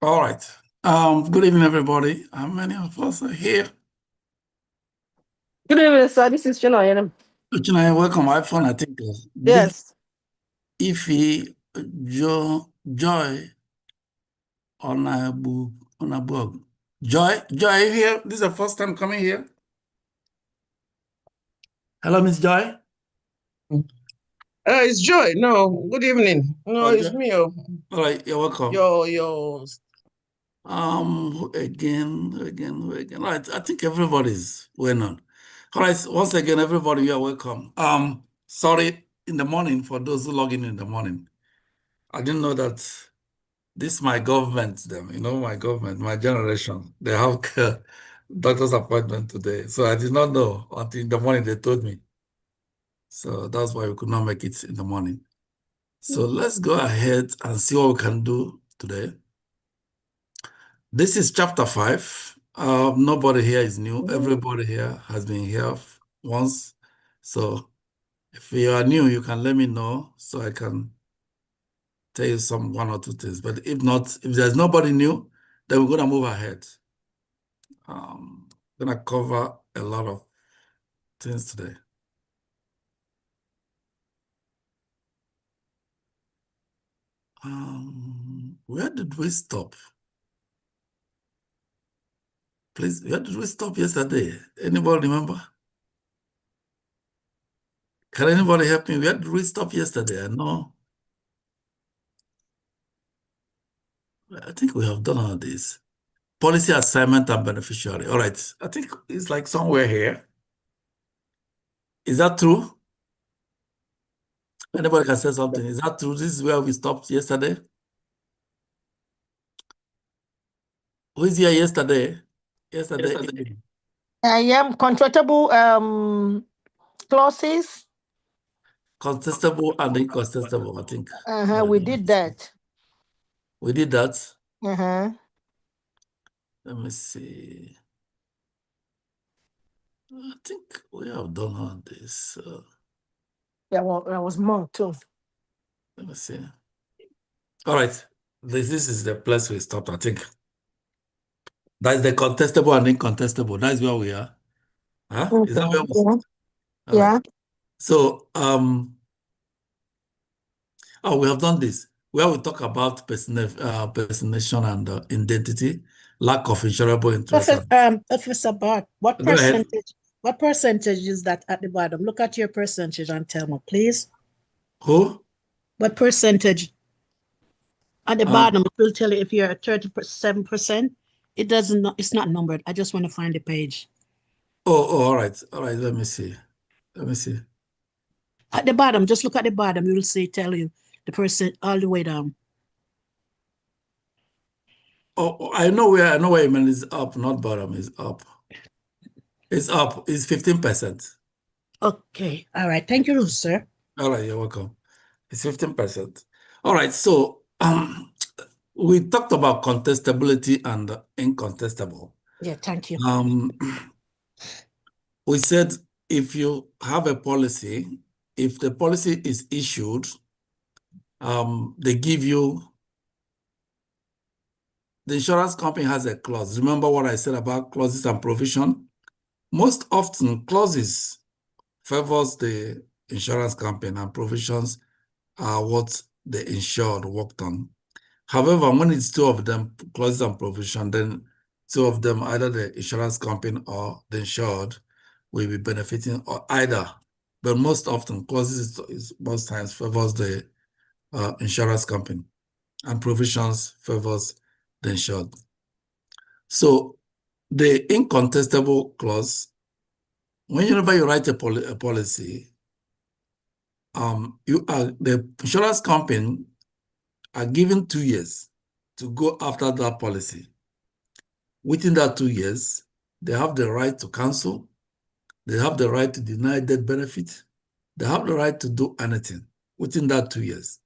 All right. Good evening, everybody. How many of us are here? Good evening, sir. This is Chino. Uchenna, welcome. I found, I think, Big Yes. Ify, Joy, Onabug. Joy, are you here? This is the first time coming here. Hello, Miss Joy. It's Joy. No, good evening. No, Okay. it's me. All right, you're welcome. Yo. Who again. All right, I think everybody's well on. All right, once again, everybody, you are welcome. Sorry in the morning for those who log in the morning. I didn't know that this my government, them, my government, my generation, they have doctor's appointment today. So I did not know until in the morning they told me. So that's why we could not make it in the morning. So let's go ahead and see what we can do today. This is chapter 5. Nobody here is new. Everybody here has been here once. So if you are new, you can let me know so I can tell you one or two things. But if not, if there's nobody new, then we're going to move ahead. Going to cover a lot of things today. Where did we stop? Please, where did we stop yesterday? Anybody remember? Can anybody help me? Where did we stop yesterday? I know. I think we have done all this. Policy assignment and beneficiary. All right. I think it's like somewhere here. Is that true? Anybody can say something. Is that true? This is where we stopped yesterday. Who is here yesterday? Yesterday. I am contractable clauses. Contestable and incontestable, I think. We did that. We did that. Let me see. I think we have done all this. Yeah, well, there was more too. Let me see. All right. This is the place we stopped, I think. That is the contestable and incontestable. That is where we are. Huh? Okay. Is that where we stopped? Yeah. Right. So, we have done this where we talk about personation and identity, lack of insurable interest. Officer Bart, what percentage? What percentage is that at the bottom? Look at your percentage and tell me, please. Who? What percentage? At the bottom, it will tell you if you're at 37%. It doesn't. It's not numbered. I just want to find the page. All right. Let me see. At the bottom, just look at the bottom. You will see. Tell you the percent all the way down. Oh, I know where you mean. It's up, not bottom. It's up. It's up. It's 15%. Okay. All right. Thank you, sir. All right. You're welcome. It's 15%. All right. So we talked about contestability and incontestable. Yeah. Thank you. We said if you have a policy, if the policy is issued, they give you, the insurance company has a clause. Remember what I said about clauses and provision? Most often, clauses favors the insurance company and provisions are what the insured worked on. However, when it's two of them, clauses and provision, then two of them, either the insurance company or the insured, will be benefiting or either. But most often, clauses is most times favors the insurance company and provisions favors the insured. So the incontestable clause, whenever you write a policy, the insurance company are given 2 years to go after that policy. Within that 2 years, they have the right to cancel, they have the right to deny death benefit, they have the right to do anything within that 2 years.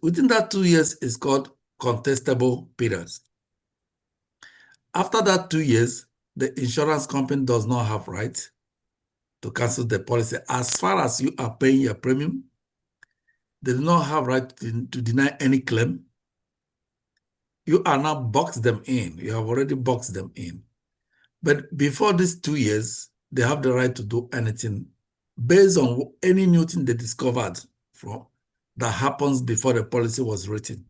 Within that 2 years is called contestable periods. After that 2 years, the insurance company does not have right to cancel the policy. As far as you are paying your premium, they do not have right to deny any claim. you are now boxed them in. You have already boxed them in. But before these 2 years, they have the right to do anything based on any new thing they discovered from that happens before the policy was written.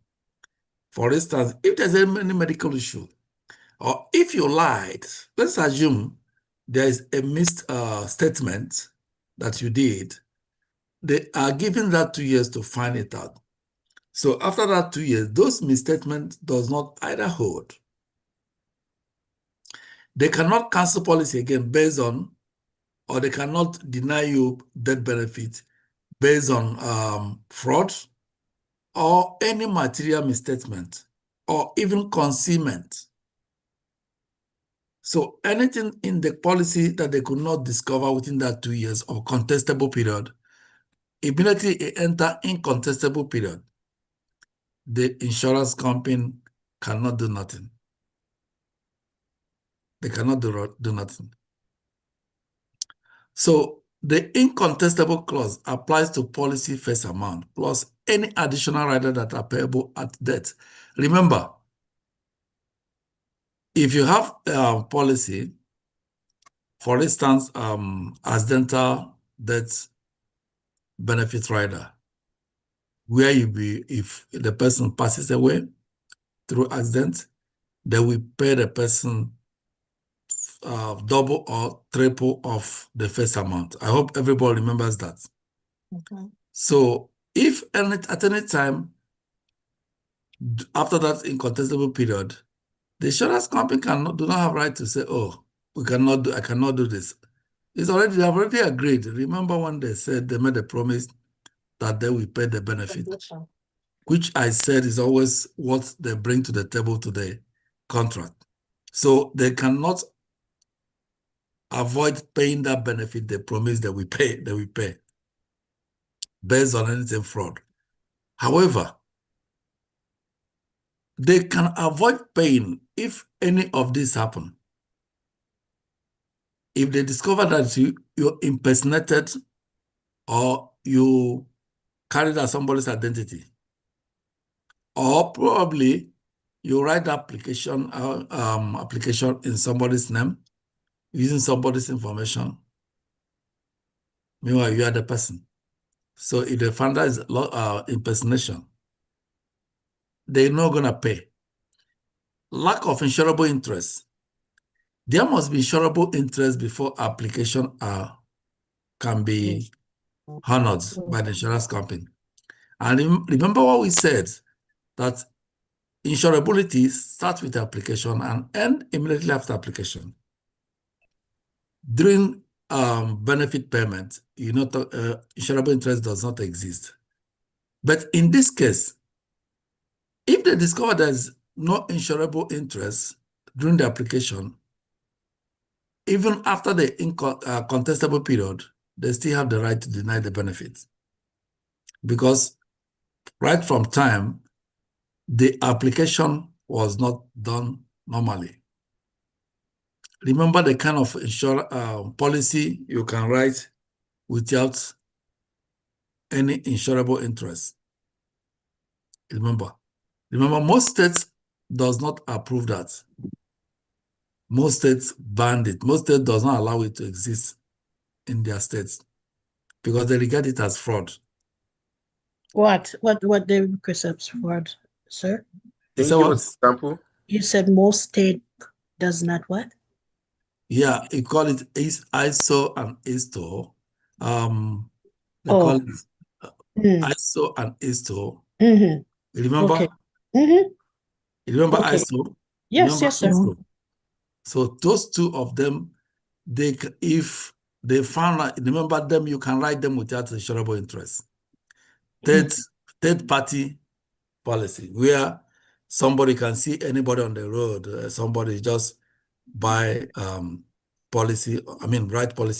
For instance, if there's any medical issue, or if you lied, let's assume there is a missed statement that you did, they are given that 2 years to find it out. So after that 2 years, those misstatements does not either hold. They cannot cancel policy again based on, or they cannot deny you death benefit based on fraud or any material misstatement or even concealment. So anything in the policy that they could not discover within that 2 years of contestable period, immediately it enter incontestable period. The insurance company cannot do nothing. They cannot do nothing. So the incontestable clause applies to policy face amount plus any additional rider that are payable at death. Remember, if you have a policy, for instance, accidental death benefit rider, where if the person passes away through accident, they will pay the person double or triple of the first amount. I hope everybody remembers that. Okay. So if at any time after that incontestable period, the insurance company do not have right to say, oh, I cannot do this. They have already agreed. Remember when they said they made a promise that they will pay the benefit, which I said is always what they bring to the table to the contract. So they cannot avoid paying that benefit they promise they will pay based on anything fraud. However, they can avoid paying if any of this happen. If they discover that you impersonated or you carried out somebody's identity, or probably you write the application in somebody's name using somebody's information. Meanwhile, you are the person. So if they find that is impersonation, they're not going to pay. Lack of insurable interest. There must be insurable interest before application can be honored by the insurance company. And remember what we said, that insurability starts with the application and end immediately after application. During benefit payment, insurable interest does not exist. But in this case, if they discover there's no insurable interest during the application, even after the contestable period, they still have the right to deny the benefit. Because right from time, the application was not done normally. Remember the kind of policy you can write without any insurable interest. Remember, most states does not approve that. Most states banned it. Most states does not allow it to exist in their states because they regard it as fraud. What they request as fraud, sir? Can you give us an example? You said most state does not what? Yeah, you call it ISO and ISTO. They call it ISO and ISTO. Mm-hmm. You remember? Okay. Mm-hmm. You remember Okay. ISO? Yes, yes, sir. ISTO? So those two of them, if they found out, remember them, you can write them without insurable interest. Third party policy, where somebody can see anybody on the road, somebody just buy write policy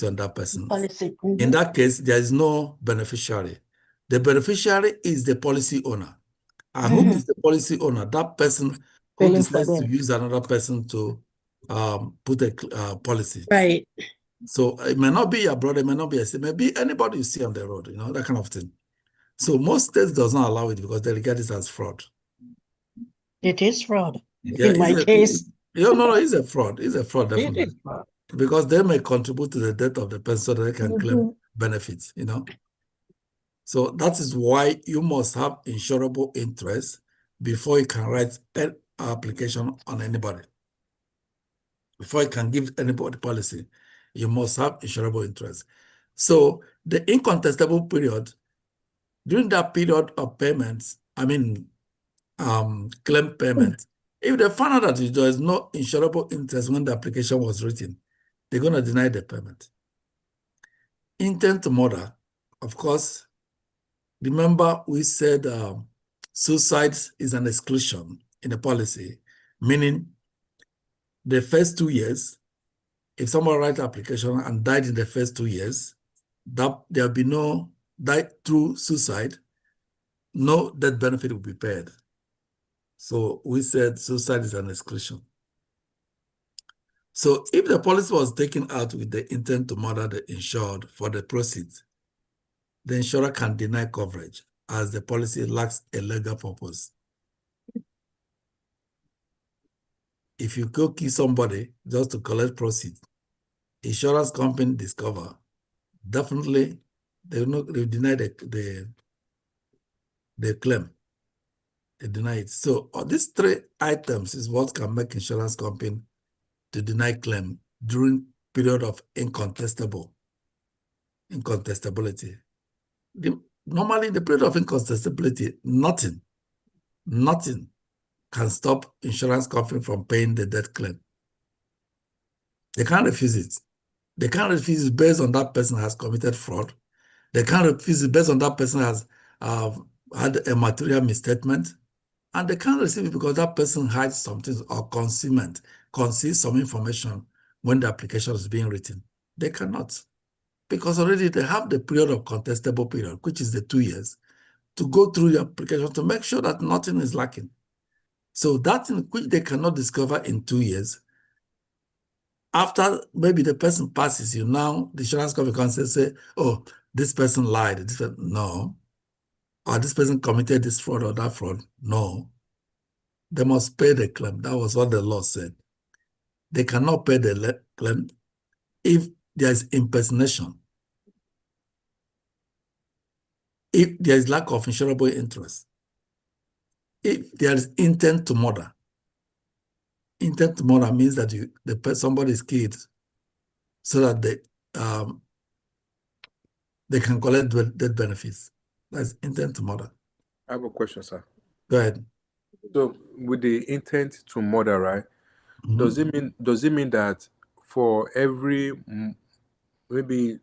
on that person. Policy. In that case, there is no beneficiary. The beneficiary is the policy owner. And who is the policy owner? That person who decides to use another person to put a policy. Right. So it may not be your brother, it may not be it may be anybody you see on the road, that kind of thing. So most states does not allow it because they regard it as fraud. It is fraud. Yeah, In my it's a, case, no, it's a fraud. It's a fraud, it definitely. is fraud. Because they may contribute to the death of the person so they can claim Mhm. benefits, you know. So that is why you must have insurable interest before you can write an application on anybody. Before you can give anybody policy, you must have insurable interest. So the incontestable period, during that period of payments, claim payment, if they find out that there is no insurable interest when the application was written, they're going to deny the payment. Intent to murder, of course, remember we said suicide is an exclusion in the policy, meaning the first 2 years, if someone writes an application and died in the first 2 years, that there'll be no died through suicide, no death benefit will be paid. So we said suicide is an exclusion. So if the policy was taken out with the intent to murder the insured for the proceeds, the insurer can deny coverage as the policy lacks a legal purpose. If you go kill somebody just to collect proceeds, insurance company discover, definitely they will deny the claim. They deny it. So these 3 items is what can make insurance company to deny claim during period of incontestability. Normally, in the period of incontestability, nothing can stop insurance company from paying the death claim. They can't refuse it. They can't refuse it based on that person has committed fraud. They can't refuse it based on that person has had a material misstatement. And they can't receive it because that person hides something or conceals some information when the application is being written. They cannot. Because already they have the period of contestable period, which is the 2 years, to go through your application to make sure that nothing is lacking. So that in which they cannot discover in 2 years, after maybe the person passes you, now the insurance company can say, oh, this person lied. No. Or this person committed this fraud or that fraud. No. They must pay the claim. That was what the law said. They cannot pay the claim if there is impersonation, if there is lack of insurable interest, if there is intent to murder. Intent to murder means that somebody is killed so that they can collect death benefits. That's intent to murder. I have a question, sir. Go ahead. So with the intent to murder, right? Does it mean that for every maybe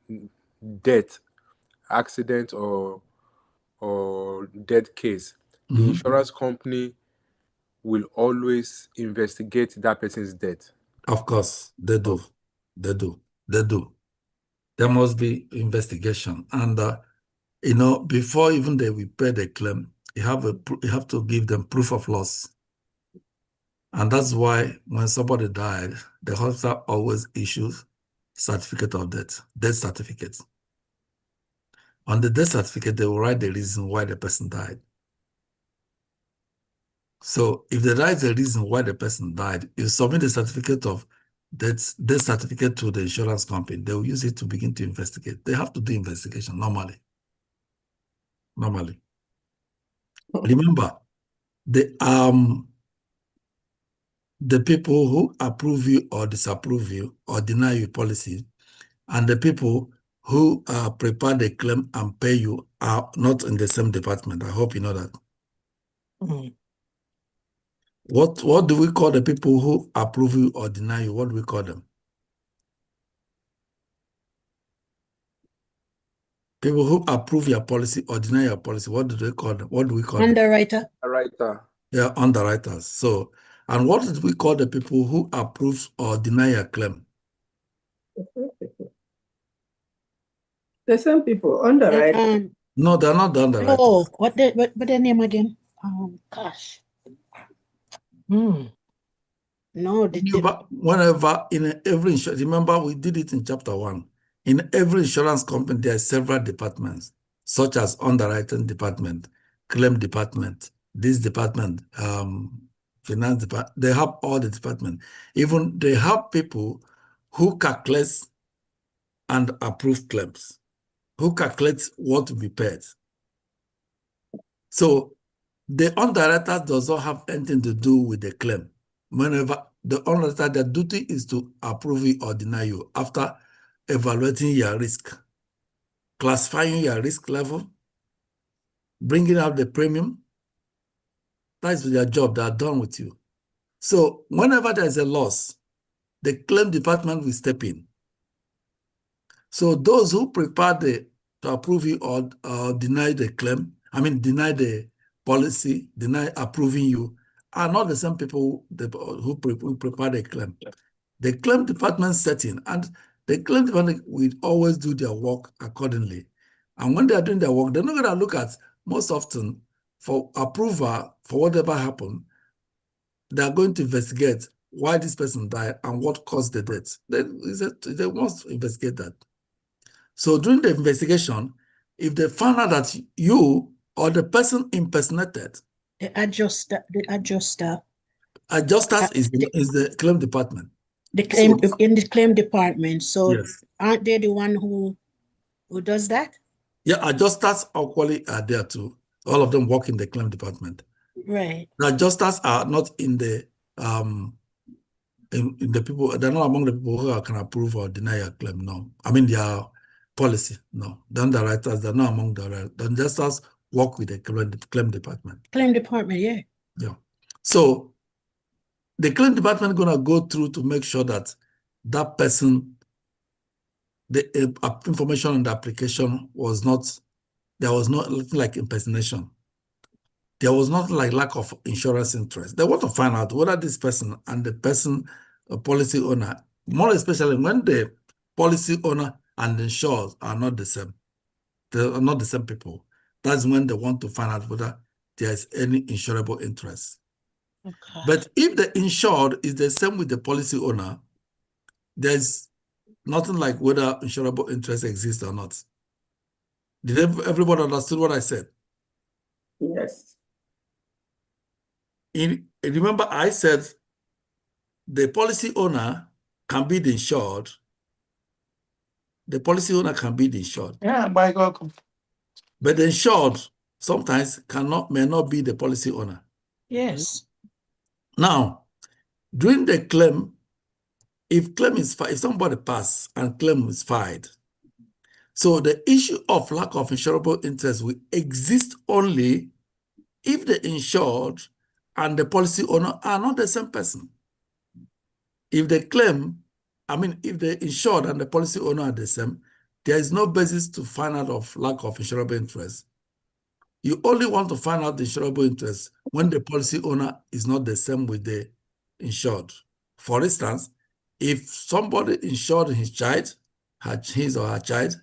death, accident or death case, the insurance company will always investigate that person's death? Of course, they do. They do. There must be investigation. And, before even they will pay the claim, you have to give them proof of loss. And that's why when somebody died, the hospital always issues certificate of death certificate. On the death certificate, they will write the reason why the person died. So if they write the reason why the person died, you submit the certificate of death certificate to the insurance company. They will use it to begin to investigate. They have to do investigation normally. Remember, the people who approve you or disapprove you or deny you policy, and the people who prepare the claim and pay you are not in the same department. I hope you know that. What do we call the people who approve you or deny you? What do we call them? People who approve your policy or deny your policy, what do they call them? What do we call them? Underwriter. Underwriter. Yeah, underwriters. So, and what did we call the people who approve or deny your claim? The same people, underwriter. No, they're not the underwriters. Oh, what their name again? Gosh. No, Whenever in every insurance, remember we did it in chapter 1. In every insurance company, there are several departments, such as underwriting department, claim department, this department, finance department. They have all the department. Even they have people who calculate and approve claims, who calculate what to be paid. So the underwriter does not have anything to do with the claim. Whenever the underwriter, their duty is to approve it or deny you after evaluating your risk, classifying your risk level, bringing out the premium. That is their job. They are done with you. So whenever there's a loss, the claim department will step in. So those who prepare to approve you or deny the claim, deny the policy, deny approving you, are not the same people who prepare the claim. The claim department setting, and the claim department will always do their work accordingly. And when they are doing their work, they're not going to look at, most often, for approval for whatever happened, they are going to investigate why this person died and what caused the death. They must investigate that. So during the investigation, if they find out that you or the person impersonated, The adjuster is the claim department. the claim in the claim department. So Yes. aren't they the one who does that? Yeah, adjusters equally are there too. All of them work in the claim department. Right. The adjusters are not in the in the people, they're not among the people who can approve or deny a claim. No. Their policy. No. The underwriters, they're not among the adjusters work with the claim department. Claim department, yeah. Yeah. So the claim department is going to go through to make sure that that person, the information on the application was not, there was not like impersonation. There was not like lack of insurance interest. They want to find out whether this person and the person, policy owner, more especially when the policy owner and the insured are not the same. They are not the same people. That's when they want to find out whether there is any insurable interest. Okay. But if the insured is the same with the policy owner, there's nothing like whether insurable interest exists or not. Did everybody understood what I said? Yes. Remember, I said the policy owner can be the insured. The policy owner can be the insured. Yeah, by God. But the insured sometimes may not be the policy owner. Yes. Now, during the claim, if somebody passes and claim is filed, so the issue of lack of insurable interest will exist only if the insured and the policy owner are not the same person. If the if the insured and the policy owner are the same, there is no basis to find out of lack of insurable interest. You only want to find out the insurable interest when the policy owner is not the same with the insured. For instance, if somebody insured his child, his or her child,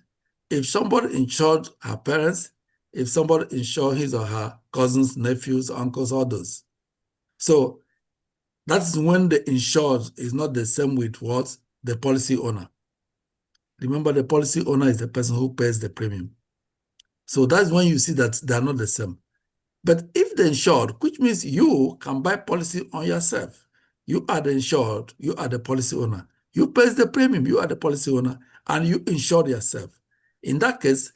if somebody insured her parents, if somebody insured his or her cousins, nephews, uncles, others. So that's when the insured is not the same with what? The policy owner. Remember, the policy owner is the person who pays the premium. So that's when you see that they are not the same. But if the insured, which means you can buy policy on yourself, you are the insured, you are the policy owner. You pay the premium, you are the policy owner, and you insure yourself. In that case,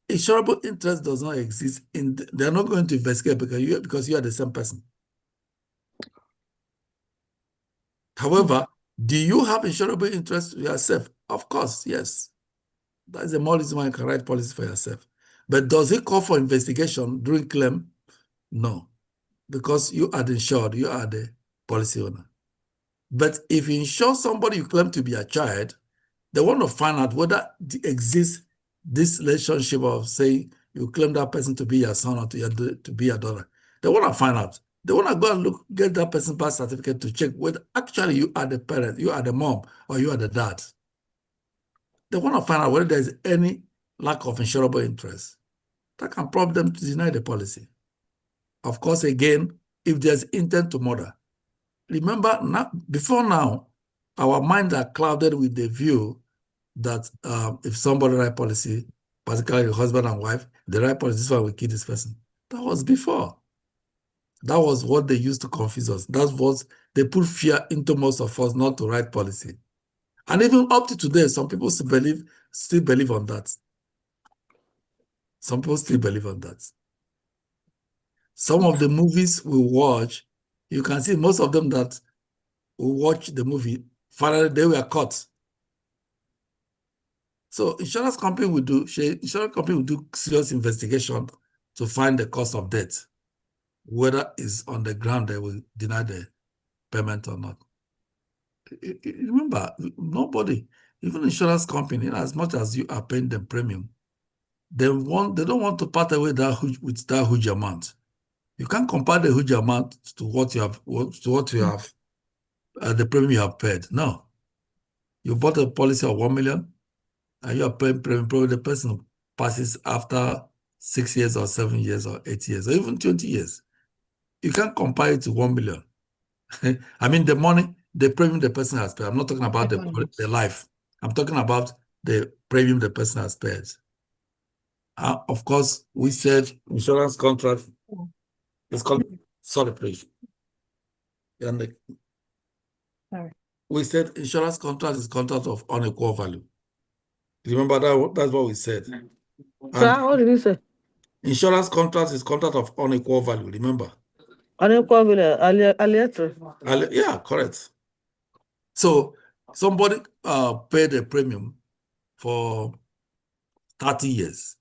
insurable interest does not exist. They're not going to investigate because you are the same person. However, do you have insurable interest yourself? Of course, yes. That's the more reason why you can write policy for yourself. But does it call for investigation during claim? No, because you are the insured, you are the policy owner. But if you insure somebody you claim to be a child, they want to find out whether exists this relationship of, say, you claim that person to be your son or to be your daughter. They want to find out. They want to go and get that person's birth certificate to check whether actually you are the parent, you are the mom, or you are the dad. They want to find out whether there's any lack of insurable interest. That can prompt them to deny the policy. Of course, again, if there's intent to murder. Remember, before now, our minds are clouded with the view that if somebody write policy, particularly husband and wife, they write policy, this is why we kill this person. That was before. That was what they used to confuse us. That was, they put fear into most of us not to write policy. And even up to today, some people still believe on that. Some people still believe on that. Some of the movies we watch, you can see most of them that we watch the movie, finally they were caught. So insurance company will do serious investigation to find the cause of death, whether it's on the ground they will deny the payment or not. Remember, nobody, even insurance company, as much as you are paying them premium, they don't want to part away with that huge amount. You can't compare the huge amount to what you have, the premium you have paid. No. You bought a policy of 1 million, and you are paying premium. Probably the person passes after 6 years or 7 years or 8 years or even 20 years. You can't compare it to 1 million. I mean, the money, the premium the person has paid. I'm not talking about the life. I'm talking about the premium the person has paid. Of course, we said insurance contract is called, sorry, please. Sorry. We said insurance contract is contract of unequal value. Remember that? That's what we said. Sir, And what did you say? insurance contract is contract of unequal value. Remember? Unequal value, Yeah, correct. So somebody paid a premium for 30 years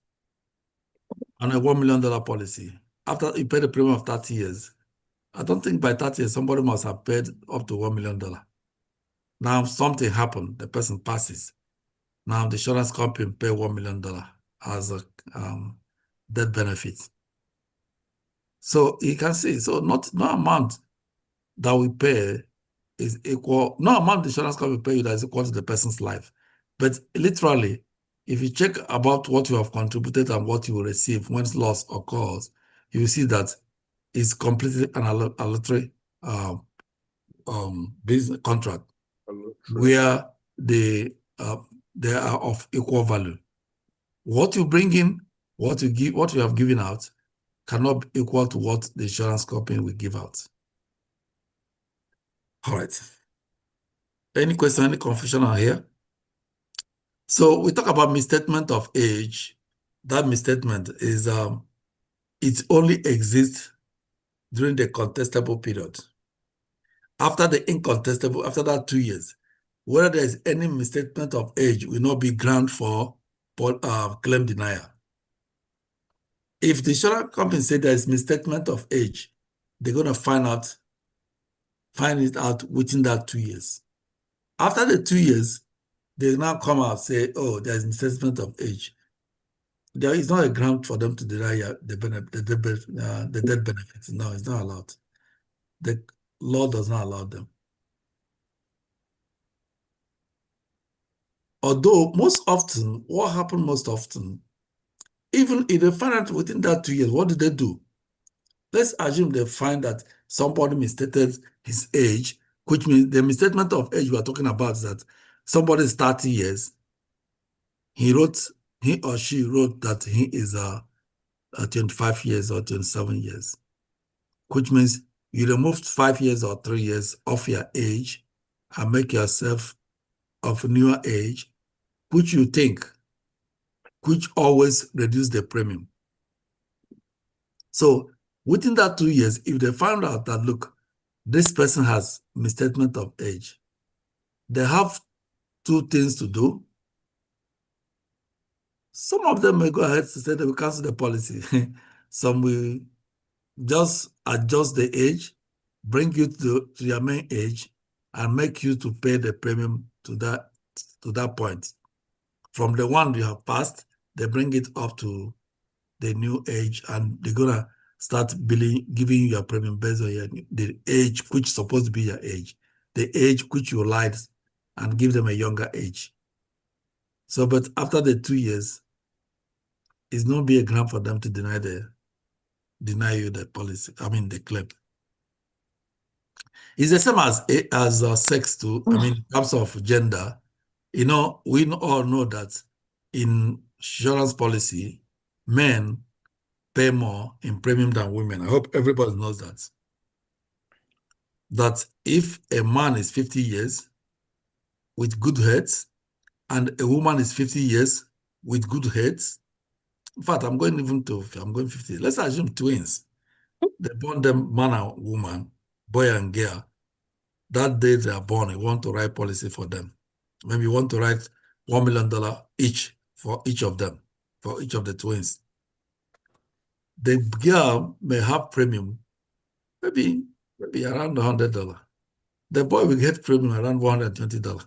on a $1 million policy. After he paid a premium of 30 years, I don't think by 30 years somebody must have paid up to $1 million. Now something happened, the person passes. Now the insurance company pay $1 million as a death benefit. So you can see, so no amount that we pay is equal, no amount the insurance company pay you that is equal to the person's life. But literally, if you check about what you have contributed and what you will receive when loss occurs, you will see that it's completely an arbitrary business contract where they are of equal value. What you bring in, what you have given out, cannot be equal to what the insurance company will give out. All right. Any question, any confusion on here? So we talk about misstatement of age. That misstatement is it only exists during the contestable period. After the incontestable, after that 2 years, whether there is any misstatement of age will not be ground for claim denial. If the insurance company say there is misstatement of age, they're going to find it out within that 2 years. After the 2 years, they now come out and say, oh, there is misstatement of age. There is not a ground for them to deny the death benefits. No, it's not allowed. The law does not allow them. Although most often, what happens most often, even if they find out within that 2 years, what do they do? Let's assume they find that somebody misstated his age, which means the misstatement of age we are talking about is that somebody is 30 years. He or she wrote that he is 25 years or 27 years, which means you removed 5 years or 3 years of your age and make yourself of newer age, which you think, which always reduce the premium. So within that 2 years, if they found out that, look, this person has misstatement of age, they have 2 things to do. Some of them may go ahead to say they will cancel the policy. Some will just adjust the age, bring you to your main age, and make you to pay the premium to that point. From the one you have passed, they bring it up to the new age, and they're gonna start giving you your premium based on the age which is supposed to be your age, the age which you lied, and give them a younger age. So, but after the 2 years, it's not be a ground for them to deny you the policy. I mean the claim. It's the same as sex too. I mean, in terms of gender, we all know that in insurance policy, men pay more in premium than women. I hope everybody knows that. that if a man is 50 years with good health and a woman is 50 years with good health, in fact, I'm going 50. Let's assume twins. They born them man and woman, boy and girl. That day they are born, you want to write policy for them. Maybe you want to write $1 million each for each of them, for each of the twins. The girl may have premium, maybe around $100. The boy will get premium around $120.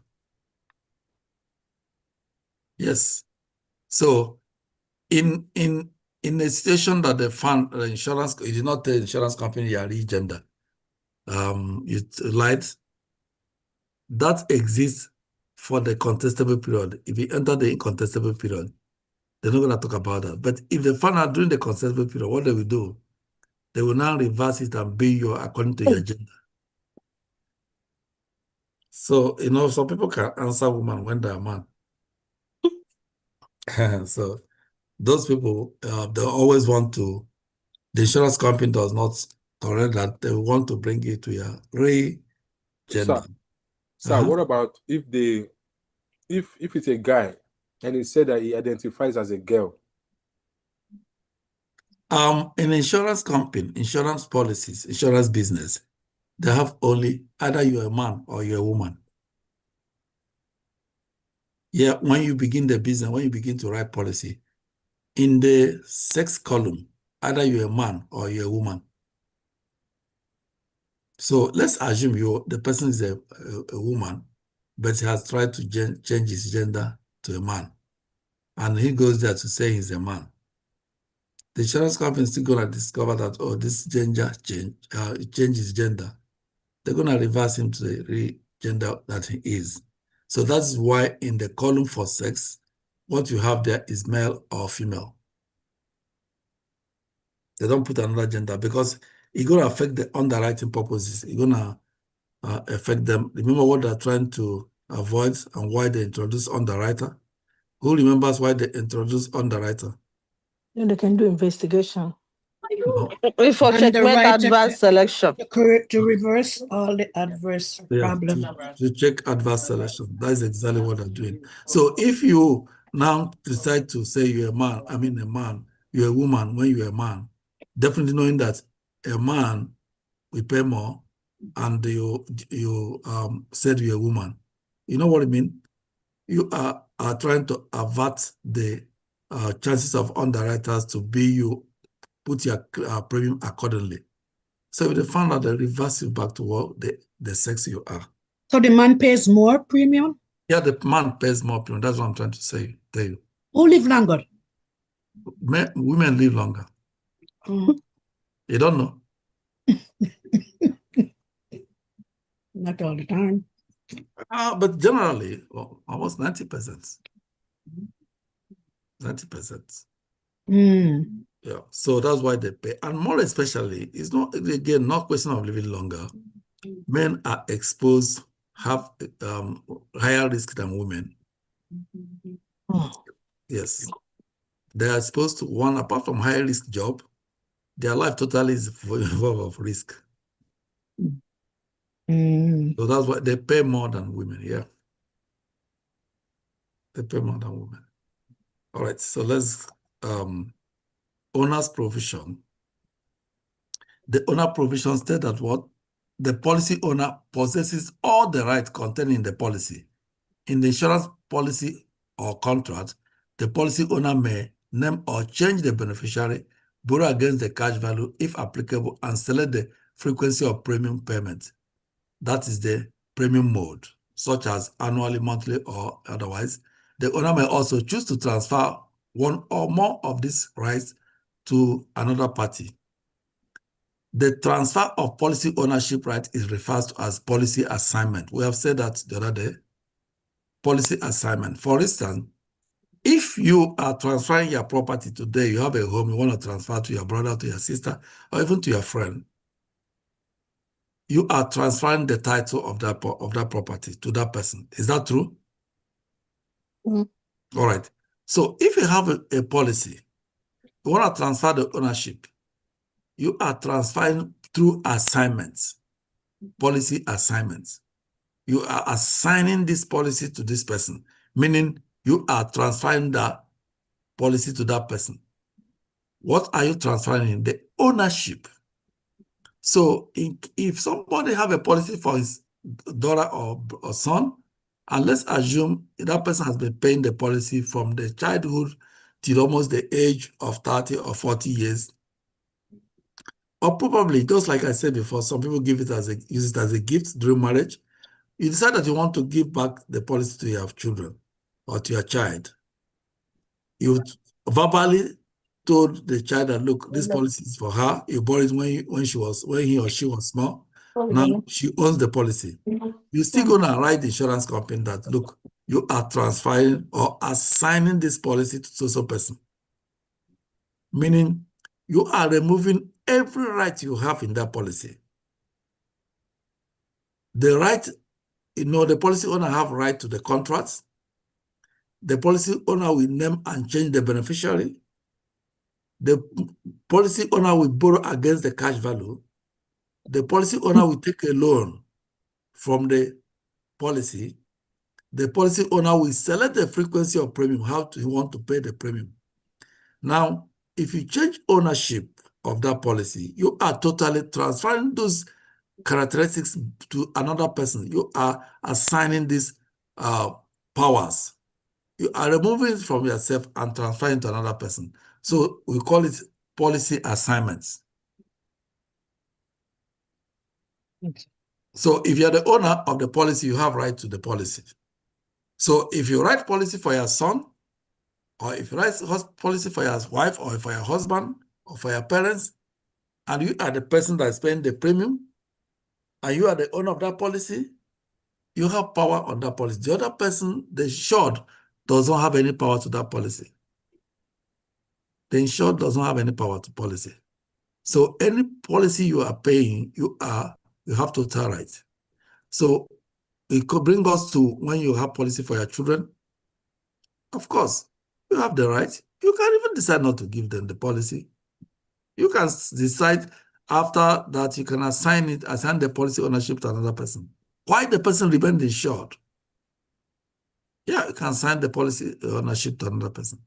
Yes. So in a situation that the fund, the insurance, you did not tell the insurance company you are gender, you lied, that exists for the contestable period. If you enter the incontestable period, they're not going to talk about that. But if they find out during the contestable period, what they will do, they will now reverse it and bill you according to your gender. So, some people can answer woman when they're a man. So, those people, they always want to, the insurance company does not tolerate that. They want to bring it to your gray gender. Sir, what about if it's a guy and he said that he identifies as a girl? In insurance company, insurance policies, insurance business, they have only either you're a man or you're a woman. Yeah, when you begin the business, when you begin to write policy, in the sex column, either you're a man or you're a woman. So let's assume the person is a woman, but he has tried to change his gender to a man. And he goes there to say he's a man. The insurance company is still going to discover that, this gender change his gender. They're going to reverse him to the gender that he is. So that's why in the column for sex, what you have there is male or female. They don't put another gender because it's going to affect the underwriting purposes. It's going to affect them. Remember what they're trying to avoid and why they introduced underwriter? Who remembers why they introduced underwriter? They can do investigation. No. For And the checkmate right advanced selection. to reverse all the adverse problems. To check adverse selection. That's exactly what they're doing. So if you now decide to say you're a man, you're a woman when you're a man, definitely knowing that a man will pay more and you said you're a woman. You know what I mean? You are trying to avert the chances of underwriters to put your premium accordingly. So if they found out, they reverse you back to what the sex you are. So the man pays more premium? Yeah, the man pays more premium. That's what I'm trying to tell you. Who live longer? Women live longer. You don't know? Not all the time. But generally, almost 90%. 90%. Yeah, so that's why they pay. And more especially, it's not, again, not question of living longer. Men are exposed, have higher risk than women. Yes. They are exposed to one, apart from high risk job, their life totally is full of risk. So that's why they pay more than women, yeah. They pay more than women. All right, so let's, owner's provision. The owner provision states that what? The policy owner possesses all the rights contained in the policy. In the insurance policy or contract, the policy owner may name or change the beneficiary, borrow against the cash value if applicable, and select the frequency of premium payment. That is the premium mode, such as annually, monthly, or otherwise. The owner may also choose to transfer one or more of these rights to another party. The transfer of policy ownership right is referred to as policy assignment. We have said that the other day. Policy assignment. For instance, if you are transferring your property today, you have a home, you want to transfer to your brother, to your sister, or even to your friend, you are transferring the title of that property to that person. Is that true? All right. So if you have a policy, you want to transfer the ownership, you are transferring through assignments. policy assignments. You are assigning this policy to this person, meaning you are transferring that policy to that person. What are you transferring? The ownership. So if somebody have a policy for his daughter or son, and let's assume that person has been paying the policy from the childhood till almost the age of 30 or 40 years, or probably, just like I said before, some people use it as a gift during marriage. You decide that you want to give back the policy to your children or to your child. You verbally told the child that, look, this policy is for her. You bought it when he or she was small. Now she owns the policy. You're still gonna write the insurance company that, look, you are transferring or assigning this policy to so person. Meaning you are removing every right you have in that policy. The right, the policy owner have right to the contracts. The policy owner will name and change the beneficiary. The policy owner will borrow against the cash value. The policy owner will take a loan from the policy. The policy owner will select the frequency of premium, how he want to pay the premium. Now, if you change ownership of that policy, you are totally transferring those characteristics to another person. You are assigning these powers. You are removing it from yourself and transferring to another person. So we call it policy assignments. Okay. So if you're the owner of the policy, you have right to the policy. So if you write policy for your son, or if you write policy for your wife, or for your husband, or for your parents, and you are the person that is paying the premium, and you are the owner of that policy, you have power on that policy. The other person, the insured, does not have any power to that policy. The insured does not have any power to policy. So any policy you are paying, you have total right. So it could bring us to when you have policy for your children. Of course, you have the right. You can even decide not to give them the policy. You can decide after that you can assign the policy ownership to another person. Why the person remains insured? Yeah, you can assign the policy ownership to another person.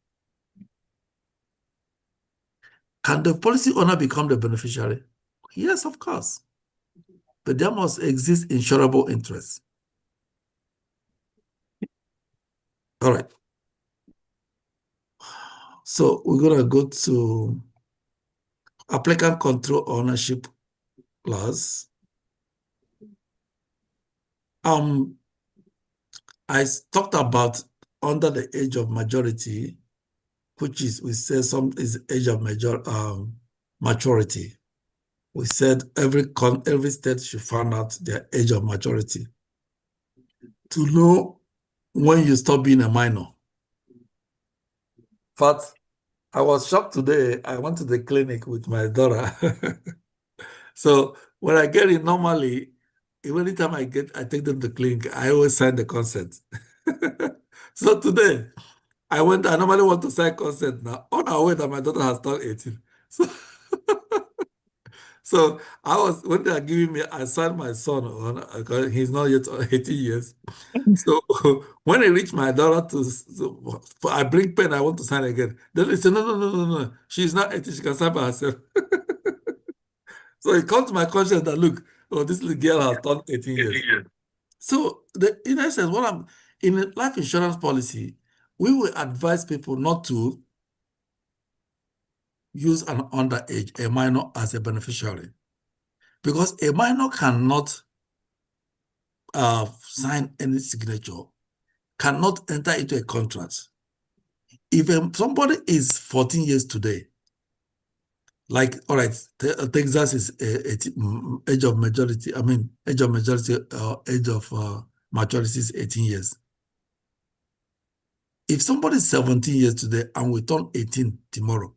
Can the policy owner become the beneficiary? Yes, of course. But there must exist insurable interest. All right. So we're going to go to applicant control ownership clause. I talked about under the age of majority, which is, we say some is age of maturity. We said every state should find out their age of maturity to know when you stop being a minor. But I was shocked today. I went to the clinic with my daughter. So when I get it, normally, every time I take them to the clinic, I always sign the consent. So today, I normally want to sign consent now. On our way that my daughter has turned 18. So when they are giving me, I signed my son on, because he's not yet 18 years. So when I reach my daughter I bring pen, I want to sign again. Then they say, no. She's not 18, she can sign by herself. So it comes to my conscience that, look, this little girl has turned 18 years. So in essence, in a life insurance policy, we will advise people not to use an underage, a minor, as a beneficiary. Because a minor cannot sign any signature, cannot enter into a contract. If somebody is 14 years today, like, all right, Texas is age of majority, age of maturity is 18 years. If somebody is 17 years today and we turn 18 tomorrow,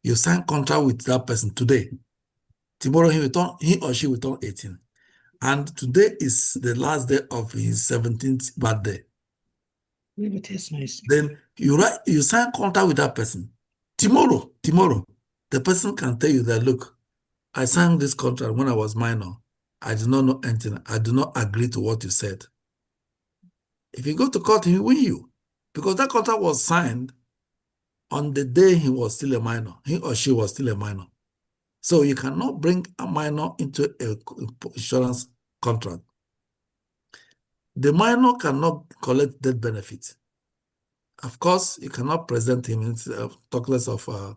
you sign contract with that person today. Tomorrow he or she will turn 18. And today is the last day of his 17th birthday. It is nice. Then you sign contract with that person. Tomorrow, the person can tell you that, look, I signed this contract when I was minor. I do not know anything. I do not agree to what you said. If you go to court, he will win you, because that contract was signed on the day he was still a minor. He or she was still a minor. So you cannot bring a minor into an insurance contract. The minor cannot collect death benefit. Of course, you cannot present him in talk less of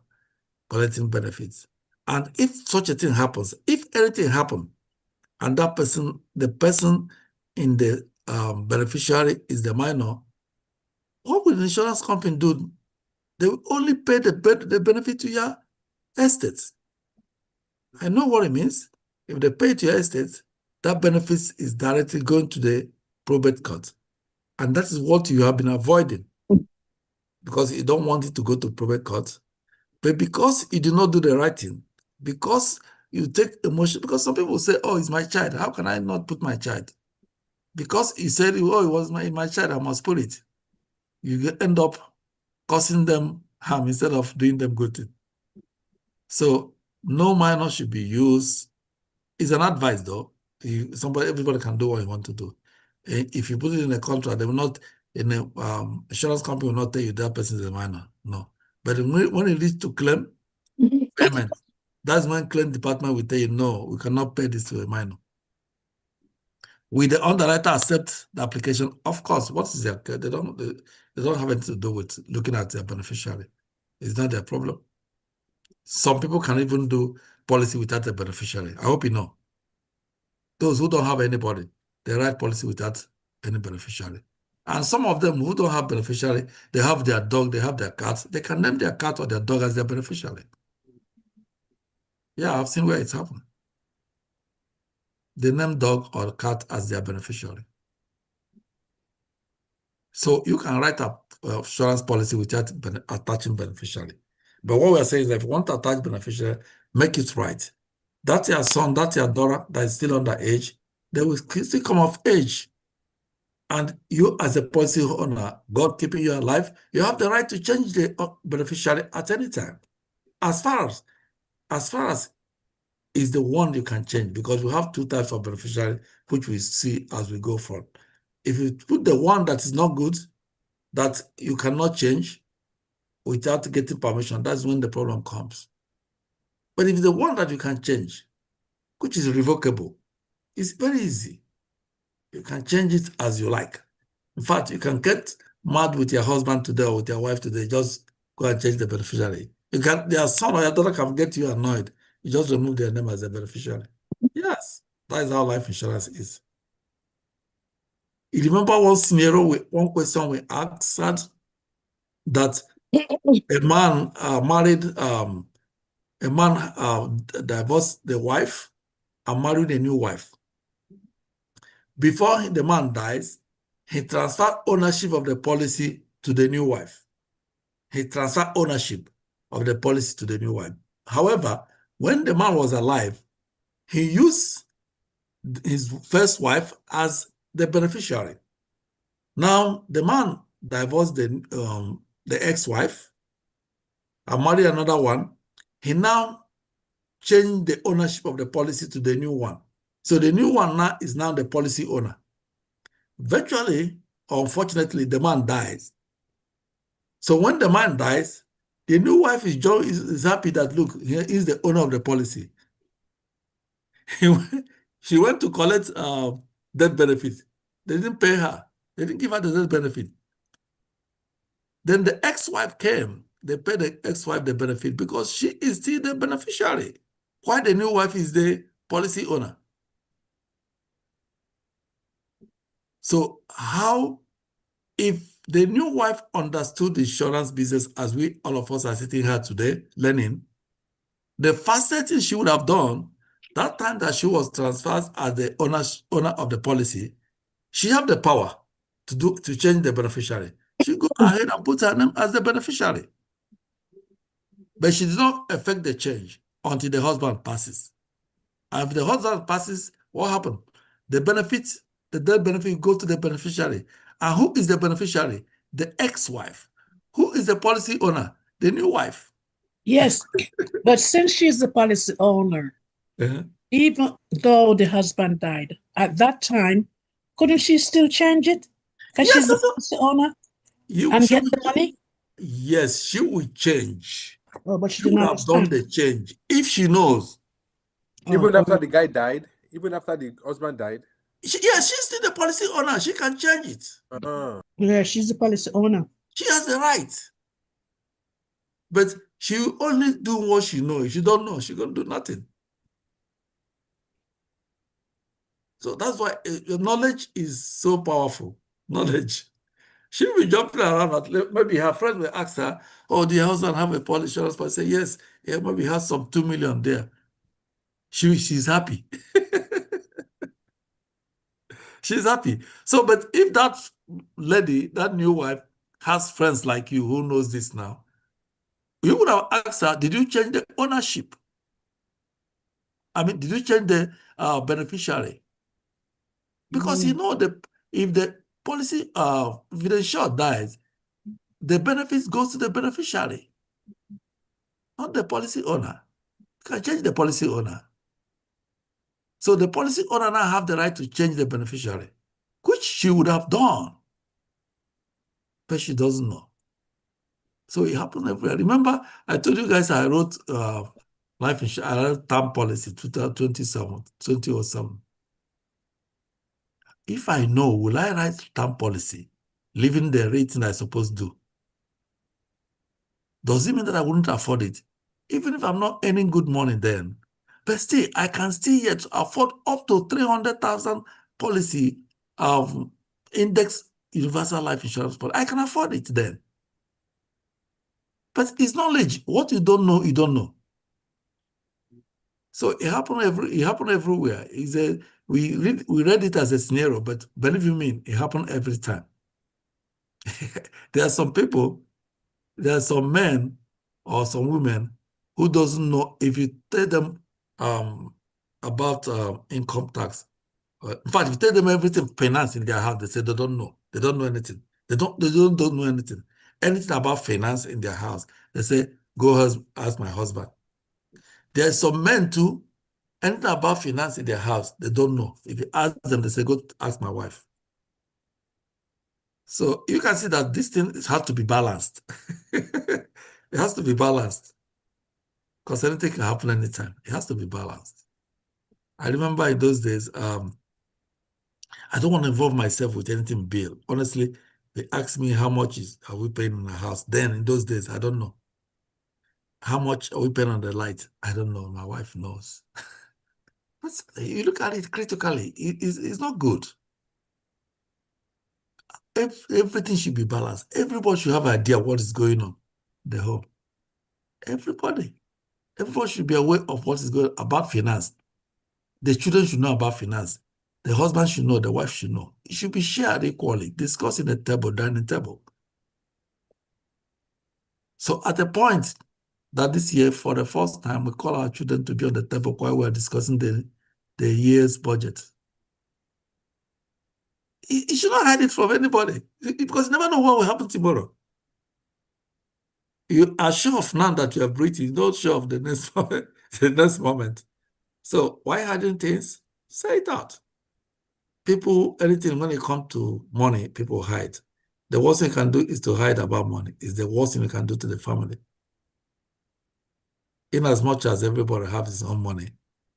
collecting benefits. And if such a thing happens, if anything happens, and that person, the person in the beneficiary is the minor, what will the insurance company do? They will only pay the benefit to your estate. I know what it means. If they pay to your estate, that benefit is directly going to the probate court. And that is what you have been avoiding, because you don't want it to go to probate court. But because you do not do the right thing, because you take emotion, because some people say, oh, it's my child. How can I not put my child? Because he said, oh, it was my child, I must put it. You end up causing them harm instead of doing them good thing. So no minor should be used. It's an advice, though. Everybody can do what you want to do. If you put it in a contract, they will not, in a insurance company will not tell you that person is a minor. No. But when it leads to claim payment, that's when claim department will tell you, no, we cannot pay this to a minor. Will the underwriter accept the application? Of course. What is their? They don't have anything to do with looking at their beneficiary. It's not their problem. Some people can even do policy without a beneficiary. I hope you know. Those who don't have anybody, they write policy without any beneficiary. And some of them who don't have beneficiary, they have their dog, they have their cat. They can name their cat or their dog as their beneficiary. Yeah, I've seen where it's happened. They name dog or cat as their beneficiary. So you can write a insurance policy without attaching beneficiary. But what we're saying is that if you want to attach beneficiary, make it right. That's your son, that's your daughter that is still under age. They will still come of age. And you, as a policy owner, God keeping you alive, you have the right to change the beneficiary at any time. As far as is the one you can change, because we have two types of beneficiary, which we see as we go forward. If you put the one that is not good, that you cannot change without getting permission, that's when the problem comes. But if the one that you can change, which is revocable, it's very easy. You can change it as you like. In fact, you can get mad with your husband today or with your wife today, just go and change the beneficiary. Their son or your daughter can get you annoyed. You just remove their name as a beneficiary. Yes, that is how life insurance is. You remember one scenario, one question we asked that a man divorced the wife and married a new wife. Before the man dies, he transferred ownership of the policy to the new wife. He transferred ownership of the policy to the new wife. However, when the man was alive, he used his first wife as the beneficiary. Now, the man divorced the ex-wife and married another one. He now changed the ownership of the policy to the new one. So the new one now is now the policy owner. Virtually, unfortunately, the man dies. So when the man dies, the new wife is happy that, look, he is the owner of the policy. She went to collect death benefit. They didn't pay her. They didn't give her the death benefit. Then the ex-wife came. They paid the ex-wife the benefit because she is still the beneficiary, while the new wife is the policy owner. So how, if the new wife understood the insurance business as we, all of us are sitting here today, learning, the fastest thing she would have done, that time that she was transferred as the owner of the policy, she had the power to change the beneficiary. She go ahead and put her name as the beneficiary. But she did not effect the change until the husband passes. And if the husband passes, what happened? The death benefit goes to the beneficiary. And who is the beneficiary? The ex-wife. Who is the policy owner? The new wife. Yes, but since she's the policy owner, even though the husband died, at that time, couldn't she still change it? Because Yes, she's the also, policy owner and she get will, the money? yes, she will change. Oh, but she She didn't would have done understand. the change if she knows. Even Oh, after the guy died, even after the husband died. Yes, she's still the policy owner. She can change it. yeah, she's the policy owner. She has the right. But she will only do what she knows. If she don't know, she's going to do nothing. So that's why knowledge is so powerful. Knowledge. She'll be jumping around. Maybe her friend will ask her, oh, do your husband have a policy insurance policy? Say, yes, yeah, maybe he has some 2 million there. She's happy. She's happy. So, but if that lady, that new wife, has friends like you who knows this now, you would have asked her, did you change the ownership? I mean, did you change the beneficiary? Because you know if the policy if the insured dies, the benefits goes to the beneficiary, not the policy owner. You can change the policy owner. So the policy owner now have the right to change the beneficiary, which she would have done, but she doesn't know. So it happened everywhere. Remember, I told you guys I wrote life insurance, I wrote term policy 2007. If I know, will I write term policy, leaving the rating I supposed to do? Does it mean that I wouldn't afford it? Even if I'm not earning good money then, but still, I can still yet afford up to 300,000 policy of index universal life insurance policy. I can afford it then. But it's knowledge. What you don't know, you don't know. So it happened everywhere. We read it as a scenario, but believe you me, it happened every time. There are some people, there are some men or some women who doesn't know. If you tell them about income tax, in fact, if you tell them everything finance in their house, they say they don't know. They don't know anything. They don't know anything. Anything about finance in their house, they say, go ask my husband. There are some men too, anything about finance in their house, they don't know. If you ask them, they say, go ask my wife. So you can see that this thing has to be balanced. It has to be balanced. Because anything can happen anytime. It has to be balanced. I remember in those days, I don't want to involve myself with anything bill. Honestly, they asked me how much are we paying on the house. Then in those days, I don't know. How much are we paying on the light? I don't know. My wife knows. But you look at it critically, it's not good. Everything should be balanced. Everybody should have an idea what is going on in the home. Everybody should be aware of what is going on about finance. The children should know about finance. The husband should know, the wife should know. It should be shared equally, discussed in the table, dining table. So at the point that this year, for the first time, we call our children to be on the table while we're discussing the year's budget. You should not hide it from anybody because you never know what will happen tomorrow. You are sure of now that you are breathing, you're not sure of the next moment, the next moment. So why hiding things? Say it out. People, anything when it comes to money, people hide. The worst thing you can do is to hide about money. It's the worst thing you can do to the family. In as much as everybody has his own money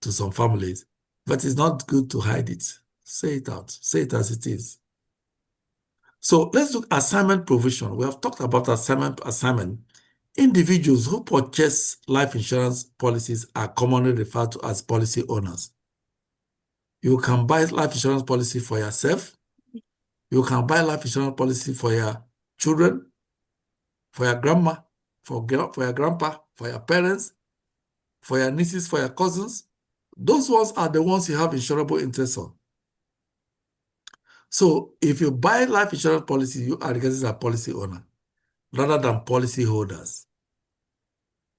to some families, but it's not good to hide it. Say it out. Say it as it is. So let's look at assignment provision. We have talked about assignment. Individuals who purchase life insurance policies are commonly referred to as policy owners. You can buy life insurance policy for yourself. You can buy life insurance policy for your children, for your grandma, for your grandpa, for your parents, for your nieces, for your cousins. Those ones are the ones you have insurable interest on. So if you buy life insurance policy, you are regarded as a policy owner rather than policy holders.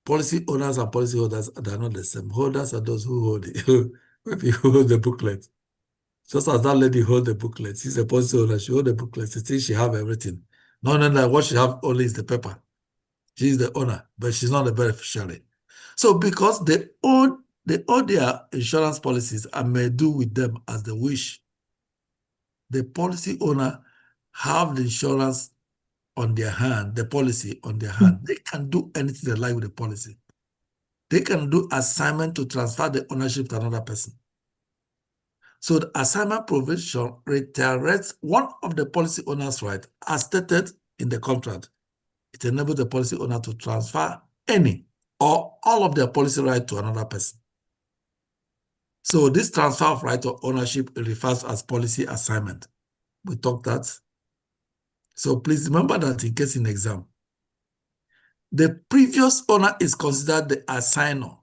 Policy owners and policy holders, they're not the same. Holders are those who hold it. Maybe who hold the booklet. Just as that lady hold the booklet, she's a policy owner, she hold the booklet, she thinks she have everything. No, what she have only is the paper. She's the owner, but she's not the beneficiary. So because they own They own their insurance policies and may do with them as they wish. The policy owner have the insurance on their hand, the policy on their hand. They can do anything they like with the policy. They can do assignment to transfer the ownership to another person. So the assignment provision reiterates one of the policy owner's rights as stated in the contract. It enables the policy owner to transfer any or all of their policy right to another person. So this transfer of right of ownership refers as policy assignment. We talked that. So please remember that in case in exam. The previous owner is considered the assigner,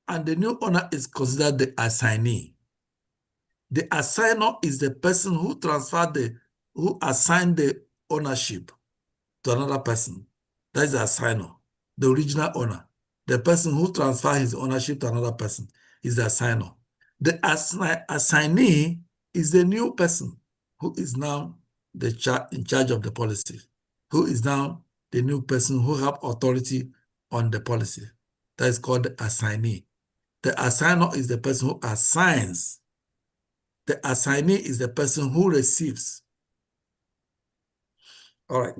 and the new owner is considered the assignee. The assigner is the person who assigned the ownership to another person. That is the assigner, the original owner. The person who transferred his ownership to another person is the assigner. The assignee is the new person who is now in charge of the policy, who is now the new person who have authority on the policy. That is called the assignee. The assigner is the person who assigns. The assignee is the person who receives. All right.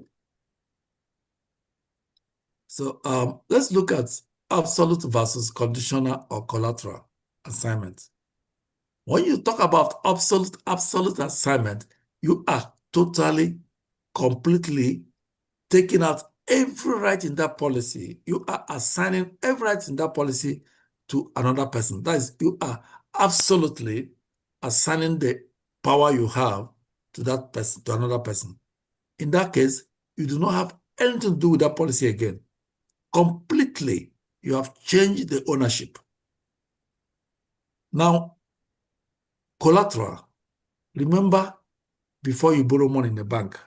So let's look at absolute versus conditional or collateral assignment. When you talk about absolute assignment, you are totally, completely taking out every right in that policy. You are assigning every right in that policy to another person. That is, you are absolutely assigning the power you have to that person, to another person. In that case, you do not have anything to do with that policy again. Completely, you have changed the ownership. Now, collateral. Remember, before you borrow money in the bank,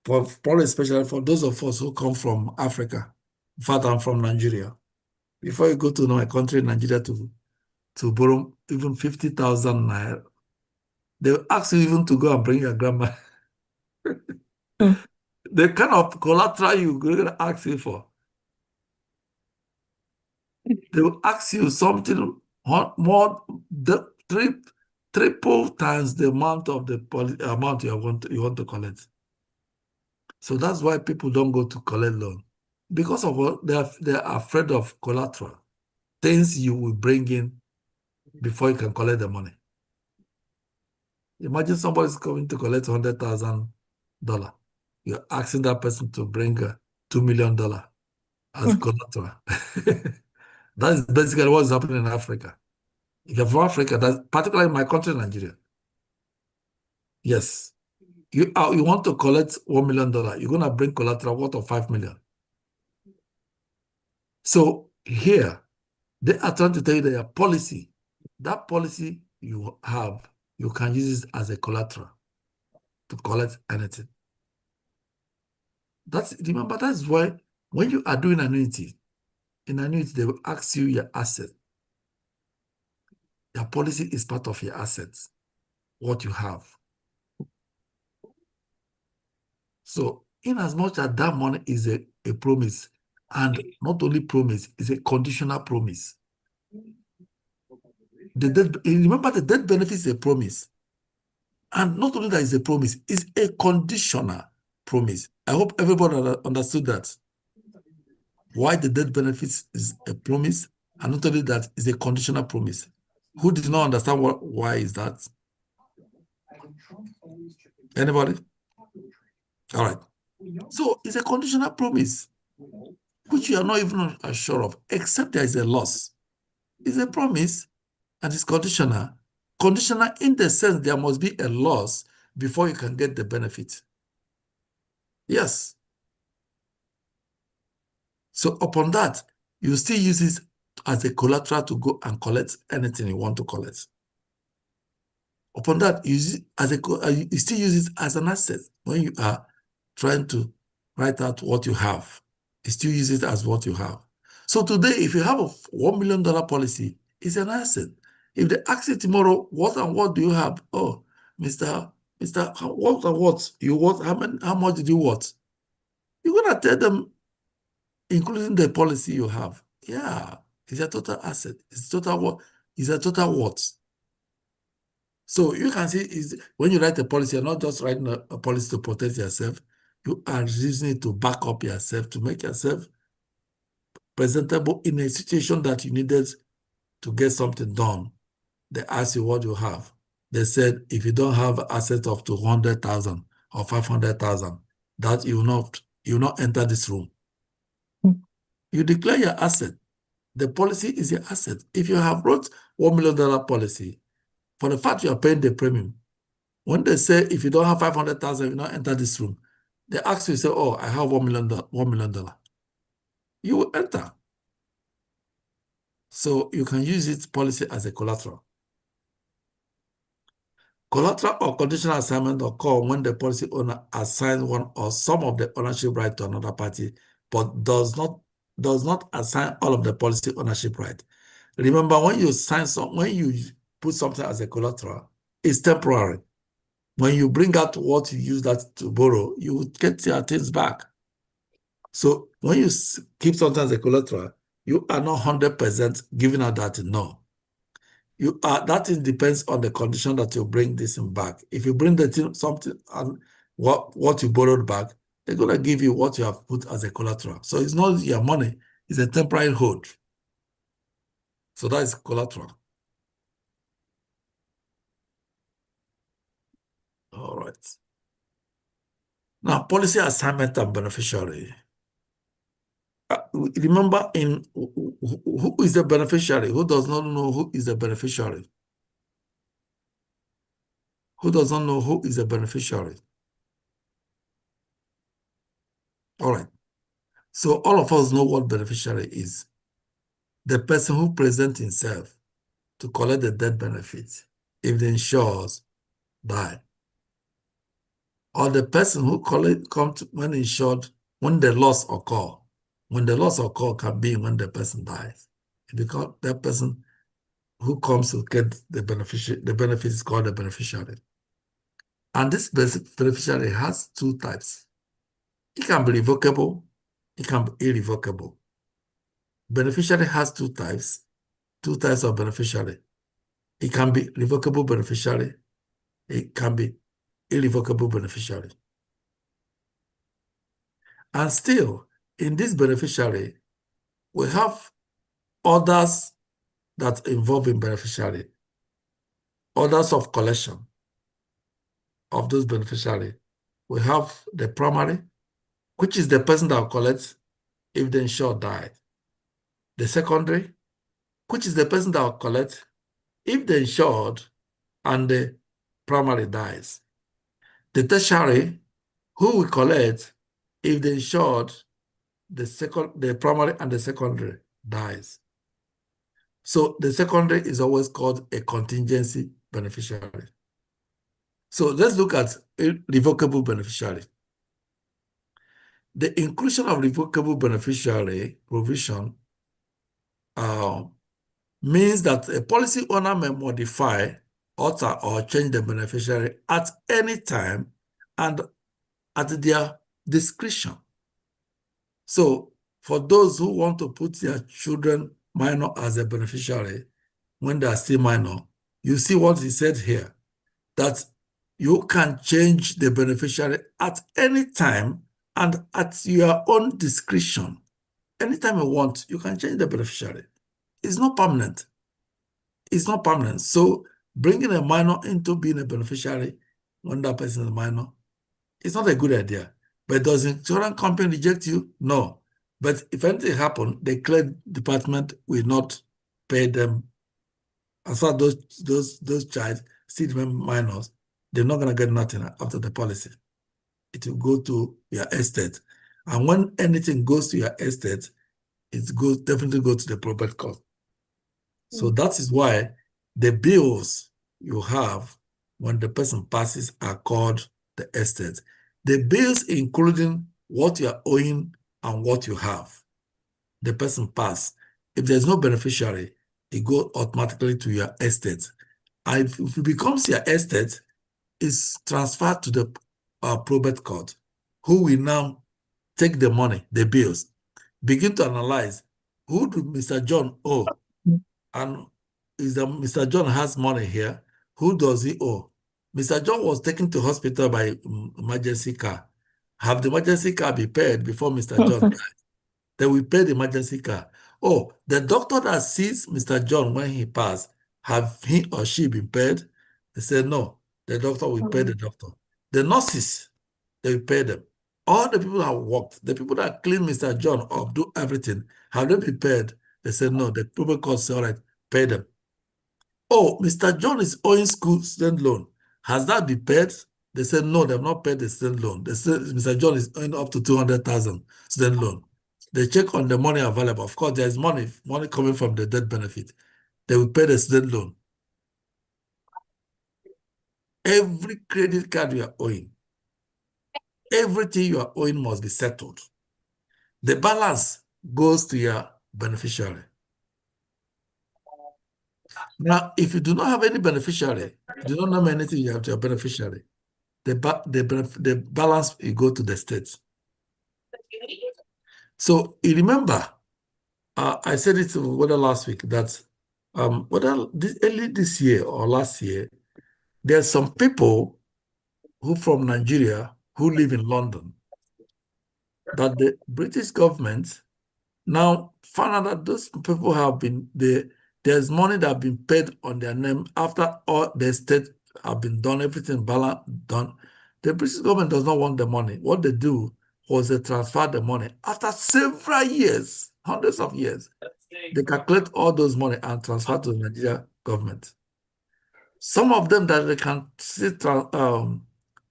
probably especially for those of us who come from Africa, in fact, I'm from Nigeria. Before you go to my country, Nigeria, to borrow even 50,000 naira, they will ask you even to go and bring your grandma. The kind of collateral you're going to ask you for. They will ask you something more, triple times the amount of the amount you want to collect. So that's why people don't go to collect loan. Because of what they're afraid of collateral, things you will bring in before you can collect the money. Imagine somebody's coming to collect $100,000. You're asking that person to bring $2 million as collateral. That is basically what's happening in Africa. If you're from Africa, that's particularly in my country, Nigeria. Yes. You want to collect $1 million, you're going to bring collateral worth of $5 million. So here, they are trying to tell you that your policy, that policy you have, you can use it as a collateral to collect anything. Remember, that's why when you are doing annuity, in annuity, they will ask you your asset. Your policy is part of your assets, what you have. So, in as much as that money is a promise, and not only promise, it's a conditional promise. Remember, the death benefit is a promise. And not only that is a promise, it's a conditional promise. I hope everybody understood that. Why the death benefits is a promise, and not only that, is a conditional promise. Who did not understand why is that? Anybody? All right. So it's a conditional promise, which you are not even sure of, except there is a loss. It's a promise, and it's conditional. Conditional in the sense there must be a loss before you can get the benefit. Yes. So upon that, you still use it as a collateral to go and collect anything you want to collect. Upon that, you still use it as an asset when you are trying to write out what you have. You still use it as what you have. So today, if you have a $1 million policy, it's an asset. If they ask you tomorrow, what and what do you have? Oh, Mr. What and what? You want? How much did you want? You're gonna tell them, including the policy you have. Yeah, It's a total asset. It's total what? It's a total worth. So you can see is when you write a policy, you're not just writing a policy to protect yourself. You are using it to back up yourself, to make yourself presentable in a situation that you needed to get something done. They ask you what you have. They said if you don't have assets of 200,000 or 500,000, that you will not enter this room. You declare your asset. The policy is your asset. If you have wrote $1 million policy, for the fact you are paying the premium, when they say if you don't have 500,000, you will not enter this room, they ask you, say, oh, I have $1 million. You will enter. So you can use its policy as a collateral. Collateral or conditional assignment occur when the policy owner assigns one or some of the ownership right to another party, but does not assign all of the policy ownership right. Remember, when you put something as a collateral, it's temporary. When you bring out what you use that to borrow, you will get your things back. So when you keep something as a collateral, you are not 100% giving out that no. That depends on the condition that you bring this in back. If you bring the thing, something and what you borrowed back, they're gonna give you what you have put as a collateral. So it's not your money, it's a temporary hold. So that is collateral. All right. Now, policy assignment and beneficiary. Remember, who is the beneficiary? Who does not know who is the beneficiary? Who does not know who is the beneficiary? All right. So all of us know what beneficiary is. The person who presents himself to collect the death benefit if the insured die. Or the person who comes when insured, when the loss occur. When the loss occur can be when the person dies. Because that person who comes to get the benefit is called the beneficiary. And this beneficiary has two types. It can be revocable, it can be irrevocable. Beneficiary has two types of beneficiary. It can be revocable beneficiary, it can be irrevocable beneficiary. And still, in this beneficiary, we have orders that involve in beneficiary, orders of collection of those beneficiary. We have the primary, which is the person that will collect if the insured died. The secondary, which is the person that will collect if the insured and the primary dies. The tertiary, who will collect if the insured, the primary and the secondary dies. So the secondary is always called a contingency beneficiary. So let's look at a revocable beneficiary. The inclusion of revocable beneficiary provision means that a policy owner may modify, alter, or change the beneficiary at any time and at their discretion. So for those who want to put their children minor as a beneficiary when they are still minor, you see what he said here, that you can change the beneficiary at any time and at your own discretion. Anytime you want, you can change the beneficiary. It's not permanent. It's not permanent. So bringing a minor into being a beneficiary when that person is minor, it's not a good idea. But does the insurance company reject you? No. But if anything happens, the claim department will not pay them. As far as those child still remain minors, they're not going to get nothing after the policy. It will go to your estate. And when anything goes to your estate, it definitely go to the probate court. So that is why the bills you have when the person passes are called the estate. The bills including what you are owing and what you have. The person pass. If there's no beneficiary, it goes automatically to your estate. And if it becomes your estate, it's transferred to the probate court, who will now take the money, the bills, begin to analyze who do Mr. John owe? And is that Mr. John has money here? Who does he owe? Mr. John was taken to hospital by emergency car. Have the emergency car be paid before Mr. John died? Then we pay the emergency car. Oh, the doctor that sees Mr. John when he passed, have he or she been paid? They said no. The doctor will pay the doctor. The nurses, they will pay them. All the people that worked, the people that clean Mr. John up, do everything, have they been paid? They said no. The people court said, all right, pay them. Oh, Mr. John is owing school student loan. Has that been paid? They said no, they've not paid the student loan. They said Mr. John is owing up to 200,000 student loan. They check on the money available. Of course, there is money coming from the death benefit. They will pay the student loan. Every credit card you are owing, everything you are owing must be settled. The balance goes to your beneficiary. Now, if you do not have any beneficiary, you do not know anything you have to your beneficiary, the balance will go to the state. So you remember, I said it whether last week that whether early this year or last year, there are some people who from Nigeria who live in London that the British government now found out that those people have been there's money that have been paid on their name after all the state have been done, everything done. The British government does not want the money. What they do was they transfer the money after several years, hundreds of years. They calculate all those money and transfer to the Nigeria government. Some of them that they can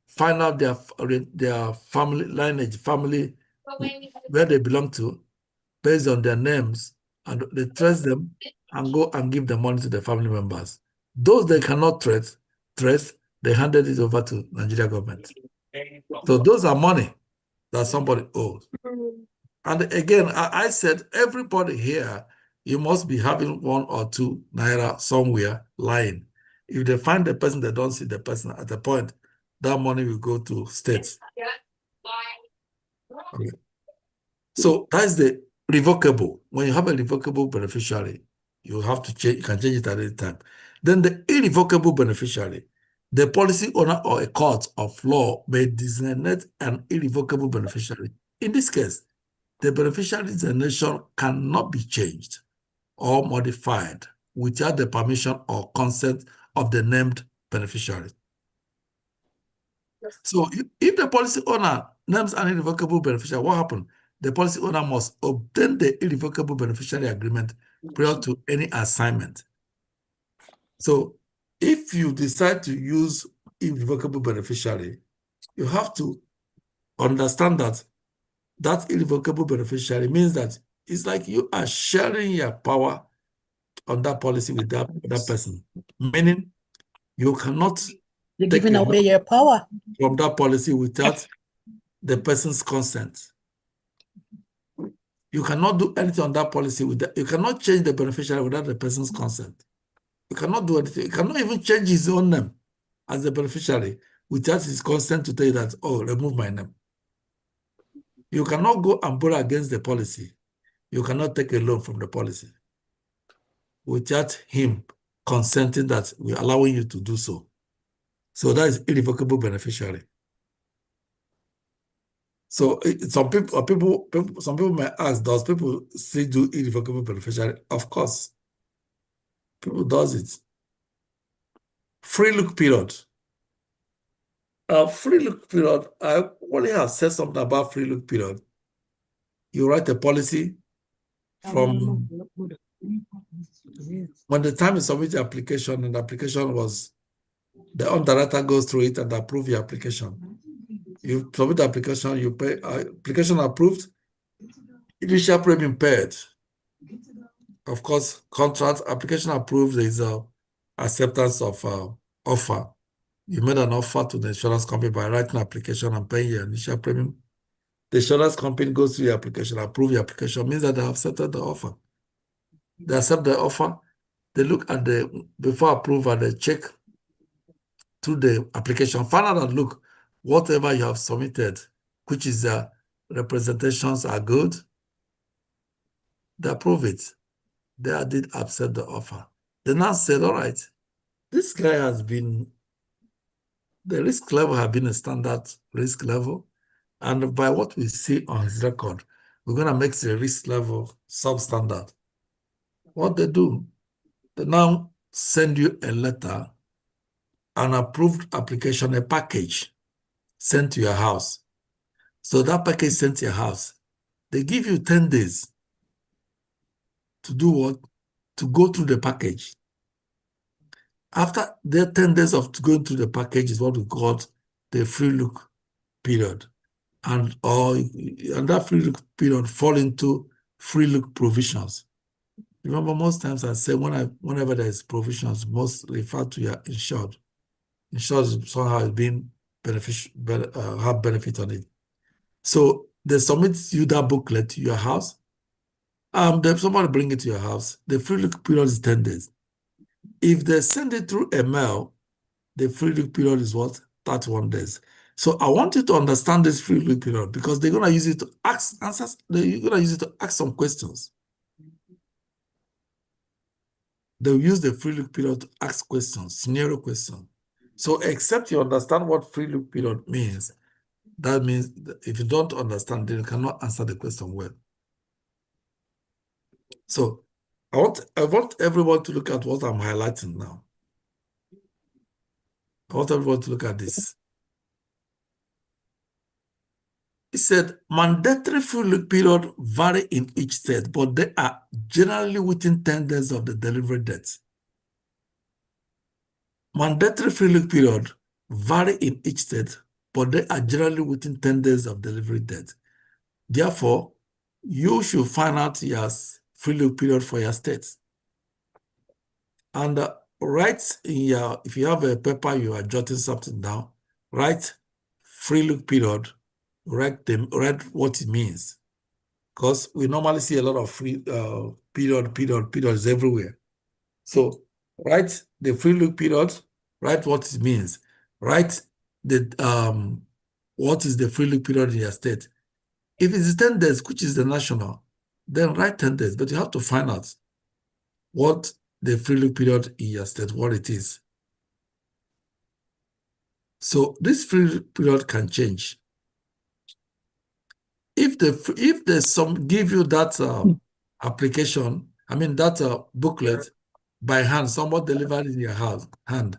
find out their family lineage, family where they belong to, based on their names, and they trace them and go and give the money to the family members. Those they cannot trace, they handed it over to Nigeria government. So those are money that somebody owes. And again, I said, everybody here, you must be having 1 or 2 naira somewhere lying. If they find the person, they don't see the person at the point, that money will go to states. Okay. So that's the revocable. When you have a revocable beneficiary, you have to change, you can change it at any time. Then the irrevocable beneficiary, the policy owner or a court of law may designate an irrevocable beneficiary. In this case, the beneficiary designation cannot be changed or modified without the permission or consent of the named beneficiary. So if the policy owner names an irrevocable beneficiary, what happened? The policy owner must obtain the irrevocable beneficiary agreement prior to any assignment. So if you decide to use irrevocable beneficiary, you have to understand that that irrevocable beneficiary means that it's like you are sharing your power on that policy with that person, meaning you cannot You're take giving a away loan your power. from that policy without the person's consent. You cannot do anything on that policy without, you cannot change the beneficiary without the person's consent. You cannot do anything. You cannot even change his own name as the beneficiary without his consent to tell you that, oh, remove my name. You cannot go and borrow against the policy. You cannot take a loan from the policy without him consenting that we're allowing you to do so. So that is irrevocable beneficiary. So some people may ask, does people still do irrevocable beneficiary? Of course. People does it. Free look period. Free look period, I only have said something about free look period. You write a policy from when the time you submit the application, and the application was, the underwriter goes through it and approve your application. You submit the application, you pay, application approved, initial premium paid. Of course, contract, application approved, there is a acceptance of offer. You made an offer to the insurance company by writing an application and paying your initial premium. The insurance company goes through your application, approve your application, means that they have accepted the offer. They accept the offer, they look at the, before approval, they check through the application, find out that, look, whatever you have submitted, which is representations are good, they approve it. They did accept the offer. They now said, all right, this guy has been, the risk level has been a standard risk level. And by what we see on his record, we're going to make the risk level substandard. What they do, they now send you a letter, an approved application, a package sent to your house. So that package sent to your house, they give you 10 days to do what? To go through the package. After the 10 days of going through the package is what we call the free look period. And that free look period fall into free look provisions. Remember, most times I say whenever there is provisions, most refer to your insured. Insured somehow is being beneficial, have benefit on it. So they submit you that booklet to your house. Then somebody bring it to your house. The free look period is 10 days. If they send it through a mail, the free look period is what? 31 days. So I want you to understand this free look period because they're going to use it to ask answers. They're going to use it to ask some questions. They'll use the free look period to ask questions, scenario questions. So except you understand what free look period means, that means that if you don't understand, then you cannot answer the question well. So I want everyone to look at what I'm highlighting now. I want everyone to look at this. It said mandatory free look period vary in each state, but they are generally within 10 days of the delivery date. Mandatory free look period vary in each state, but they are generally within 10 days of delivery date. Therefore, you should find out your free look period for your states. And write in your, if you have a paper, you are jotting something down, write free look period, write what it means. Because we normally see a lot of free periods everywhere. So write the free look period, write what it means, write the what is the free look period in your state. If it's 10 days, which is the national, then write 10 days, but you have to find out what the free look period in your state, what it is. So this free look period can change. If they give you that application, I mean that booklet by hand, someone delivered in your house, hand,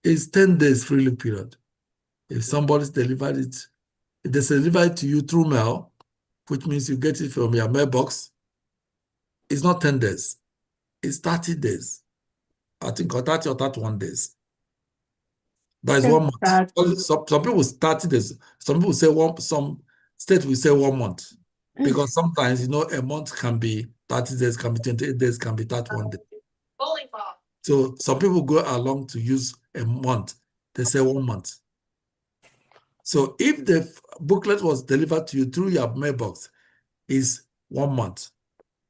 it's 10 days free look period. If somebody's delivered it, if they deliver it to you through mail, which means you get it from your mailbox, it's not 10 days. It's 30 days. I think or 30 or 31 days. That is 1 month. Some people 30 days. Some people say some states will say 1 month. Because sometimes, a month can be 30 days, can be 28 days, can be 31 days. So some people go along to use a month. They say 1 month. So if the booklet was delivered to you through your mailbox, is 1 month,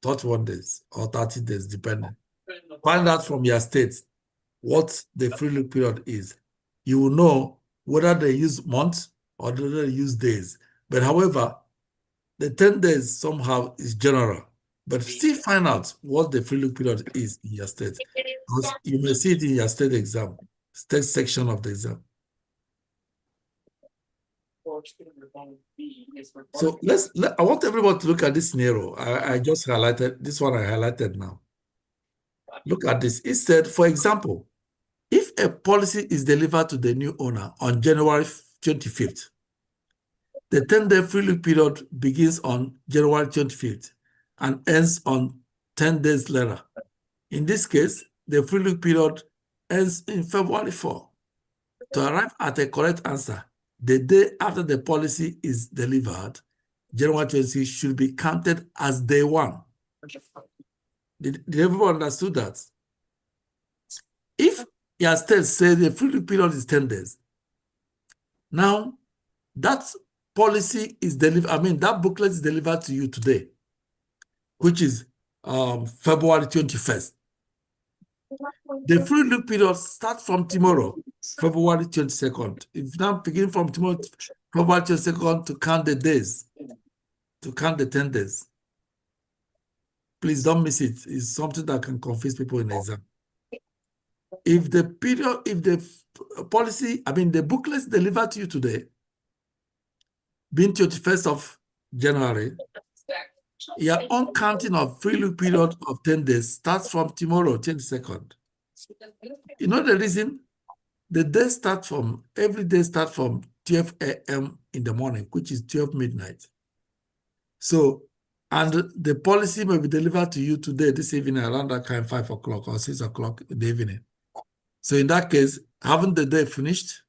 31 days, or 30 days, depending. Find out from your state what the free look period is. You will know whether they use months or whether they use days. But however, the 10 days somehow is general. But still find out what the free look period is in your state. Because you may see it in your state exam, state section of the exam. So I want everyone to look at this scenario. I just highlighted, this one I highlighted now. Look at this. It said, for example, if a policy is delivered to the new owner on January 25th, the 10-day free look period begins on January 25th and ends on 10 days later. In this case, the free look period ends in February 4. To arrive at a correct answer, the day after the policy is delivered, January 26th, should be counted as day 1. Did everyone understood that? If your state says the free look period is 10 days, now that policy is delivered, I mean, that booklet is delivered to you today, which is February 21st. The free look period starts from tomorrow, February 22nd. If now begin from tomorrow, February 22nd, to count the days, to count the 10 days. Please don't miss it. It's something that can confuse people in exam. If the policy, the booklets delivered to you today, being 21st of January, your own counting of free look period of 10 days starts from tomorrow, 22nd. You know the reason? The day starts from, every day starts from 12 a.m. in the morning, which is 12 midnight. So, and the policy may be delivered to you today, this evening, around that kind, 5 o'clock or 6 o'clock in the evening. So in that case, haven't the day finished?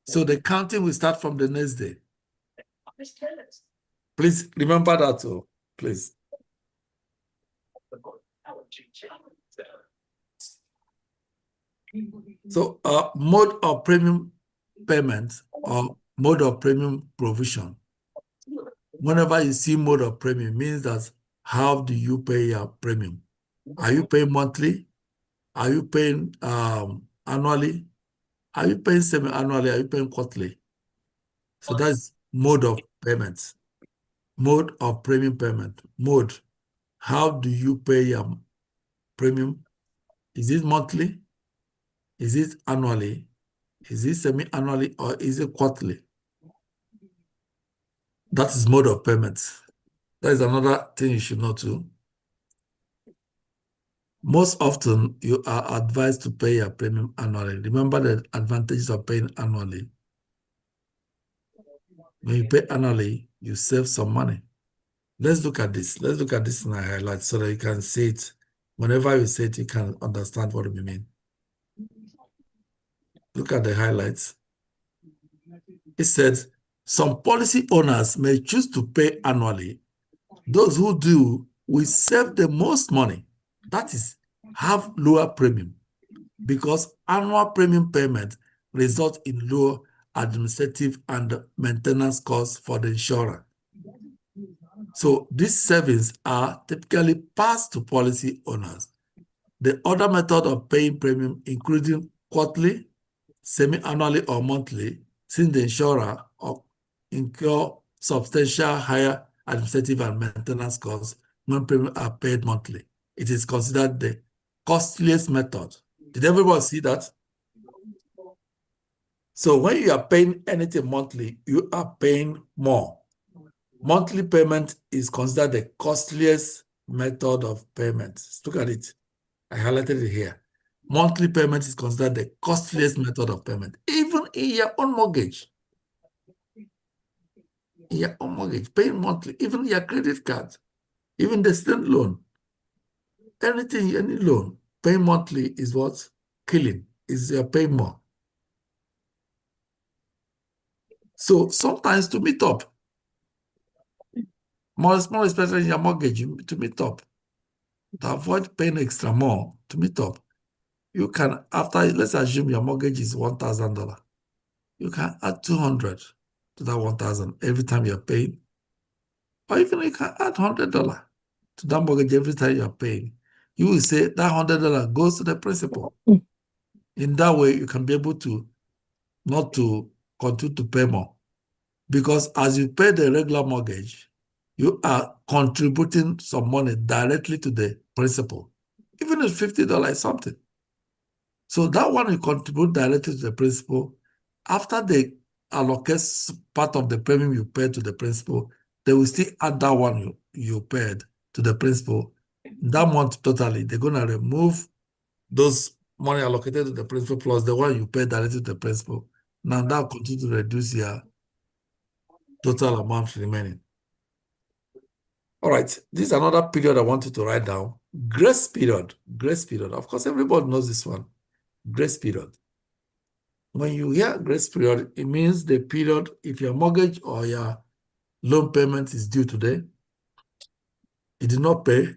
So the counting will start from the next day. Please remember that too, please. So mode of premium payment or mode of premium provision. Whenever you see mode of premium, means that how do you pay your premium? Are you paying monthly? Are you paying annually? Are you paying semi-annually? Are you paying quarterly? So that's mode of payments. Mode of premium payment. Mode. How do you pay your premium? Is it monthly? Is it annually? Is it semi-annually or is it quarterly? That is mode of payments. That is another thing you should know too. Most often, you are advised to pay your premium annually. Remember the advantages of paying annually. When you pay annually, you save some money. Let's look at this. Let's look at this in a highlight so that you can see it. Whenever you say it, you can understand what we mean. Look at the highlights. It says, some policy owners may choose to pay annually. Those who do will save the most money. That is, have lower premium, because annual premium payment results in lower administrative and maintenance costs for the insurer. So these savings are typically passed to policy owners. The other method of paying premium, including quarterly, semi-annually, or monthly, since the insurer incur substantial higher administrative and maintenance costs when premiums are paid monthly. It is considered the costliest method. Did everybody see that? So when you are paying anything monthly, you are paying more. Monthly payment is considered the costliest method of payment. Look at it. I highlighted it here. Monthly payment is considered the costliest method of payment, even in your own mortgage. In your own mortgage, paying monthly, even your credit card, even the student loan. Anything, any loan, paying monthly is what? Killing. Is you're paying more. So sometimes to meet up, more especially in your mortgage, to meet up, to avoid paying extra more, to meet up, you can, after, let's assume your mortgage is $1,000, you can add 200 to that 1,000 every time you're paying. Or even you can add $100 to that mortgage every time you're paying. You will say that $100 goes to the principal. In that way, you can be able to not to continue to pay more. Because as you pay the regular mortgage, you are contributing some money directly to the principal. Even if $50 is something. So that one you contribute directly to the principal. After they allocate part of the premium you pay to the principal, they will still add that one you paid to the principal. That month totally, they're going to remove those money allocated to the principal plus the one you pay directly to the principal. Now that will continue to reduce your total amount remaining. All right, this is another period I want you to write down. Grace period. Grace period. Of course, everybody knows this one. Grace period. When you hear grace period, it means the period, if your mortgage or your loan payment is due today, you did not pay,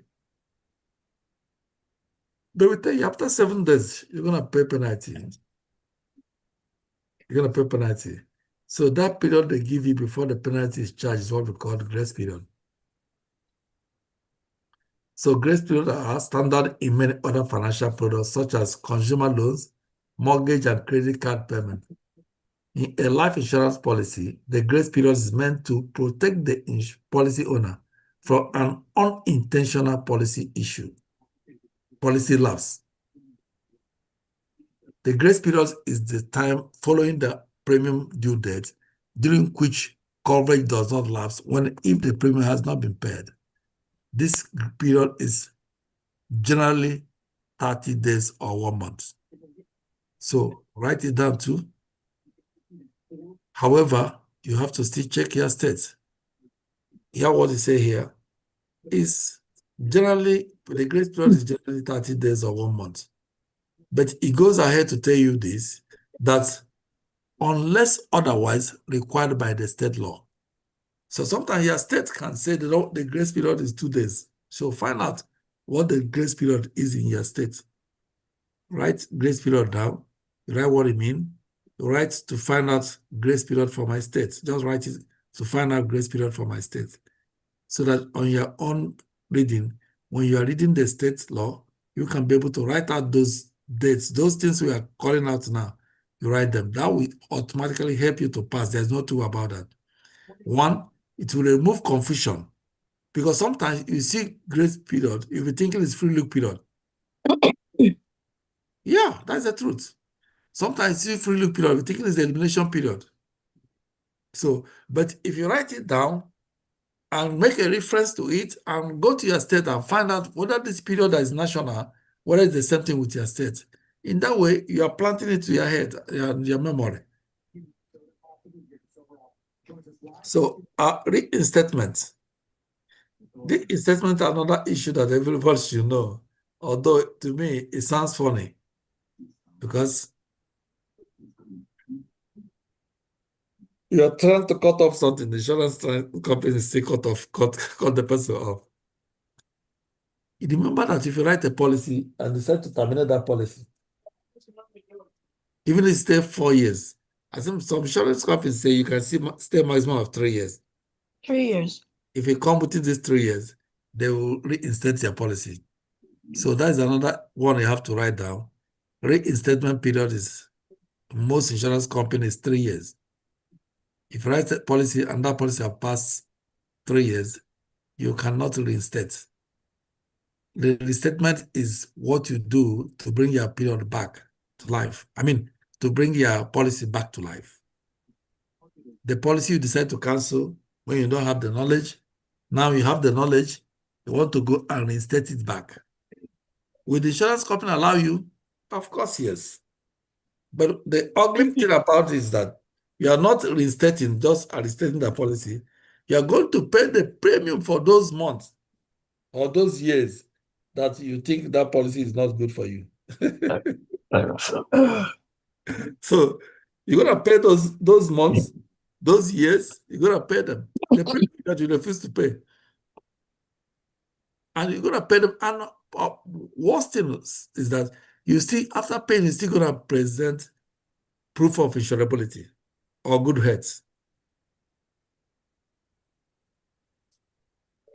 they will tell you after 7 days, you're going to pay penalty. You're going to pay penalty. So that period they give you before the penalty is charged is what we call the grace period. So grace periods are standard in many other financial products, such as consumer loans, mortgage, and credit card payment. In a life insurance policy, the grace period is meant to protect the policy owner from an unintentional policy issue, policy lapse. The grace period is the time following the premium due date during which coverage does not lapse if the premium has not been paid. This period is generally 30 days or 1 month. So write it down too. However, you have to still check your state. Here, what you say here is generally, the grace period is generally 30 days or 1 month. But it goes ahead to tell you this, that unless otherwise required by the state law. So sometimes your state can say the grace period is 2 days. So find out what the grace period is in your state. Write grace period down. You write what it means. You write to find out grace period for my state. Just write it to find out grace period for my state. So that on your own reading, when you are reading the state law, you can be able to write out those dates, those things we are calling out now. You write them. That will automatically help you to pass. There's no two about that. One, it will remove confusion. Because sometimes you see grace period, you'll be thinking it's free look period. Yeah, that's the truth. Sometimes you see free look period, you're thinking it's the elimination period. So, but if you write it down and make a reference to it and go to your state and find out whether this period that is national, whether it's the same thing with your state. In that way, you are planting it to your head, your memory. So, reinstatement. The reinstatement is another issue that everybody should know. Although to me, it sounds funny because you're trying to cut off something, the insurance company still cut the person off. You remember that if you write a policy and decide to terminate that policy, even if it stays 4 years, I think some insurance companies say you can stay maximum of 3 years. 3 years. If you come within these 3 years, they will reinstate your policy. So that's another one you have to write down. Reinstatement period is, most insurance companies, 3 years. If you write a policy and that policy has passed 3 years, you cannot reinstate. The restatement is what you do to bring your period back to life. I mean, to bring your policy back to life. The policy you decide to cancel when you don't have the knowledge, now you have the knowledge, you want to go and reinstate it back. Will the insurance company allow you? Of course, yes. But the ugly thing about it is that you are not reinstating, just reinstating the policy. You are going to pay the premium for those months or those years that you think that policy is not good for you. So you're going to pay those months, those years, you're going to pay them. The premium that you refuse to pay. And you're going to pay them. And worst thing is that you still, after paying, you're still going to present proof of insurability or good health.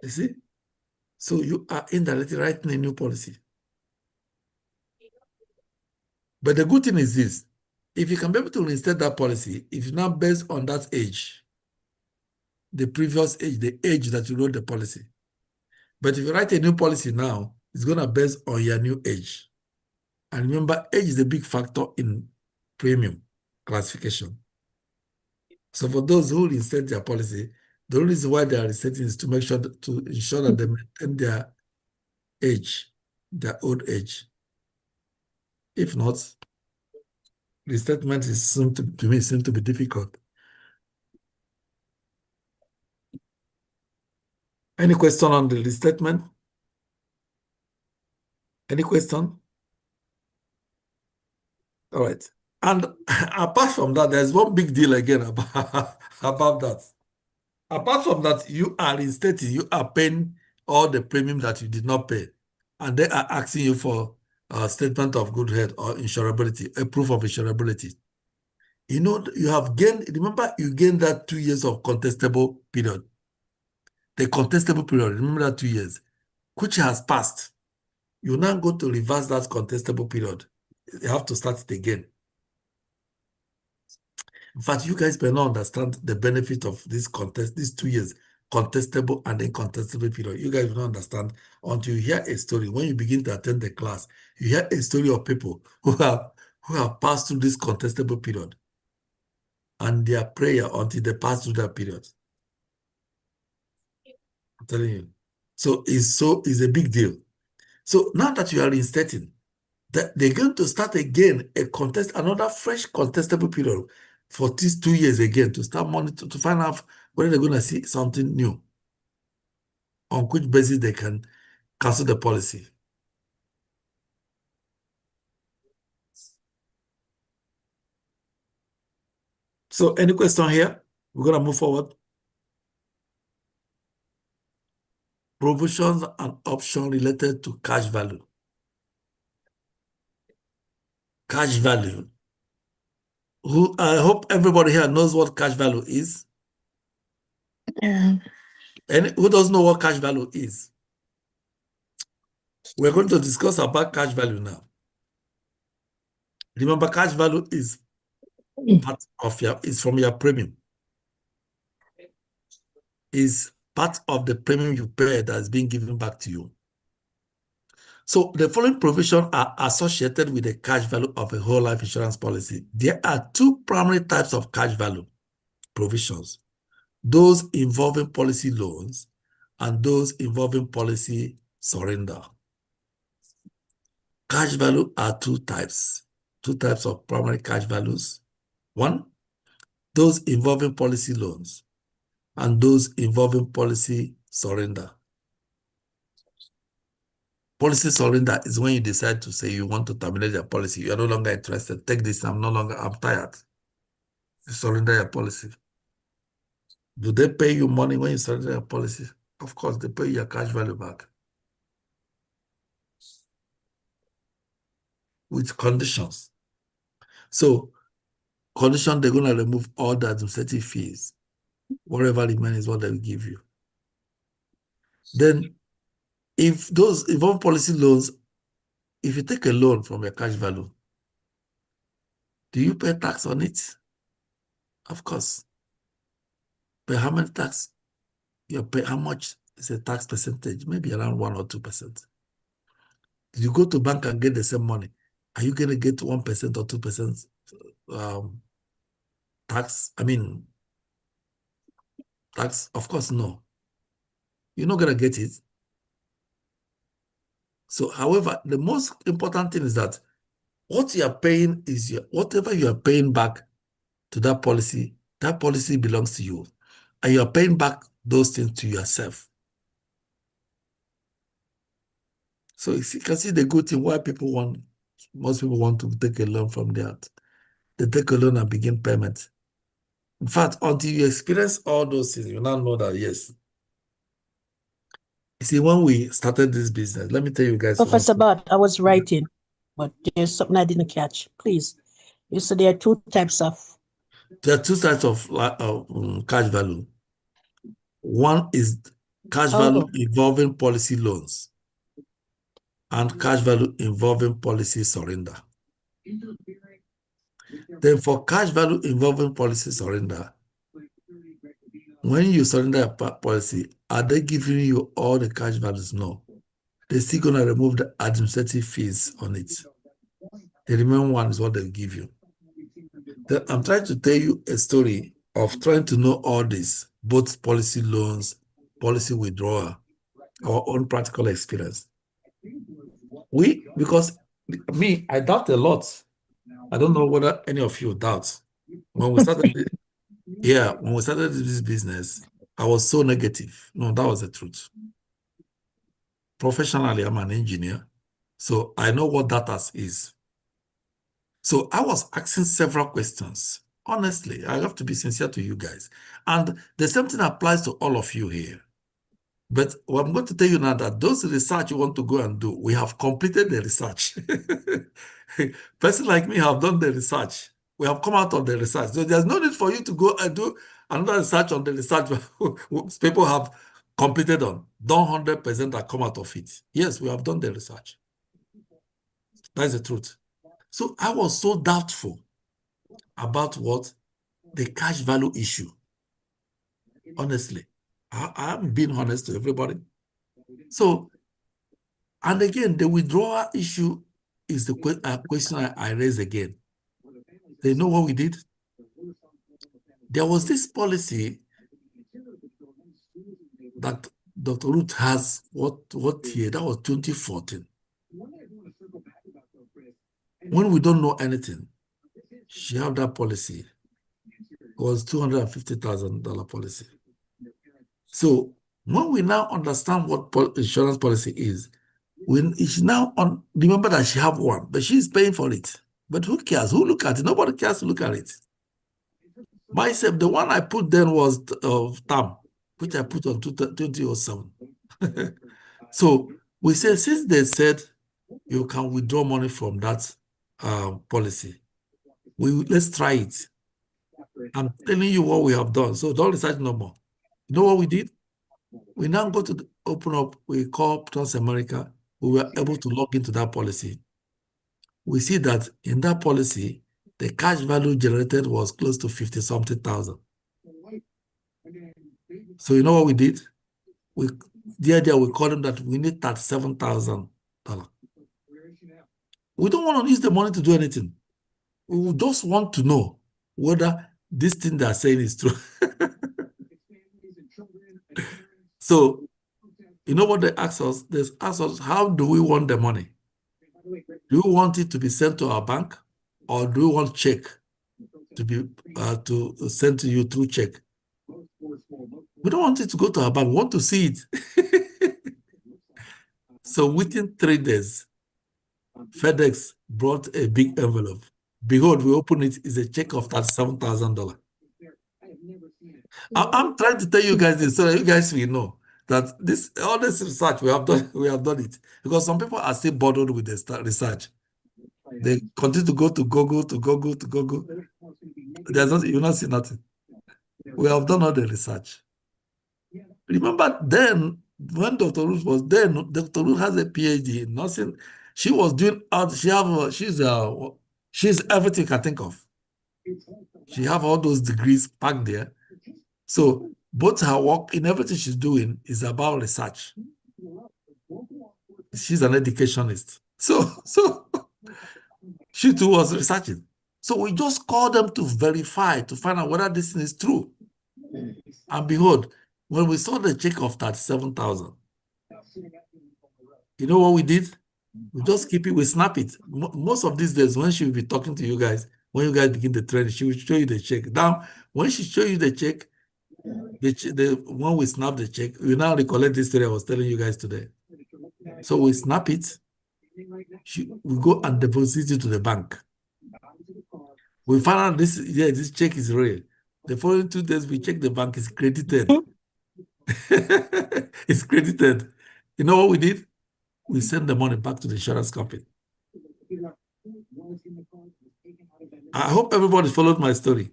You see? So you are indirectly writing a new policy. But the good thing is this. If you can be able to reinstate that policy, if you're not based on that age, the previous age, the age that you wrote the policy. But if you write a new policy now, it's going to be based on your new age. And remember, age is a big factor in premium classification. So for those who reinstate their policy, the only reason why they are reinstating is to make sure to ensure that they maintain their age, their old age. If not, restatement to me seems to be difficult. Any question on the restatement? Any question? All right. And apart from that, there's one big deal again about that. Apart from that, you are reinstating, you are paying all the premium that you did not pay. And they are asking you for a statement of good health or insurability, a proof of insurability. You know, you have gained, remember you gained that 2 years of contestable period. The contestable period, remember that 2 years, which has passed. You now go to reverse that contestable period. You have to start it again. In fact, you guys may not understand the benefit of this contest, these 2 years. contestable and incontestable period. You guys will not understand until you hear a story. When you begin to attend the class, you hear a story of people who have passed through this contestable period and their prayer until they pass through that period. I'm telling you. So it's a big deal. So now that you are reinstating, that they're going to start again another fresh contestable period for these 2 years again to start monitoring to find out whether they're going to see something new on which basis they can cancel the policy. So any question here? We're going to move forward. Provisions and options related to cash value. Cash value. I hope everybody here knows what cash value is. And who doesn't know what cash value is? We're going to discuss about cash value now. Remember, cash value is part of is from your premium. Is part of the premium you pay that is being given back to you. So the following provisions are associated with the cash value of a whole life insurance policy. There are two primary types of cash value provisions: those involving policy loans and those involving policy surrender. Cash value are two types of primary cash values. One, those involving policy loans and those involving policy surrender. Policy surrender is when you decide to say you want to terminate your policy. You are no longer interested. Take this, I'm tired. You surrender your policy. Do they pay you money when you surrender your policy? Of course, they pay your cash value back. With conditions. So, condition, they're going to remove all the administrative fees. Whatever remains is what they will give you. Then, if those involve policy loans, if you take a loan from your cash value, do you pay tax on it? Of course. But how much tax you pay? How much is a tax percentage? Maybe around 1 or 2%. Did you go to bank and get the same money? Are you going to get 1% or 2% tax? Tax? Of course, no. You're not going to get it. So, however, the most important thing is that what you are paying is whatever you are paying back to that policy belongs to you. And you are paying back those things to yourself. So if you can see the good thing why most people want to take a loan from that. They take a loan and begin payment. In fact, until you experience all those things, you now know that, yes. You see, when we started this business, let me tell you guys. Professor Bart, I was writing, but there's something I didn't catch. Please. You said there are two types of... There are two types of cash value. One is cash value involving policy loans and cash value involving policy surrender. Then for cash value involving policy surrender, when you surrender a policy, are they giving you all the cash values? No. They're still going to remove the administrative fees on it. The remaining one is what they'll give you. Then I'm trying to tell you a story of trying to know all this, both policy loans, policy withdrawal, our own practical experience. Because I doubt a lot. I don't know whether any of you doubt. When we started, when we started this business, I was so negative. No, that was the truth. Professionally, I'm an engineer, so I know what data is. So I was asking several questions. Honestly, I have to be sincere to you guys. And the same thing applies to all of you here. But what I'm going to tell you now that those research you want to go and do, we have completed the research. Person like me have done the research. We have come out of the research. So there's no need for you to go and do another research on the research people have completed on. Done 100% that come out of it. Yes, we have done the research. That's the truth. So I was so doubtful about what? The cash value issue. Honestly. I'm being honest to everybody. So, and again, the withdrawal issue is the question I raised again. They know what we did? There was this policy that Dr. Ruth has, what year? That was 2014. When we don't know anything, she had that policy. It was $250,000 policy. So when we now understand what insurance policy is, when she now remember that she have one, but she's paying for it. But who cares? Who look at it? Nobody cares to look at it. Myself, the one I put then was TAM, which I put on 2007. So we said, since they said you can withdraw money from that policy, let's try it. I'm telling you what we have done. So don't research no more. You know what we did? We now go to open up, we call Transamerica. We were able to log into that policy. We see that in that policy, the cash value generated was close to 50-something thousand. So you know what we did? We called them that we need $37,000. We don't want to use the money to do anything. We just want to know whether this thing they're saying is true. So, you know what they ask us? They ask us, how do we want the money? Do we want it to be sent to our bank, or do we want check to be to send to you through check? We don't want it to go to our bank. We want to see it. So within 3 days, FedEx brought a big envelope. Behold, we open it. It's a check of $37,000. I'm trying to tell you guys this so that you guys will know that all this research we have done it, because some people are still bothered with the research. They continue to go to Google. You'll not see nothing. We have done all the research. Remember then, when Dr. Ruth was there, Dr. Ruth has a PhD in nursing. She was doing she's everything you can think of. She have all those degrees packed there. So both her work in everything she's doing is about research. She's an educationist. So she too was researching. So we just called them to verify, to find out whether this thing is true. And behold, when we saw the check of 37,000, you know what we did? We just keep it, we snap it. Most of these days, when she will be talking to you guys, when you guys begin the training, she will show you the check. Now, when she show you the check, when we snap the check, we now recollect this story I was telling you guys today. So we snap it, we go and deposit it to the bank. We find out this check is real. The following 2 days, we check the bank, it's credited. It's credited. You know what we did? We sent the money back to the insurance company. I hope everybody followed my story.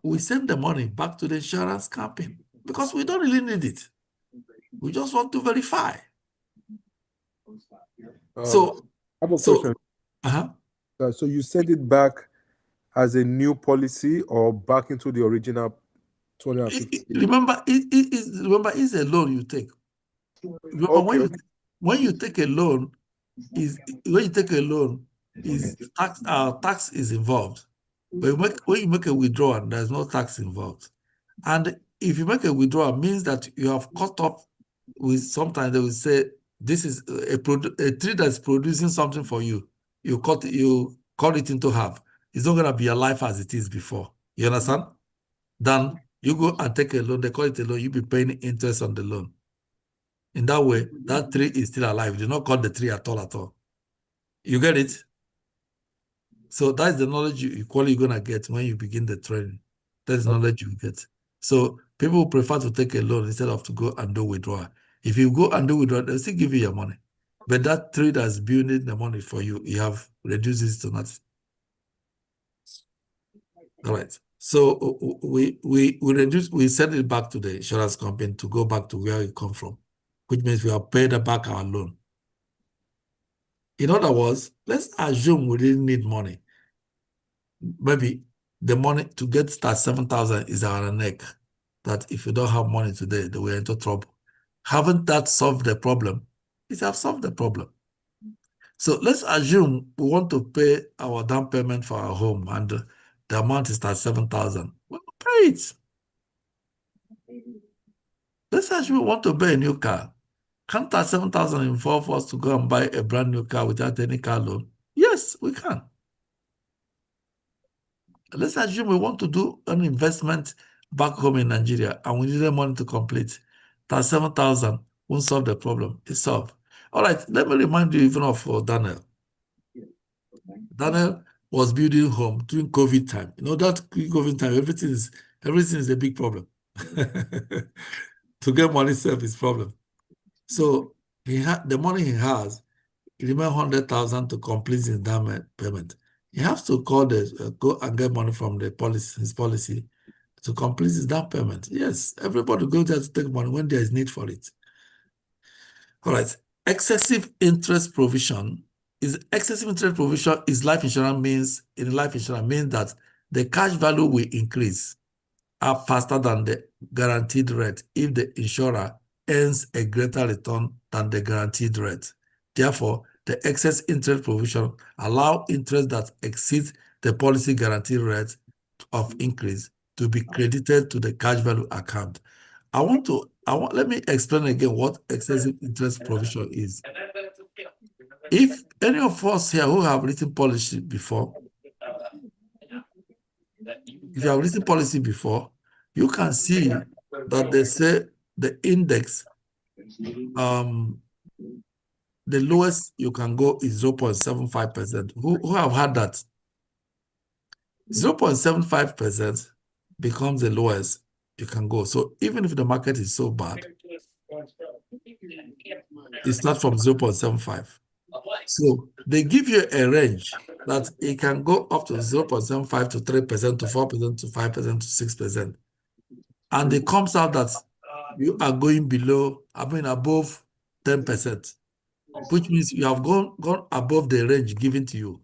We send the money back to the insurance company because we don't really need it. We just want to verify. So I have a question. So you sent it back as a new policy or back into the original 250? Remember, it's a loan you take. Remember, when you take a loan, tax is involved. But when you make a withdrawal, there's no tax involved. And if you make a withdrawal, it means that you have caught up with, sometimes they will say, this is a tree that's producing something for you. You cut it into half. It's not going to be alive as it is before. You understand? Then you go and take a loan. They call it a loan. You'll be paying interest on the loan. In that way, that tree is still alive. You do not cut the tree at all. You get it? So that's the knowledge you're going to get when you begin the training. That's the knowledge you get. So people prefer to take a loan instead of to go and do withdrawal. If you go and do withdrawal, they'll still give you your money. But that tree that's building the money for you, you have reduced it to nothing. All right. So we send it back to the insurance company to go back to where it come from, which means we have paid back our loan. In other words, let's assume we didn't need money. Maybe the money to get that 7,000 is our neck. that if you don't have money today, they will enter trouble. Haven't that solved the problem? It have solved the problem. So let's assume we want to pay our down payment for our home and the amount is at 7,000. We'll pay it. Let's assume we want to buy a new car. Can't that 7,000 involve us to go and buy a brand new car without any car loan? Yes, we can. Let's assume we want to do an investment back home in Nigeria and we need the money to complete. That 7,000 won't solve the problem. It's solved. All right, let me remind you even of Daniel. Daniel was building home during COVID time. You know, that COVID time, everything is a big problem. To get money itself is problem. So the money he has, it remains 100,000 to complete his down payment. He has to go and get money from his policy to complete his down payment. Yes, everybody goes there to take money when there is need for it. All right. Excessive interest provision is life insurance means that the cash value will increase up faster than the guaranteed rate if the insurer earns a greater return than the guaranteed rate. Therefore, the excess interest provision allows interest that exceeds the policy guaranteed rate of increase to be credited to the cash value account. Let me explain again what excessive interest provision is. If any of us here who have written policy before, you can see that they say the index, the lowest you can go is 0.75%. Who have had that? 0.75% becomes the lowest you can go. So even if the market is so bad, it starts from 0.75. So they give you a range that it can go up to 0.75 to 3% to 4% to 5% to 6%. And it comes out that you are going above 10%, which means you have gone above the range given to you.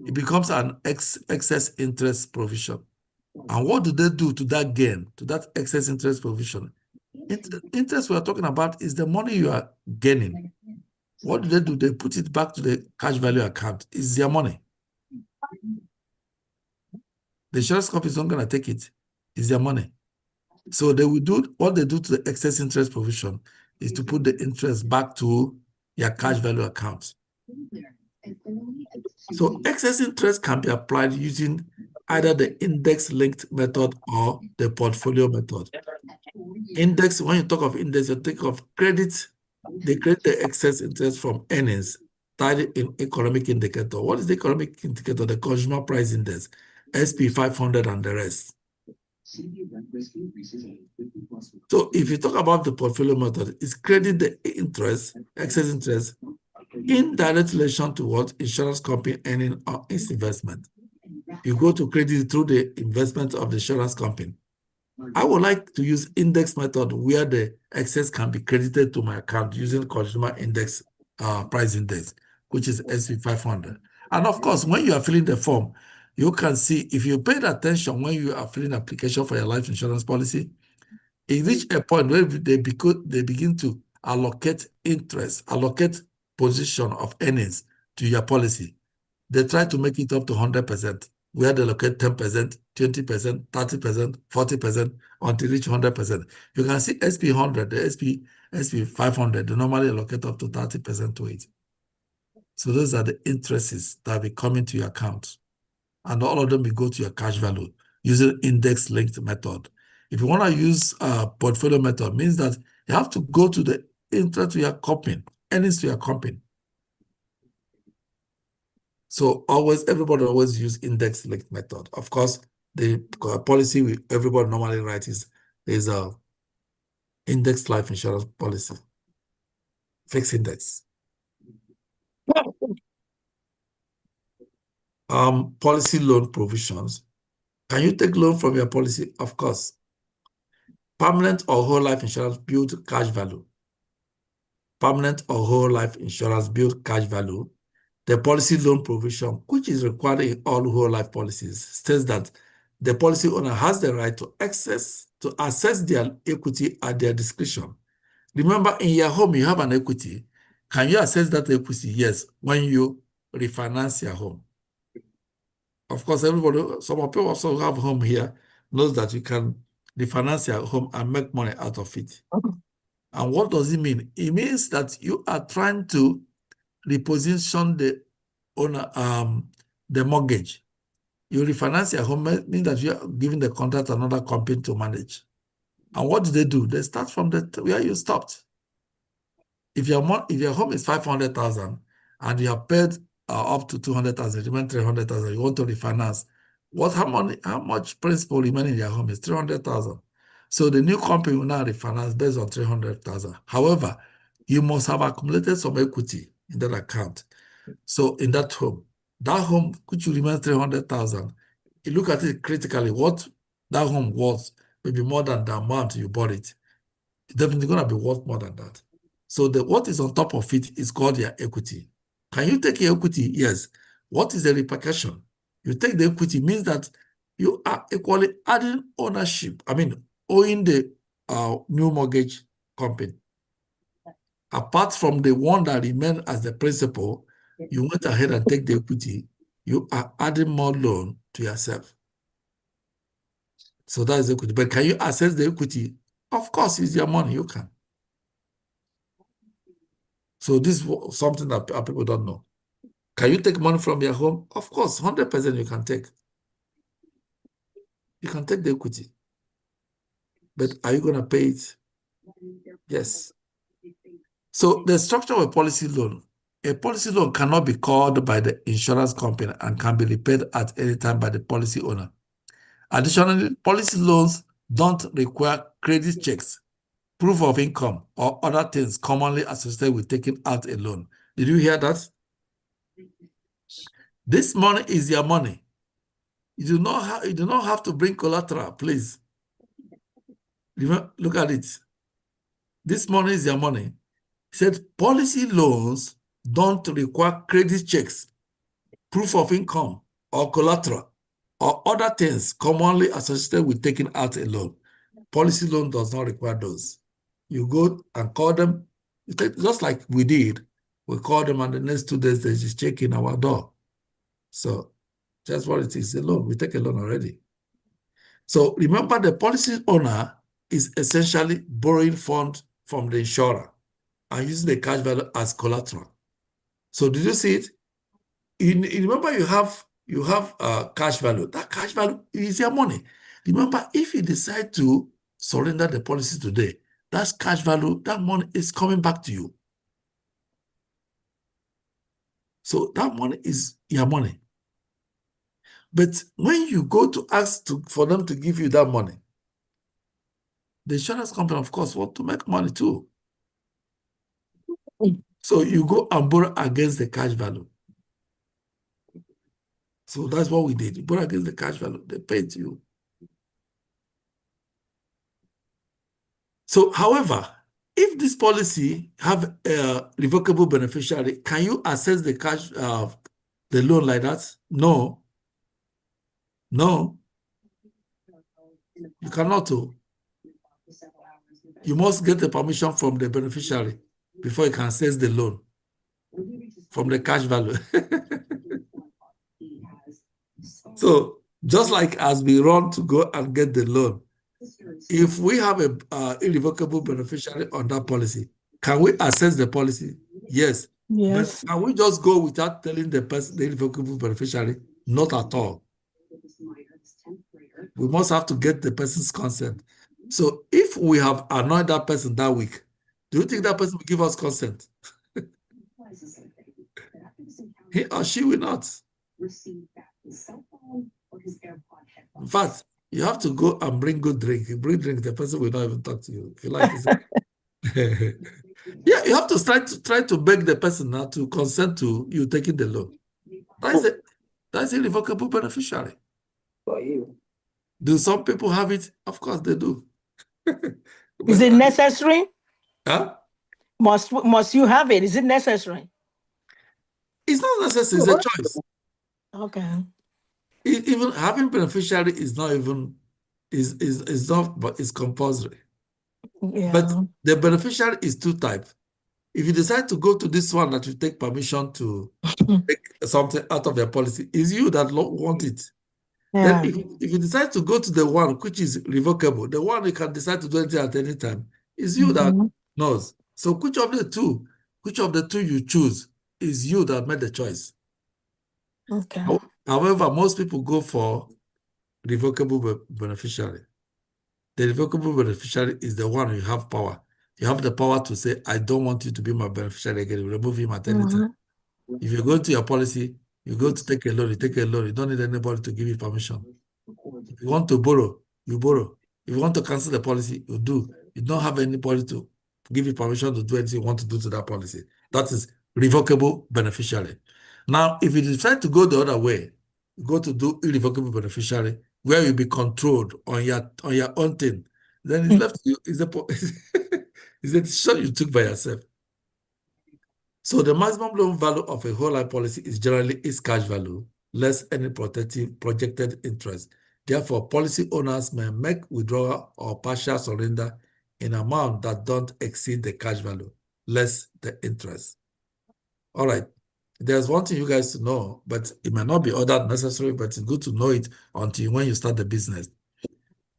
It becomes an excess interest provision. And what do they do to that gain, to that excess interest provision? Interest we are talking about is the money you are gaining. What do? They put it back to the cash value account. It's their money. The insurance company is not going to take it. It's their money. So they will do what they do to the excess interest provision is to put the interest back to your cash value account. So excess interest can be applied using either the index-linked method or the portfolio method. Index, when you talk of index, you think of credit. They create the excess interest from earnings tied in economic indicator. What is the economic indicator? The consumer price index, SP 500 and the rest. So if you talk about the portfolio method, it's credit the interest, excess interest, in direct relation to what insurance company earning on its investment. You go to credit through the investment of the insurance company. I would like to use index method where the excess can be credited to my account using consumer index price index, which is SP 500. And of course, when you are filling the form, you can see if you paid attention when you are filling application for your life insurance policy, it reached a point where they begin to allocate interest, allocate position of earnings to your policy. They try to make it up to 100%, where they allocate 10%, 20%, 30%, 40% until reach 100%. You can see SP 100, the SP 500, they normally allocate up to 30% to it. So those are the interests that will be coming to your account. And all of them will go to your cash value using index-linked method. If you want to use a portfolio method, means that you have to go to the interest to your company, earnings to your company. So everybody always use index-linked method. Of course, the policy everybody normally writes is a index life insurance policy, fixed index. Policy loan provisions. Can you take loan from your policy? Of course. Permanent or whole life insurance build cash value. Permanent or whole life insurance build cash value. The policy loan provision, which is required in all whole life policies, states that the policy owner has the right to assess their equity at their discretion. Remember, in your home, you have an equity. Can you assess that equity? Yes, when you refinance your home. Of course, some people also have home here, knows that you can refinance your home and make money out of it. And what does it mean? It means that you are trying to reposition the owner, the mortgage. You refinance your home, means that you are giving the contract to another company to manage. And what do? They start from where you stopped. If your home is 500,000 and you have paid up to 200,000, remain 300,000, you want to refinance. How much principal remaining in your home is 300,000. So the new company will now refinance based on 300,000. However, you must have accumulated some equity in that account. So in that home which will remain 300,000, you look at it critically, what that home was maybe more than the amount you bought it. It's definitely going to be worth more than that. So what is on top of it is called your equity. Can you take your equity? Yes. What is the repercussion? You take the equity means that you are equally adding ownership. Owing the new mortgage company. Apart from the one that remained as the principal, you went ahead and take the equity. You are adding more loan to yourself. So that is equity. But can you access the equity? Of course, it's your money. You can. So this is something that people don't know. Can you take money from your home? Of course, 100% you can take. You can take the equity. But are you going to pay it? Yes. So the structure of a policy loan cannot be called by the insurance company and can be repaid at any time by the policy owner. Additionally, policy loans don't require credit checks, proof of income, or other things commonly associated with taking out a loan. Did you hear that? This money is your money. You do not have to bring collateral, please. Look at it. This money is your money. He said policy loans don't require credit checks, proof of income, or collateral, or other things commonly associated with taking out a loan. Policy loan does not require those. You go and call them, just like we did. We call them, and the next 2 days they just check in our door. So that's what it is, a loan. We take a loan already. So remember, the policy owner is essentially borrowing funds from the insurer and using the cash value as collateral. So did you see it? You remember, you have cash value. That cash value is your money. Remember, if you decide to surrender the policy today, that's cash value, that money is coming back to you. So that money is your money. But when you go to ask for them to give you that money, the insurance company, of course, want to make money too. So you go and borrow against the cash value. So that's what we did. You borrow against the cash value. They paid you. So, however, if this policy have a revocable beneficiary, can you access the cash, the loan like that? No. No. You cannot. You must get the permission from the beneficiary before you can access the loan from the cash value. So, just like as we run to go and get the loan, if we have a irrevocable beneficiary on that policy, can we access the policy? Yes. Yes. But can we just go without telling the person, the irrevocable beneficiary? Not at all. We must have to get the person's consent. So if we have annoyed that person that week, do you think that person will give us consent? He or she will not. In fact, you have to go and bring good drink. You bring drink, the person will not even talk to you. If you like, yeah, you have to try to beg the person now to consent to you taking the loan. That's irrevocable beneficiary. For you. Do some people have it? Of course they do. Is it necessary? Huh? Must you have it? Is it necessary? It's not necessary, it's a choice. Okay. Even having beneficiary is not even is not, but it's compulsory. Yeah. But the beneficiary is two types. If you decide to go to this one that you take permission to take something out of your policy, it's you that want it. Yeah. Then if you decide to go to the one which is revocable, the one you can decide to do anything at any time, it's you that knows. So which of the two you choose is you that made the choice. Okay. However, most people go for revocable beneficiary. The revocable beneficiary is the one you have power. You have the power to say, I don't want you to be my beneficiary again. You remove him at any time. If you go to your policy, you go to take a loan, you take a loan. You don't need anybody to give you permission. If you want to borrow, you borrow. If you want to cancel the policy, you do. You don't have anybody to give you permission to do anything you want to do to that policy. That is revocable beneficiary. Now, if you decide to go the other way, you go to do irrevocable beneficiary, where you'll be controlled on your own thing, then it's left to you. It's a decision you took by yourself. So the maximum loan value of a whole life policy is generally its cash value, less any projected interest. Therefore, policy owners may make withdrawal or partial surrender in amount that don't exceed the cash value, less the interest. All right. There's one thing you guys to know, but it may not be all that necessary, but it's good to know it until when you start the business.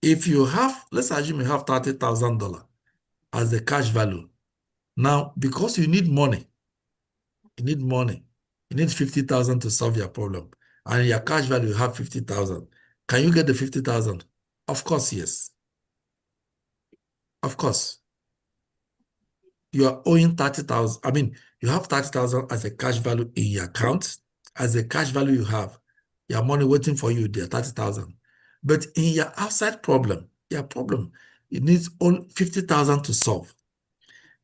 If you have, let's assume you have $30,000 as the cash value. Now, because you need money, you need 50,000 to solve your problem, and your cash value you have 50,000. Can you get the 50,000? Of course, yes. Of course. You are owing 30,000. I mean, you have 30,000 as a cash value in your account. As a cash value you have, your money waiting for you there, 30,000. But in your outside problem, it needs only 50,000 to solve.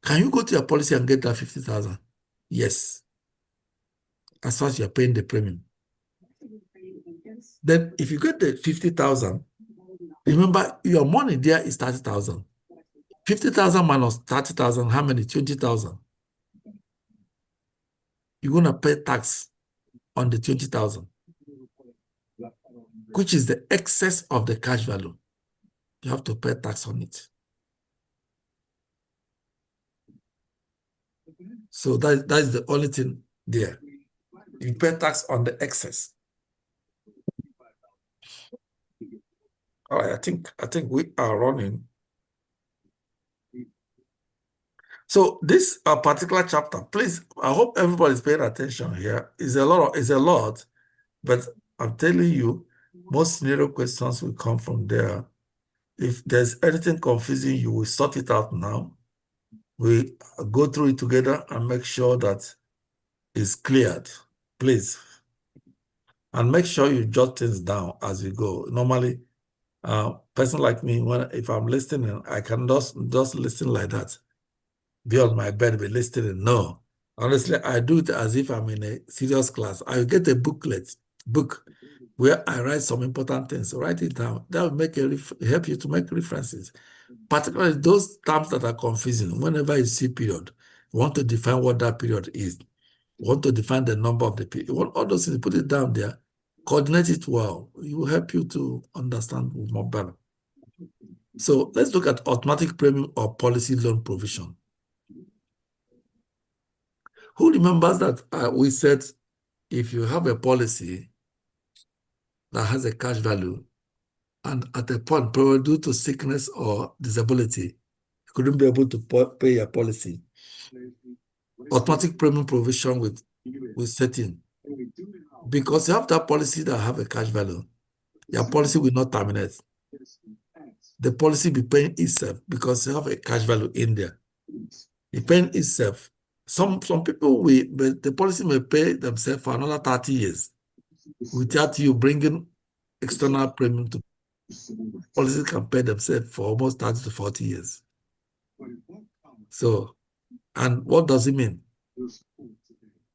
Can you go to your policy and get that 50,000? Yes. As far as you're paying the premium. Then if you get the 50,000, remember your money there is 30,000. 50,000 minus 30,000, how many? 20,000. You're going to pay tax on the 20,000, which is the excess of the cash value. You have to pay tax on it. So that is the only thing there. You pay tax on the excess. All right, I think we are running. So this particular chapter, please, I hope everybody's paying attention here. It's a lot, but I'm telling you, most scenario questions will come from there. If there's anything confusing, you will sort it out now. We go through it together and make sure that it's cleared, please. And make sure you jot things down as we go. Normally, person like me, if I'm listening, I can just listen like that. Be on my bed, be listening. No. Honestly, I do it as if I'm in a serious class. I get a book where I write some important things. So write it down. That will help you to make references. Particularly those terms that are confusing. Whenever you see period, you want to define what that period is. You want to define the number of the period. You want all those things, put it down there. Coordinate it well. It will help you to understand more better. So let's look at automatic premium or policy loan provision. Who remembers that we said if you have a policy that has a cash value and at a point, probably due to sickness or disability, you couldn't be able to pay your policy, automatic premium provision with setting. Because you have that policy that have a cash value, your policy will not terminate. The policy will be paying itself because you have a cash value in there. It's paying itself. Some people but the policy may pay themselves for another 30 years without you bringing external premium to policies can pay themselves for almost 30 to 40 years. So, and what does it mean?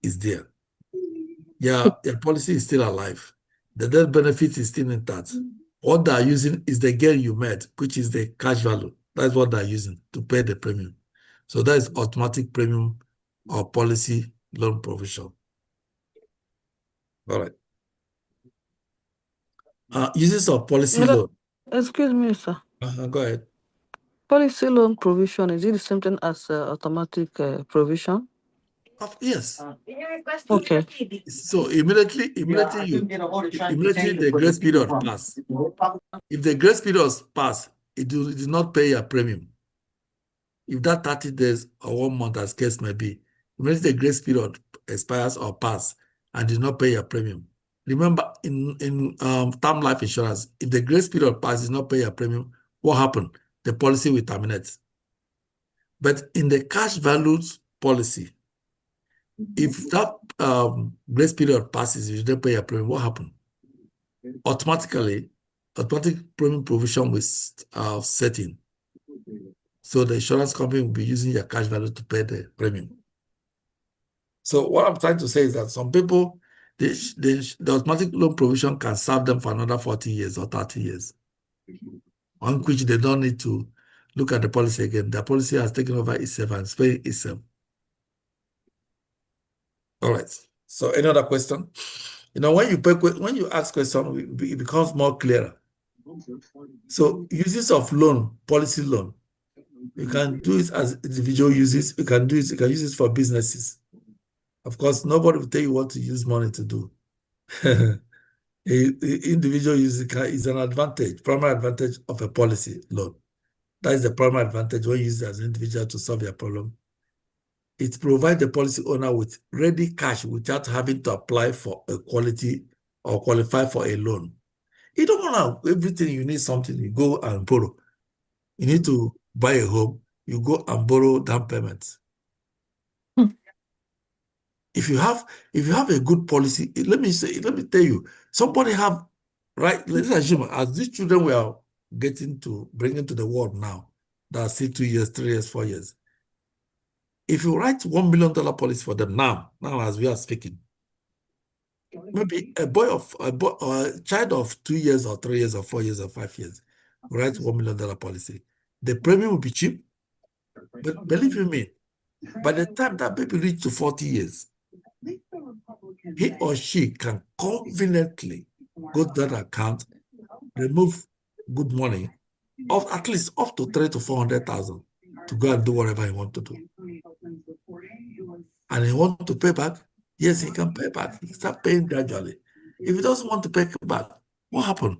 It's there. Your policy is still alive. The death benefit is still intact. What they're using is the gain you made, which is the cash value. That's what they're using to pay the premium. So that is automatic premium or policy loan provision. All right. Uses of policy Hello? loan. Excuse me, sir. Go ahead. Policy loan provision, is it the same thing as automatic provision? Yes. Okay. So immediately the grace period pass. If the grace period pass, it do not pay a premium. If that 30 days or 1 month, as case may be, immediately the grace period expires or pass and do not pay a premium. Remember, in term life insurance, if the grace period passes, not pay a premium, what happened? The policy will terminate. But in the cash values policy, if that grace period passes, you don't pay a premium, what happened? Automatic premium provision will set in. So the insurance company will be using your cash value to pay the premium. So what I'm trying to say is that some people, the automatic loan provision can serve them for another 40 years or 30 years, on which they don't need to look at the policy again. The policy has taken over itself and is paying itself. All right. So any other question? When you ask question, it becomes more clearer. So uses of loan, policy loan, you can do it as individual uses. You can use it for businesses. Of course, nobody will tell you what to use money to do. Individual use is an advantage, primary advantage of a policy loan. That is the primary advantage when you use it as an individual to solve your problem. It provides the policy owner with ready cash without having to apply for a quality or qualify for a loan. You don't want to everything you need something, you go and borrow. You need to buy a home, you go and borrow down payments. If you have a good policy, let me tell you, somebody have, right? Let's assume as these children we are bringing to the world now, that are still 2 years, 3 years, 4 years. If you write $1 million policy for them now as we are speaking, maybe a child of 2 years or 3 years or 4 years or 5 years, write $1 million policy. The premium will be cheap, but believe you me, by the time that baby reaches to 40 years, he or she can conveniently go to that account, remove good money of at least up to 300,000 to 400,000 to go and do whatever he wants to do. And he wants to pay back, yes, he can pay back. He start paying gradually. If he doesn't want to pay back, what happened?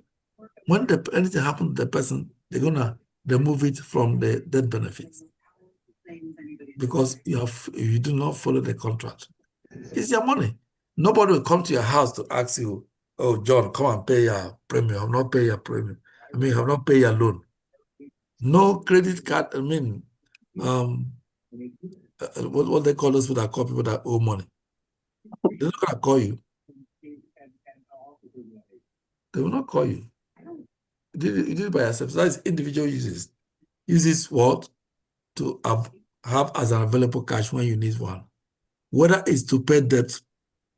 When anything happens to the person, they're gonna remove it from the death benefits because you do not follow the contract. It's your money. Nobody will come to your house to ask you, "Oh, John, come and pay your premium." I have not paid your premium. I mean, I have not paid your loan. No credit card. I mean, what they call those people that call people that owe money. They're not gonna call you. They will not call you. You did it by yourself. So that is individual uses. Uses what? To have as an available cash when you need one. Whether it's to pay debt,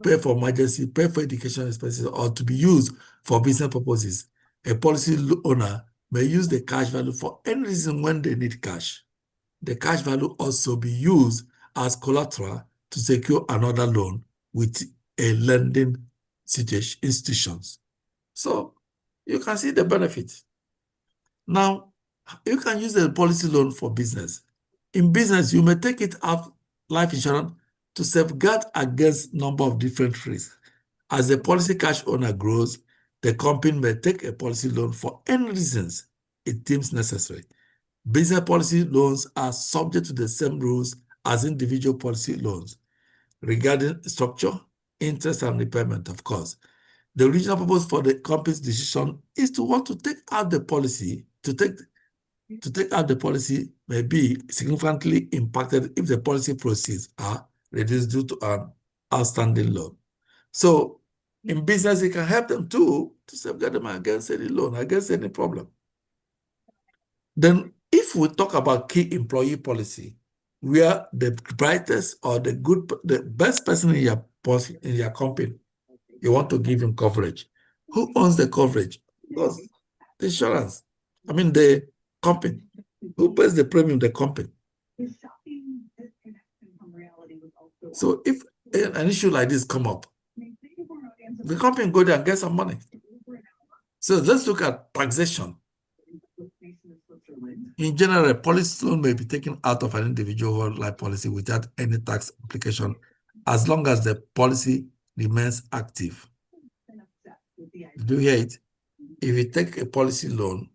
pay for emergency, pay for education expenses, or to be used for business purposes. A policy owner may use the cash value for any reason when they need cash. The cash value also be used as collateral to secure another loan with a lending institutions. So you can see the benefits. Now, you can use the policy loan for business. In business, you may take it out life insurance to safeguard against number of different risks. As the policy cash owner grows, the company may take a policy loan for any reasons it deems necessary. Business policy loans are subject to the same rules as individual policy loans regarding structure, interest, and repayment, of course. The original purpose for the company's decision is to want to take out the policy. To take out the policy may be significantly impacted if the policy proceeds are reduced due to an outstanding loan. So in business, it can help them too to safeguard them against any loan, against any problem. Then if we talk about key employee policy, where the brightest or the best person in your company, you want to give him coverage. Who owns the coverage? Because the insurance. I mean the company. Who pays the premium? The company. So if an issue like this come up, the company go there and get some money. So let's look at taxation. In general, a policy loan may be taken out of an individual whole life policy without any tax implication, as long as the policy remains active. Did you hear it? If you take a policy loan,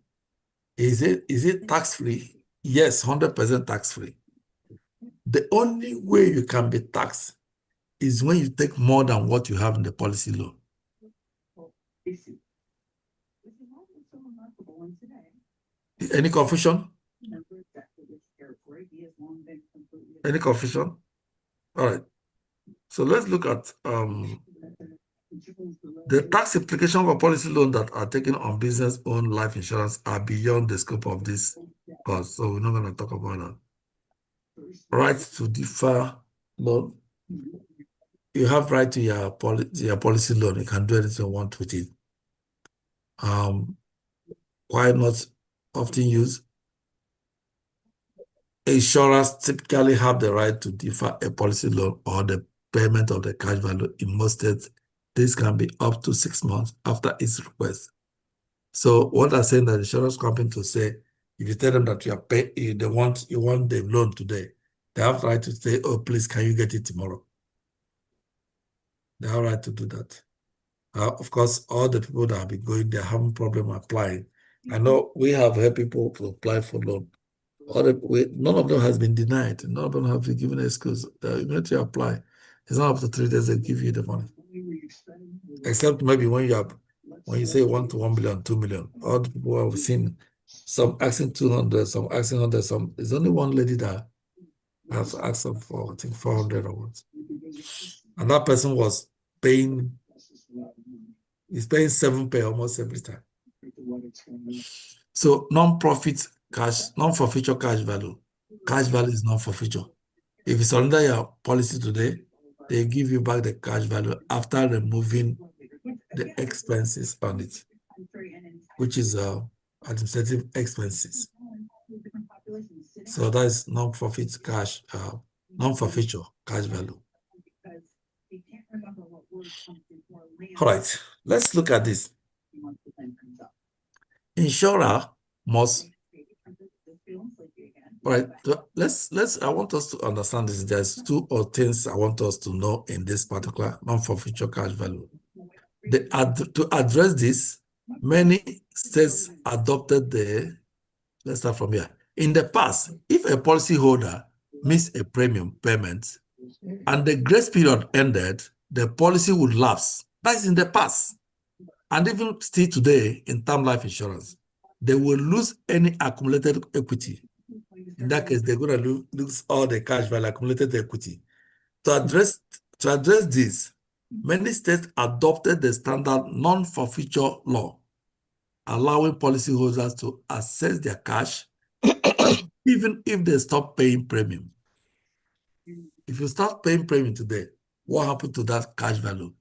is it tax-free? Yes, 100% tax-free. The only way you can be taxed is when you take more than what you have in the policy loan. Any confusion? Any confusion? All right. So let's look at the tax implications for policy loans that are taken on business-owned life insurance are beyond the scope of this course. So we're not going to talk about that. Right to defer loan. You have right to your policy loan. You can do anything you want with it. Why not often used? Insurers typically have the right to defer a policy loan or the payment of the cash value. In most states, this can be up to 6 months after its request. So what I'm saying, that insurance company to say, if you tell them that you are paying, you want the loan today, they have the right to say, oh, please, can you get it tomorrow? They have the right to do that. Of course, all the people that have been going, they're having problem applying. I know we have helped people to apply for loan. None of them has been denied. None of them have been given an excuse. The minute you apply, it's not up to 3 days they give you the money. Except maybe when you say 1 to 1 million, 2 million. All the people have seen some asking 200, some asking 100, some. There's only one lady that has asked them for, I think, 400 or what. And that person was paying, he's paying 7 pay almost every time. So non-forfeiture cash value. Cash value is non-forfeiture. If you surrender your policy today, they give you back the cash value after removing the expenses on it, which is administrative expenses. So that is non-forfeiture cash value. All right, let's look at this. Insurer must. Right. I want us to understand this. There's 2 or things I want us to know in this particular non-forfeiture cash value. To address this, many states adopted let's start from here. In the past, if a policyholder missed a premium payment and the grace period ended, the policy would lapse. That's in the past. And even still today, in term life insurance, they will lose any accumulated equity. In that case, they're going to lose all the cash value, accumulated equity. To address this, many states adopted the standard non-forfeiture law, allowing policyholders to access their cash even if they stop paying premium. If you start paying premium today, what happened to that cash value?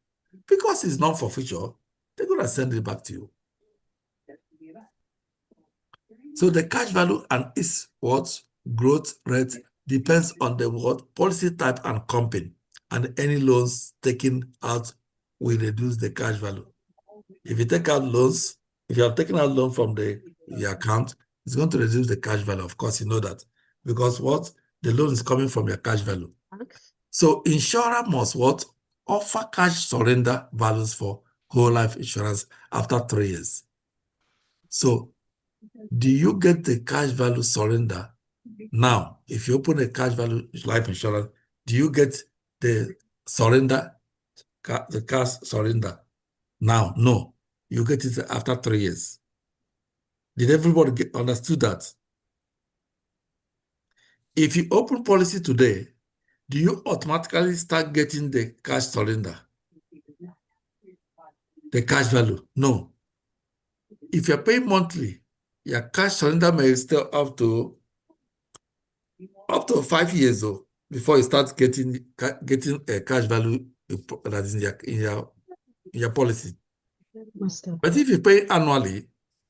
Because it's non-forfeiture, they're going to send it back to you. So the cash value and its growth rate depends on the policy type and company, and any loans taken out will reduce the cash value. If you take out loans, if you have taken out loan from your account, it's going to reduce the cash value. Of course, you know that, because the loan is coming from your cash value. So insurer must offer cash surrender values for whole life insurance after 3 years. So do you get the cash value surrender now? If you open a cash value life insurance, do you get the surrender, the cash surrender now? No, you get it after 3 years. Did everybody understood that? If you open policy today, do you automatically start getting the cash surrender? The cash value? No. If you're paying monthly, your cash surrender may still up to 5 years though, before you start getting a cash value that is in your policy. But if you pay annually,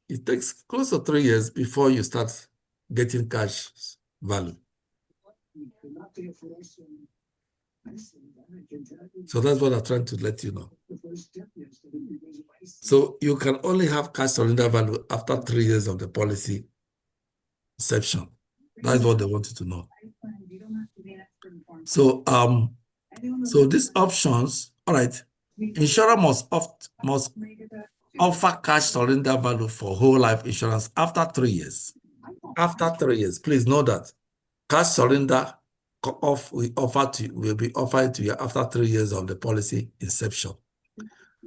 it takes close to 3 years before you start getting cash value. So that's what I'm trying to let you know. So you can only have cash surrender value after 3 years of the policy inception. That's what they wanted to know. So so these options, all right, insurer must offer cash surrender value for whole life insurance after 3 years. After 3 years, please know that cash surrender will be offered to you after 3 years of the policy inception.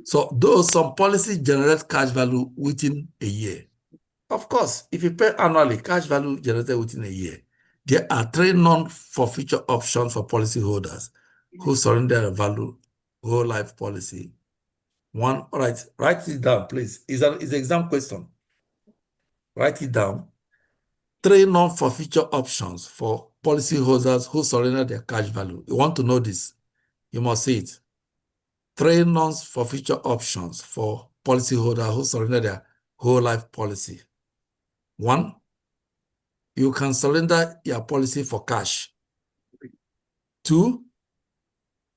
So though some policies generate cash value within a year, of course, if you pay annually, cash value generated within a year. There are 3 non-forfeiture options for policyholders who surrender a value whole life policy. 1, all right, write it down, please. It's an exam question. Write it down. 3 non-forfeiture options for policyholders who surrender their cash value. You want to know this, you must see it. 3 non-forfeiture options for policyholders who surrender their whole life policy. 1, you can surrender your policy for cash. 2,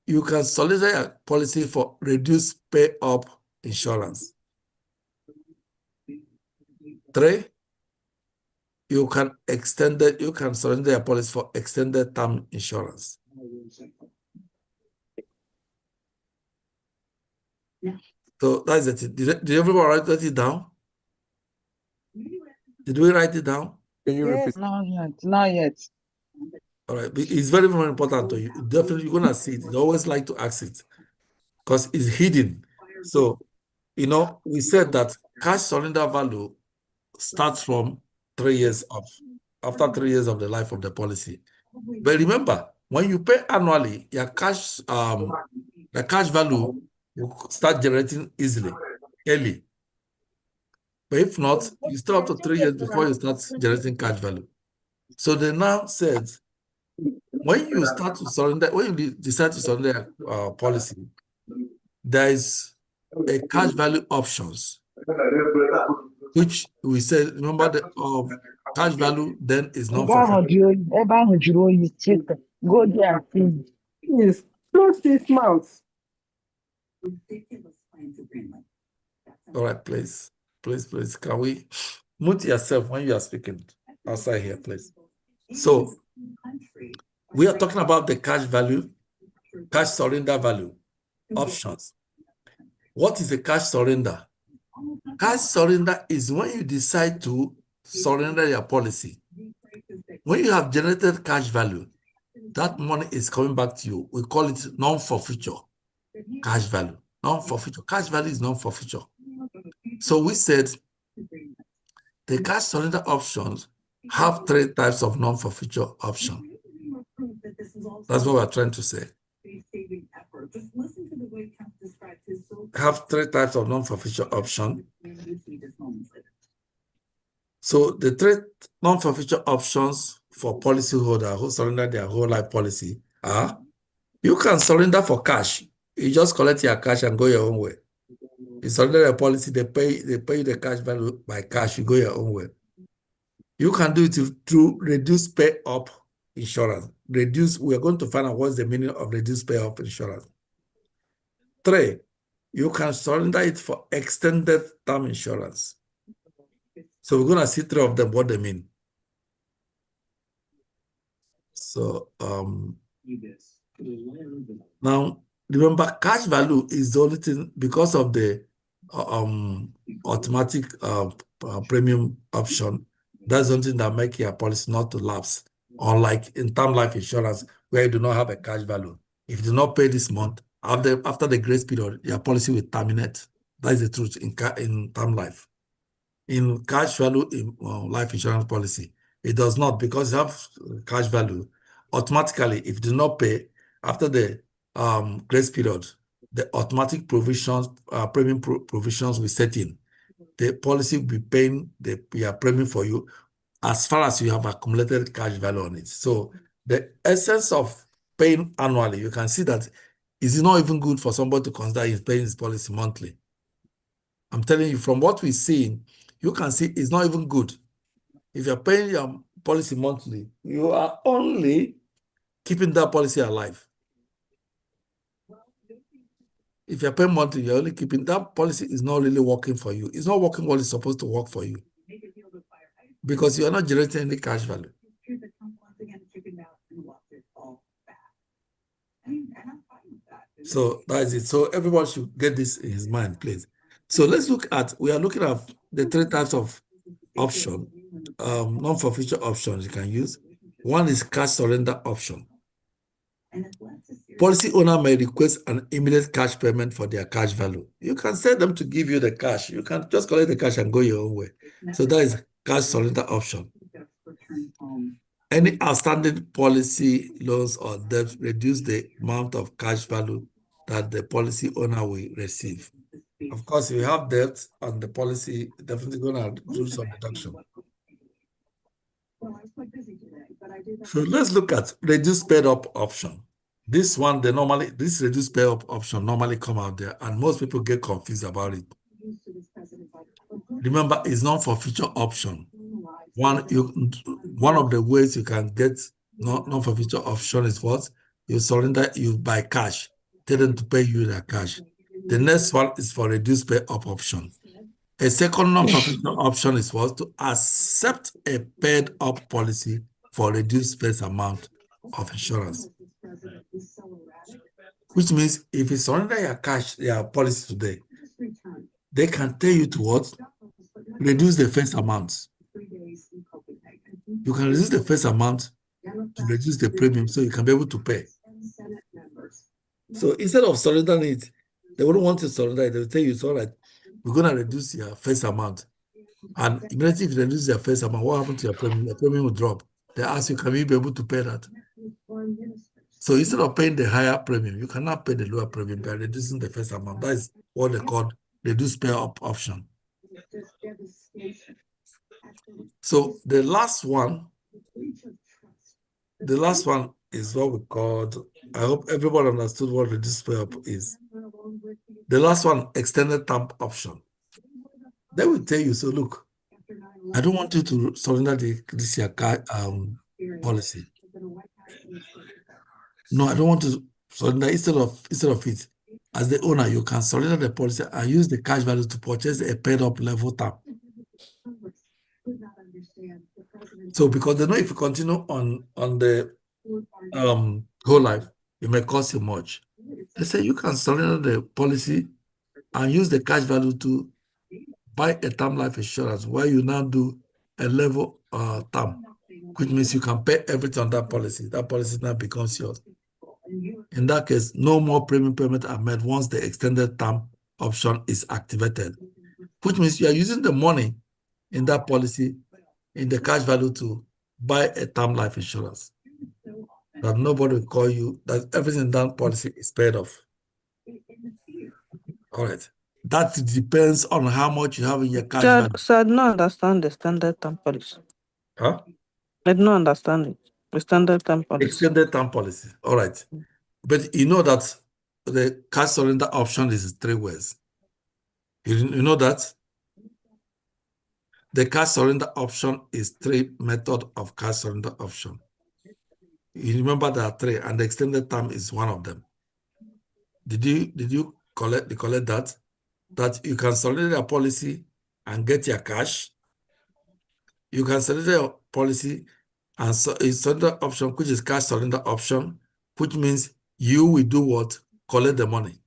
you can surrender your policy for reduced pay-up insurance. 3, you can surrender your policy for extended term insurance. So that's it. Did everyone write it down? Did we write it down? Can you repeat? Not yet. All right. It's very, very important to you. Definitely, you're going to see it. You always like to ask it because it's hidden. So, you know, we said that cash surrender value starts from 3 years after 3 years of the life of the policy. But remember, when you pay annually, your cash, the cash value will start generating early. But if not, you still have to 3 years before you start generating cash value. So they now said, when you start to surrender, when you decide to surrender policy, there is a cash value options, which we said, remember the cash value then is not for Go there, please. Please, close this mouth. All right, please, can we mute yourself when you are speaking outside here, please? So we are talking about the cash value, cash surrender value options. What is a cash surrender? Cash surrender is when you decide to surrender your policy. When you have generated cash value, that money is coming back to you. We call it non-forfeiture cash value. Non-forfeiture. Cash value is non-forfeiture. So we said the cash surrender options have 3 types of non-forfeiture option. That's what we're trying to say. Have 3 types of non-forfeiture option. So the 3 non-forfeiture options for policyholder who surrender their whole life policy are: you can surrender for cash. You just collect your cash and go your own way. You surrender your policy, they pay you the cash value by cash, you go your own way. You can do it through reduced pay-up insurance. We are going to find out what's the meaning of reduced pay-up insurance. 3, you can surrender it for extended term insurance. So we're going to see 3 of them, what they mean. So now remember, cash value is the only thing, because of the automatic premium option. That's something that makes your policy not to lapse. Unlike in term life insurance, where you do not have a cash value. If you do not pay this month, after the grace period, your policy will terminate. That is the truth in term life. In cash value in life insurance policy, it does not, because you have cash value. Automatically, if you do not pay after the grace period, the automatic provisions, premium provisions will set in. The policy will be paying your premium for you as far as you have accumulated cash value on it. So the essence of paying annually, you can see that it's not even good for somebody to consider he's paying his policy monthly. I'm telling you, from what we've seen, you can see it's not even good. If you're paying your policy monthly, you are only keeping that policy alive. If you're paying monthly, you're only keeping that policy is not really working for you. It's not working what it's supposed to work for you because you are not generating any cash value. So that is it. So everyone should get this in his mind, please. So let's look at, we are looking at the three types of option, non-forfeiture options you can use. One is cash surrender option. Policy owner may request an immediate cash payment for their cash value. You can send them to give you the cash. You can just collect the cash and go your own way. So that is cash surrender option. Any outstanding policy loans or debts reduce the amount of cash value that the policy owner will receive. Of course, if you have debt on the policy, definitely going to do some deduction. So let's look at reduced paid up option. This one, this reduced pay up option normally come out there, and most people get confused about it. Remember, it's not for future option. One of the ways you can get not for future option is what? You surrender, you buy cash, tell them to pay you their cash. The next one is for reduced pay up option. A second non-forfeiture option is what? To accept a paid up policy for reduced face amount of insurance. Which means if you surrender your cash, your policy today, they can tell you to what? Reduce the face amount. You can reduce the face amount to reduce the premium so you can be able to pay. So instead of surrendering it, they wouldn't want to surrender it. They will tell you, it's all right, we're going to reduce your face amount. And immediately if you reduce your face amount, what happens to your premium? Your premium will drop. They ask you, can you be able to pay that? So instead of paying the higher premium, you cannot pay the lower premium by reducing the face amount. That is what they call reduced pay up option. So the last one is what we called, I hope everyone understood what reduced pay up is. The last one, extended term option. They will tell you, so look, I don't want you to surrender this year policy. No, I don't want to surrender. Instead of it, as the owner, you can surrender the policy and use the cash value to purchase a paid up level term. So because they know if you continue on the whole life, it may cost you much. They say you can surrender the policy and use the cash value to buy a term life insurance where you now do a level term, which means you can pay everything on that policy. That policy now becomes yours. In that case, no more premium payment are made once the extended term option is activated, which means you are using the money in that policy, in the cash value to buy a term life insurance. That nobody will call you, that everything in that policy is paid off. All right. That depends on how much you have in your cash value. So I don't understand the standard term policy. Huh? I don't understand it. The standard term policy. Extended term policy. All right. But you know that the cash surrender option is 3 ways. You know that? The cash surrender option is 3 methods of cash surrender option. You remember there are 3, and the extended term is one of them. Did you collect that? That you can surrender a policy and get your cash. You can surrender a policy and surrender option, which is cash surrender option, which means you will do what? Collect the money.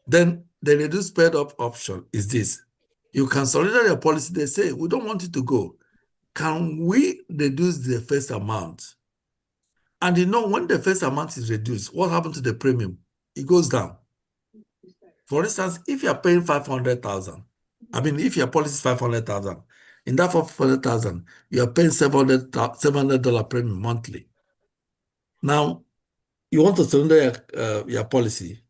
Then the reduced paid up option is this. You can surrender your policy. They say, we don't want it to go. Can we reduce the first amount? And you know, when the first amount is reduced, what happens to the premium? It goes down. For instance, if you're paying 500,000, if your policy is 500,000, in that 500,000, you are paying $700 premium monthly. Now, you want to surrender your policy.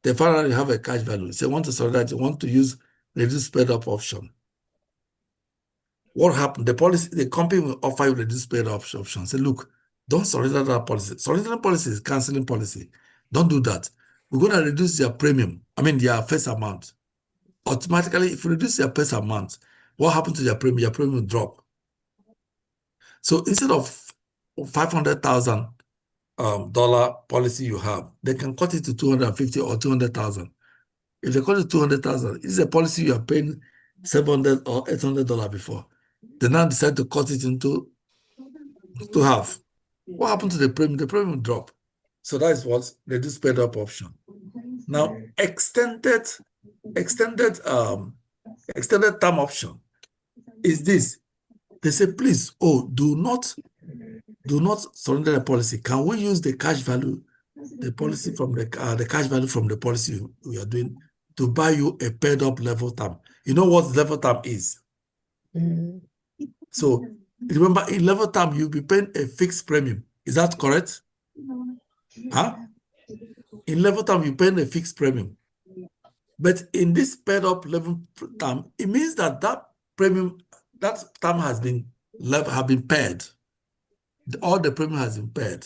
They finally have a cash value. So you want to surrender it, you want to use reduced paid up option. What happened? The company will offer you reduced paid up option. Say, look, don't surrender that policy. Surrendering policy is canceling policy. Don't do that. We're going to reduce your premium, your face amount. Automatically, if you reduce your face amount, what happens to your premium? Your premium will drop. So instead of 500,000 dollar policy you have, they can cut it to 250 or 200,000. If they cut it to 200,000, it's a policy you are paying $700 or $800 before. They now decide to cut it into half. What happened to the premium? The premium drop. So that is what they do sped up option. Now, extended term option is this. They say, please, do not surrender the policy. Can we use the cash value, the policy from the cash value from the policy we are doing to buy you a paid up level term? You know what level term is? So remember, in level term, you'll be paying a fixed premium. Is that correct? Huh? In level term, you're paying a fixed premium. But in this paid up level term, it means that premium, that term has been paid. All the premium has been paid.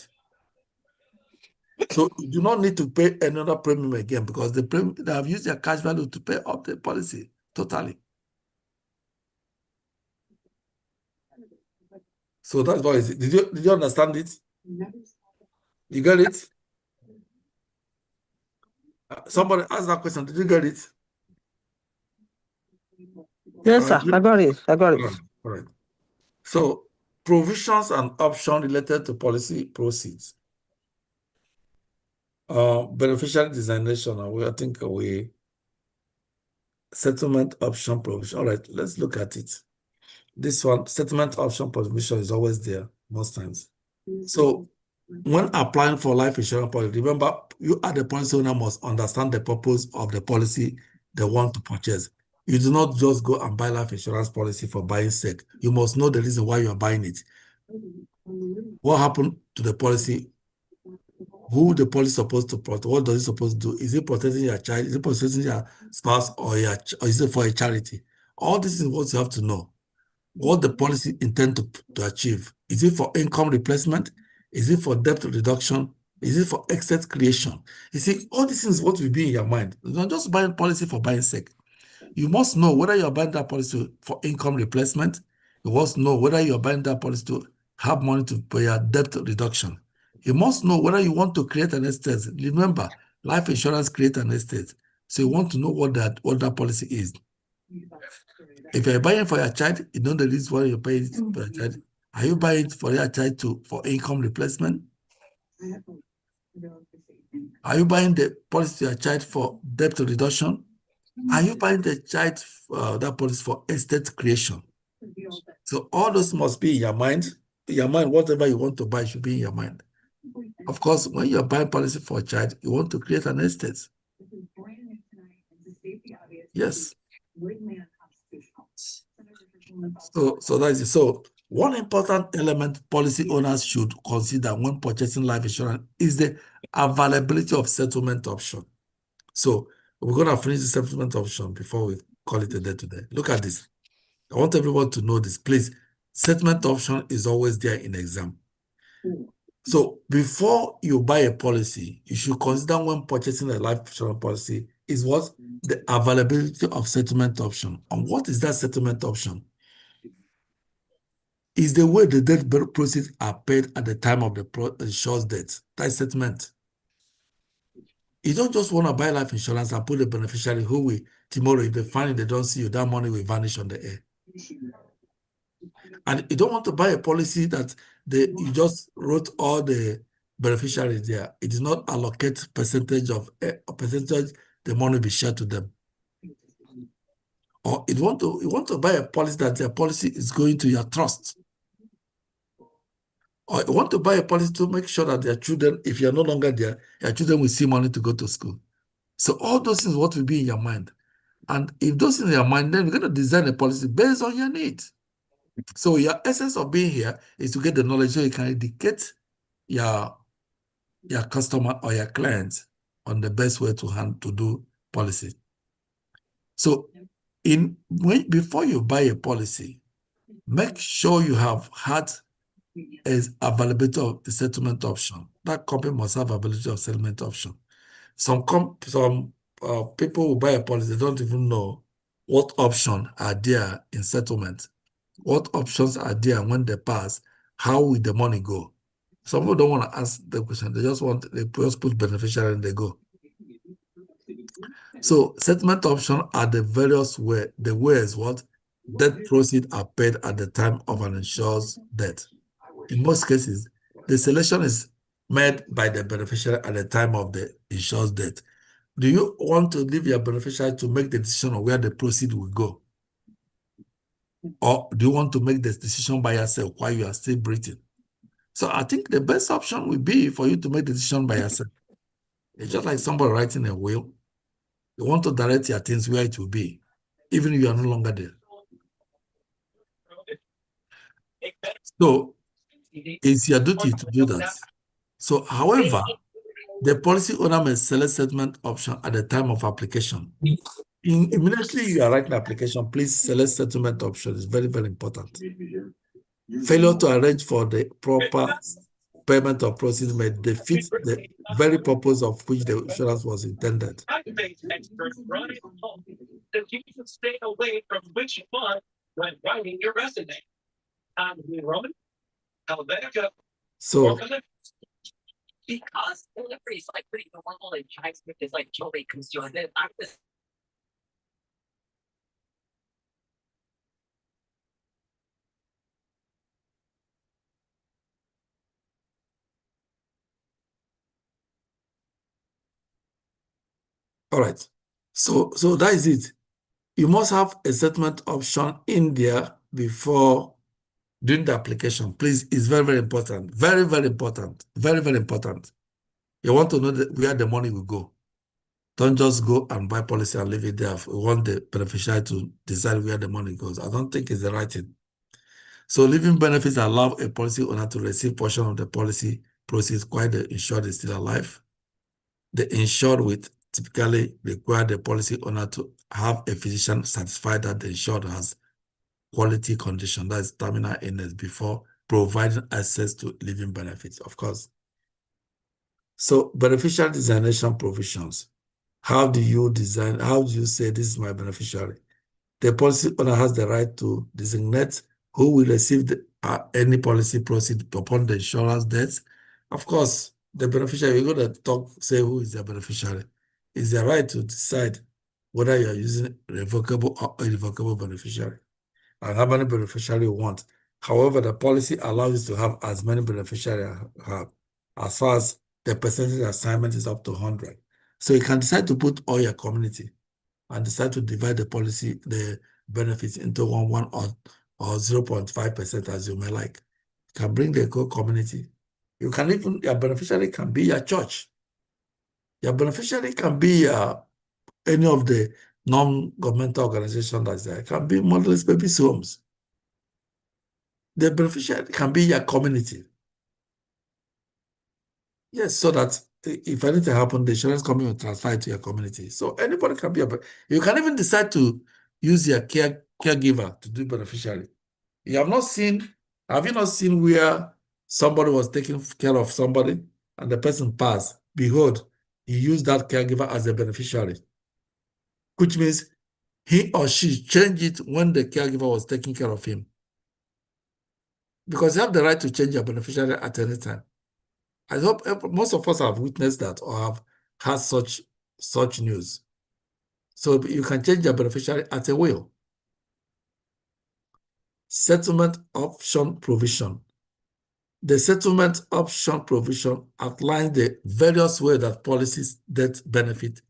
So you do not need to pay another premium again because they have used their cash value to pay up the policy totally. So that's why is it. Did you understand it? You get it? Somebody asked that question. Did you get it? Yes, sir. I got it. I got it. All right. So provisions and options related to policy proceeds. Beneficiary designation. I think settlement option provision. All right, let's look at it. This one, settlement option provision, is always there most times. So when applying for life insurance policy, remember, you as the policy owner must understand the purpose of the policy they want to purchase. You do not just go and buy life insurance policy for buying sake. You must know the reason why you are buying it. What happened to the policy? Who the policy supposed to protect? What does it supposed to do? Is it protecting your child? Is it protecting your spouse or is it for a charity? All this is what you have to know. What the policy intend to achieve. Is it for income replacement? Is it for debt reduction? Is it for asset creation? You see, all these things what will be in your mind. You're not just buying policy for buying sake. You must know whether you're buying that policy for income replacement. You must know whether you're buying that policy to have money to pay your debt reduction. You must know whether you want to create an estate. Remember, life insurance creates an estate. So you want to know what that policy is. If you're buying for your child, you know the reason why you're paying for your child. Are you buying for your child for income replacement? Are you buying the policy to your child for debt reduction? Are you buying the child that policy for estate creation? So all those must be in your mind. In your mind, whatever you want to buy should be in your mind. Of course, when you're buying policy for a child, you want to create an estate. Yes. So that is it. So one important element policy owners should consider when purchasing life insurance is the availability of settlement option. So we're going to finish the settlement option before we call it a day today. Look at this. I want everyone to know this. Please, settlement option is always there in exam. So before you buy a policy, you should consider when purchasing a life insurance policy is what? The availability of settlement option. And what is that settlement option? Is the way the death proceeds are paid at the time of the insured's death. That's settlement. You don't just want to buy life insurance and put the beneficiary who will, tomorrow, if they find it, they don't see you, that money will vanish on the air. And you don't want to buy a policy that you just wrote all the beneficiaries there. It does not allocate percentage the money be shared to them. Or you want to buy a policy that their policy is going to your trust. Or you want to buy a policy to make sure that their children, if you're no longer there, your children will see money to go to school. So all those things, what will be in your mind? And if those things in your mind, then you're going to design a policy based on your needs. So your essence of being here is to get the knowledge so you can educate your customer or your clients on the best way to do policy. So before you buy a policy, make sure you have had availability of the settlement option. That company must have availability of settlement option. Some people who buy a policy, they don't even know what options are there in settlement. What options are there when they pass? How will the money go? Some people don't want to ask the question. They just put beneficiary and they go. So settlement option are the various ways what death proceeds are paid at the time of an insured's death. In most cases, the selection is made by the beneficiary at the time of the insured's death. Do you want to leave your beneficiary to make the decision on where the proceeds will go? Or do you want to make this decision by yourself while you are still breathing? So I think the best option would be for you to make the decision by yourself. It's just like somebody writing a will. You want to direct your things where it will be, even if you are no longer there. So it's your duty to do that. So, however, the policy owner may select settlement option at the time of application. Immediately you are writing the application, please select settlement option. It's very, very important. Failure to arrange for the proper payment of proceeds may defeat the very purpose of which the insurance was intended. That you can stay away from which fund when writing your resume. Roman, Helvetica, So, Because delivery is like pretty normal and TypeScript is like totally consumed. I'm just all right. So that is it. You must have a settlement option in there before doing the application. Please, it's very, very important. Very, very important. Very, very important. You want to know where the money will go. Don't just go and buy policy and leave it there. We want the beneficiary to decide where the money goes. I don't think it's the right thing. So living benefits allow a policy owner to receive portion of the policy proceeds while the insured is still alive. The insured will typically require the policy owner to have a physician satisfied that the insured has quality condition, that is terminal illness, before providing access to living benefits, of course. So beneficiary designation provisions. How do you say this is my beneficiary? The policy owner has the right to designate who will receive any policy proceed upon the insurance death. Of course, the beneficiary, we're going to say who is the beneficiary. It's their right to decide whether you're using revocable or irrevocable beneficiary and how many beneficiaries you want. However, the policy allows you to have as many beneficiaries have, as far as the percentage assignment is up to 100. So you can decide to put all your community and decide to divide the benefits into 1 or 0.5% as you may like. You can bring the whole community. You can even, your beneficiary can be your church. Your beneficiary can be any of the non-governmental organization that's there. It can be motherless babies' homes. The beneficiary can be your community. Yes, so that if anything happens, the insurance company will transfer it to your community. So anybody can be you can even decide to use your caregiver to do beneficiary. Have you not seen where somebody was taking care of somebody and the person passed? Behold, he used that caregiver as a beneficiary, which means he or she changed it when the caregiver was taking care of him. Because you have the right to change your beneficiary at any time. I hope most of us have witnessed that or have had such news. So you can change your beneficiary at a will. Settlement option provision. The settlement option provision outlines the various ways that policies death benefit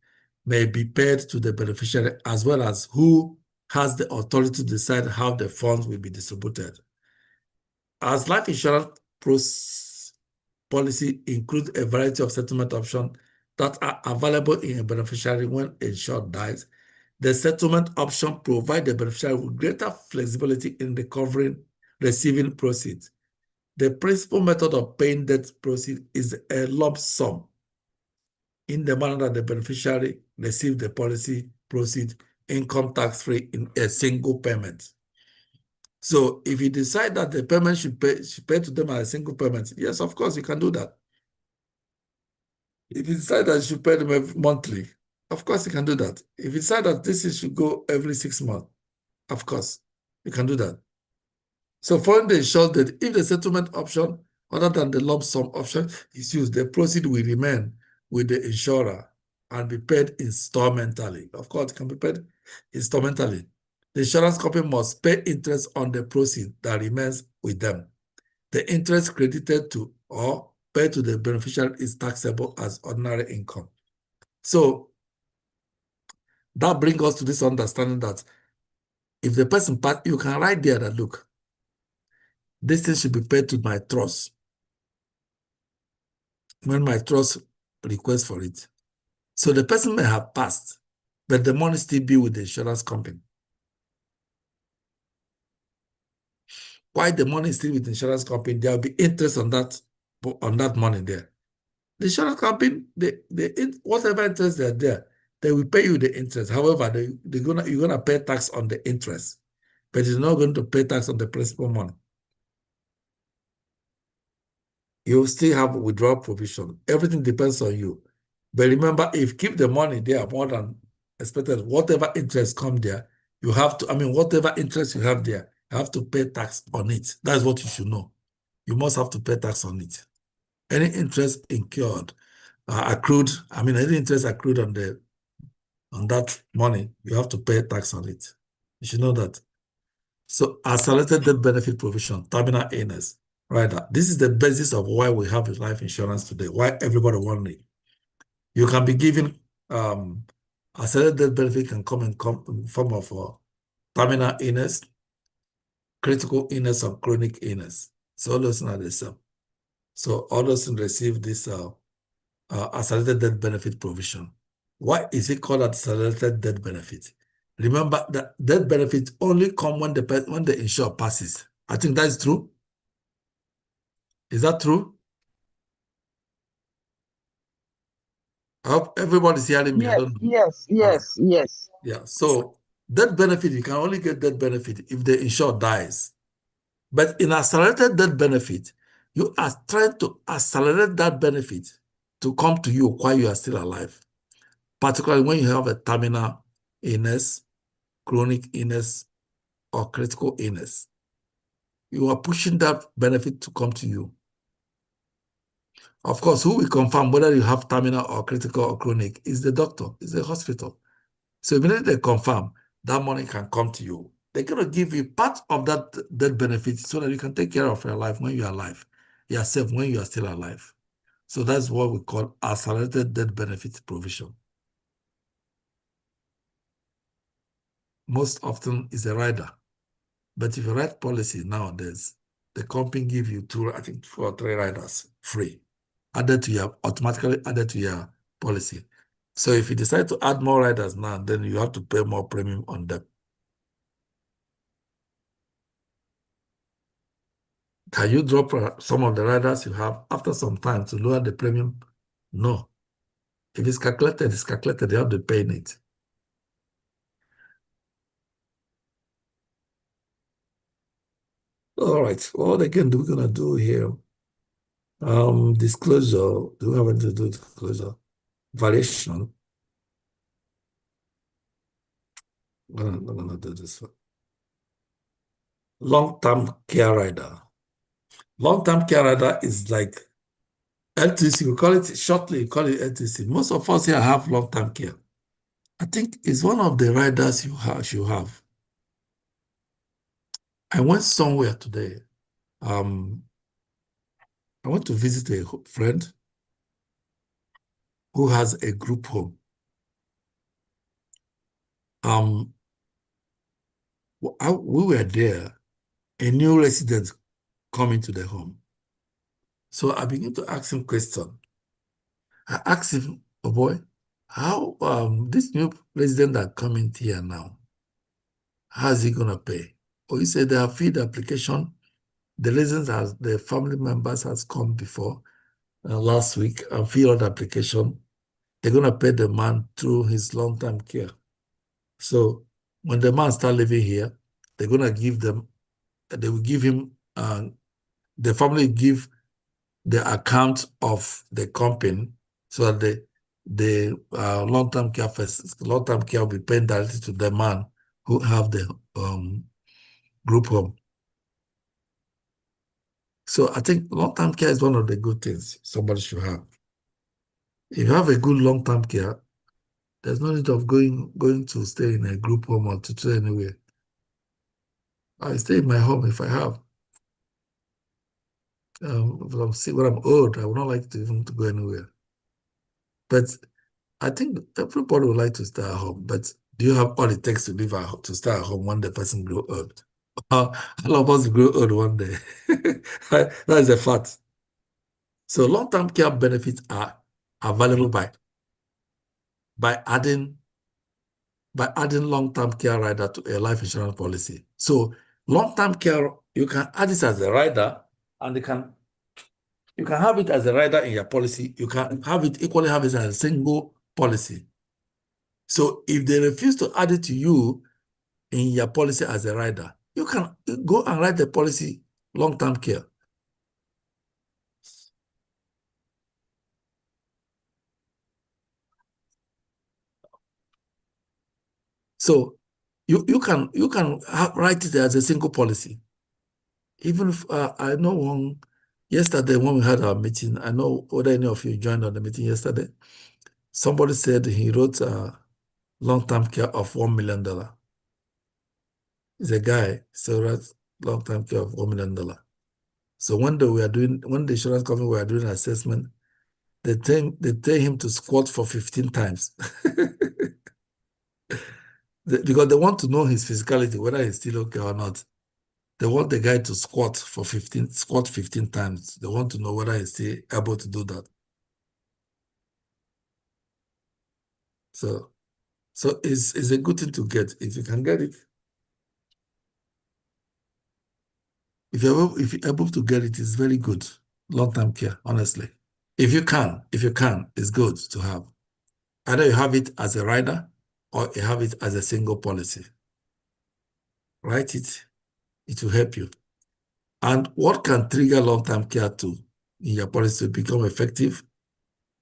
may be paid to the beneficiary, as well as who has the authority to decide how the funds will be distributed. As life insurance policy includes a variety of settlement options that are available in a beneficiary when a insured dies, the settlement option provides the beneficiary with greater flexibility in receiving proceeds. The principal method of paying death proceeds is a lump sum in the manner that the beneficiary receives the policy proceeds income tax-free in a single payment. So if you decide that the payment should pay to them as a single payment, yes, of course, you can do that. If you decide that you should pay them monthly, of course, you can do that. If you decide that this should go every 6 months, of course, you can do that. So following the insured death, if the settlement option other than the lump sum option is used, the proceeds will remain with the insurer and be paid installmentally. Of course, it can be paid installmentally. The insurance company must pay interest on the proceeds that remains with them. The interest credited to or paid to the beneficiary is taxable as ordinary income. So that brings us to this understanding that if the person pass, you can write there that, look, this thing should be paid to my trust when my trust requests for it. So the person may have passed, but the money still be with the insurance company. Why the money is still with the insurance company, there will be interest on that money there. The insurance company, whatever interest they're there, they will pay you the interest. However, you're gonna pay tax on the interest, but you're not going to pay tax on the principal money. You still have withdrawal provision. Everything depends on you. But remember, if you keep the money there more than expected, whatever interest come there, you have to, whatever interest you have there, you have to pay tax on it. That's what you should know. You must have to pay tax on it. Any interest incurred, accrued, any interest accrued on that money, you have to pay tax on it. You should know that. So, accelerated death benefit provision, terminal illness. Right. This is the basis of why we have life insurance today, why everybody wants it. You can be given accelerated death benefit can come in form of terminal illness, critical illness, or chronic illness. So all those are the same. So all those receive this accelerated death benefit provision. Why is it called accelerated death benefit? Remember that death benefit only come when the insured passes. I think that's true. Is that true? I hope everybody's hearing me. I don't know. Yes. Yeah. So death benefit, you can only get death benefit if the insured dies. But in accelerated death benefit, you are trying to accelerate that benefit to come to you while you are still alive. Particularly when you have a terminal illness, chronic illness, or critical illness. You are pushing that benefit to come to you. Of course, who will confirm whether you have terminal or critical or chronic is the doctor, is the hospital. So immediately they confirm, that money can come to you. They're going to give you part of that benefit so that you can take care of your life when you are alive. You are safe when you are still alive. So that's what we call accelerated death benefit provision. Most often is a rider. But if you write policy nowadays, the company give you 2 or 3 riders free, automatically added to your policy. So if you decide to add more riders now, then you have to pay more premium on them. Can you drop some of the riders you have after some time to lower the premium? No. If it's calculated, it's calculated. You have to pay it. All right. What again do we gonna do here? Disclosure. Do we have anything to do with disclosure? Variation. I'm gonna do this one. Long-term care rider. Long-term care rider is like LTC. We call it shortly. We call it LTC. Most of us here have long-term care. I think it's one of the riders you have. I went somewhere today. I went to visit a friend who has a group home. We were there, a new resident coming to the home. So I began to ask him question. I asked him, oh boy, how this new resident that coming here now, how is he gonna pay? Oh, he said they have filled the application. The residents the family members has come before last week and filled the application. They're gonna pay the man through his long-term care. So when the man start living here, they're gonna give them. They will give him. The family give the account of the company so that the long-term care will be paid directly to the man who have the group home. So I think long-term care is one of the good things somebody should have. If you have a good long-term care, there's no need of going to stay in a group home or to stay anywhere. I stay in my home if I have. When I'm old, I would not like to even to go anywhere. But I think everybody would like to stay at home. But do you have all it takes to to stay at home when the person grow old? All of us grow old one day. That is a fact. So long-term care benefits are available by adding long-term care rider to a life insurance policy. So long-term care, you can add this as a rider, and you can have it as a rider in your policy. You can have it equally have it as a single policy. So if they refuse to add it to you in your policy as a rider, you can go and write the policy long-term care. So you can write it as a single policy. Even if I know one yesterday when we had our meeting, I know whether any of you joined on the meeting yesterday. Somebody said he wrote a long-term care of $1 million. He's a guy, so wrote long-term care of $1 million. So when the insurance company were doing assessment, they tell him to squat for 15 times. Because they want to know his physicality, whether he's still okay or not. They want the guy to squat 15 times. They want to know whether he's still able to do that. So it's a good thing to get if you can get it. If you're able to get it, it's very good. Long-term care, honestly. If you can, it's good to have. Either you have it as a rider or you have it as a single policy. Write it. It will help you. And what can trigger long-term care in your policy to become effective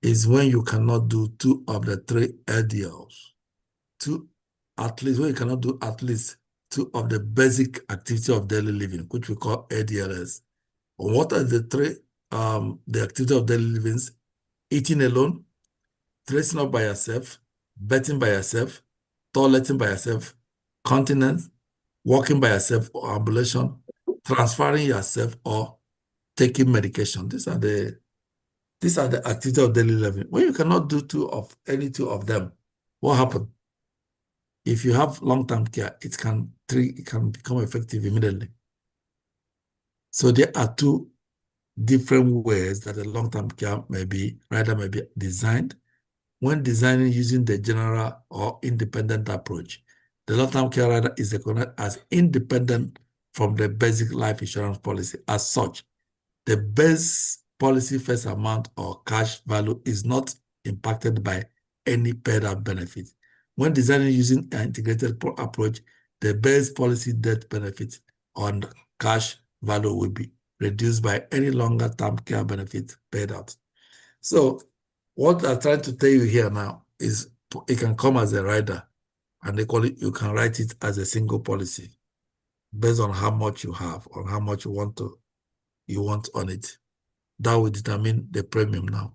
is when you cannot do 2 of the 3 LDLs. When you cannot do at least 2 of the basic activity of daily living, which we call ADLS. What are the 3 the activity of daily living? Eating alone, dressing up by yourself, bathing by yourself, toileting by yourself, continence, walking by yourself or ambulation, transferring yourself or taking medication. These are the activities of daily living. When you cannot do any 2 of them, what happens? If you have long-term care, it can become effective immediately. So there are 2 different ways that a long-term care may be designed. When designing using the general or independent approach, the long-term care rider is recognized as independent from the basic life insurance policy. As such, the base policy face amount or cash value is not impacted by any paid-out benefit. When designing using an integrated approach, the base policy death benefit on cash value will be reduced by any longer-term care benefit paid out. So what I'm trying to tell you here now is it can come as a rider, and you can write it as a single policy based on how much you have, on how much you want on it. That will determine the premium now.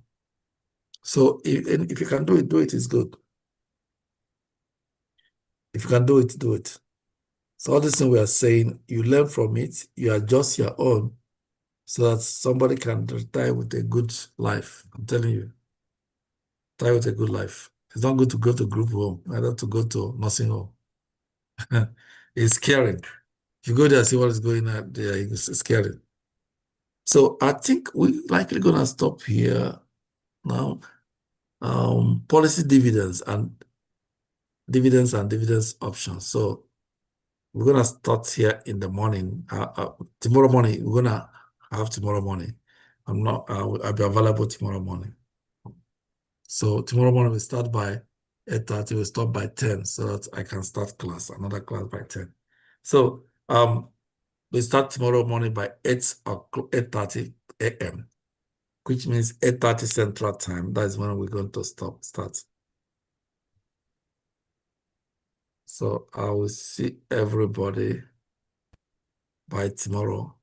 So if you can do it is good. If you can do it, do it. So all this thing we are saying, you learn from it, you adjust your own so that somebody can retire with a good life. I'm telling you. Retire with a good life. It's not good to go to group home, either to go to nursing home. It's scary. If you go there and see what is going on there, it's scary. So I think we're likely gonna stop here now. Policy dividends and dividends options. So we're gonna start here in the morning. Tomorrow morning, we're gonna have tomorrow morning. I'll be available tomorrow morning. So tomorrow morning we start by 8:30, we stop by 10 so that I can start another class by 10. So we start tomorrow morning by 8:30 a.m., which means 8:30 Central Time. That is when we're going to start. So I will see everybody by tomorrow.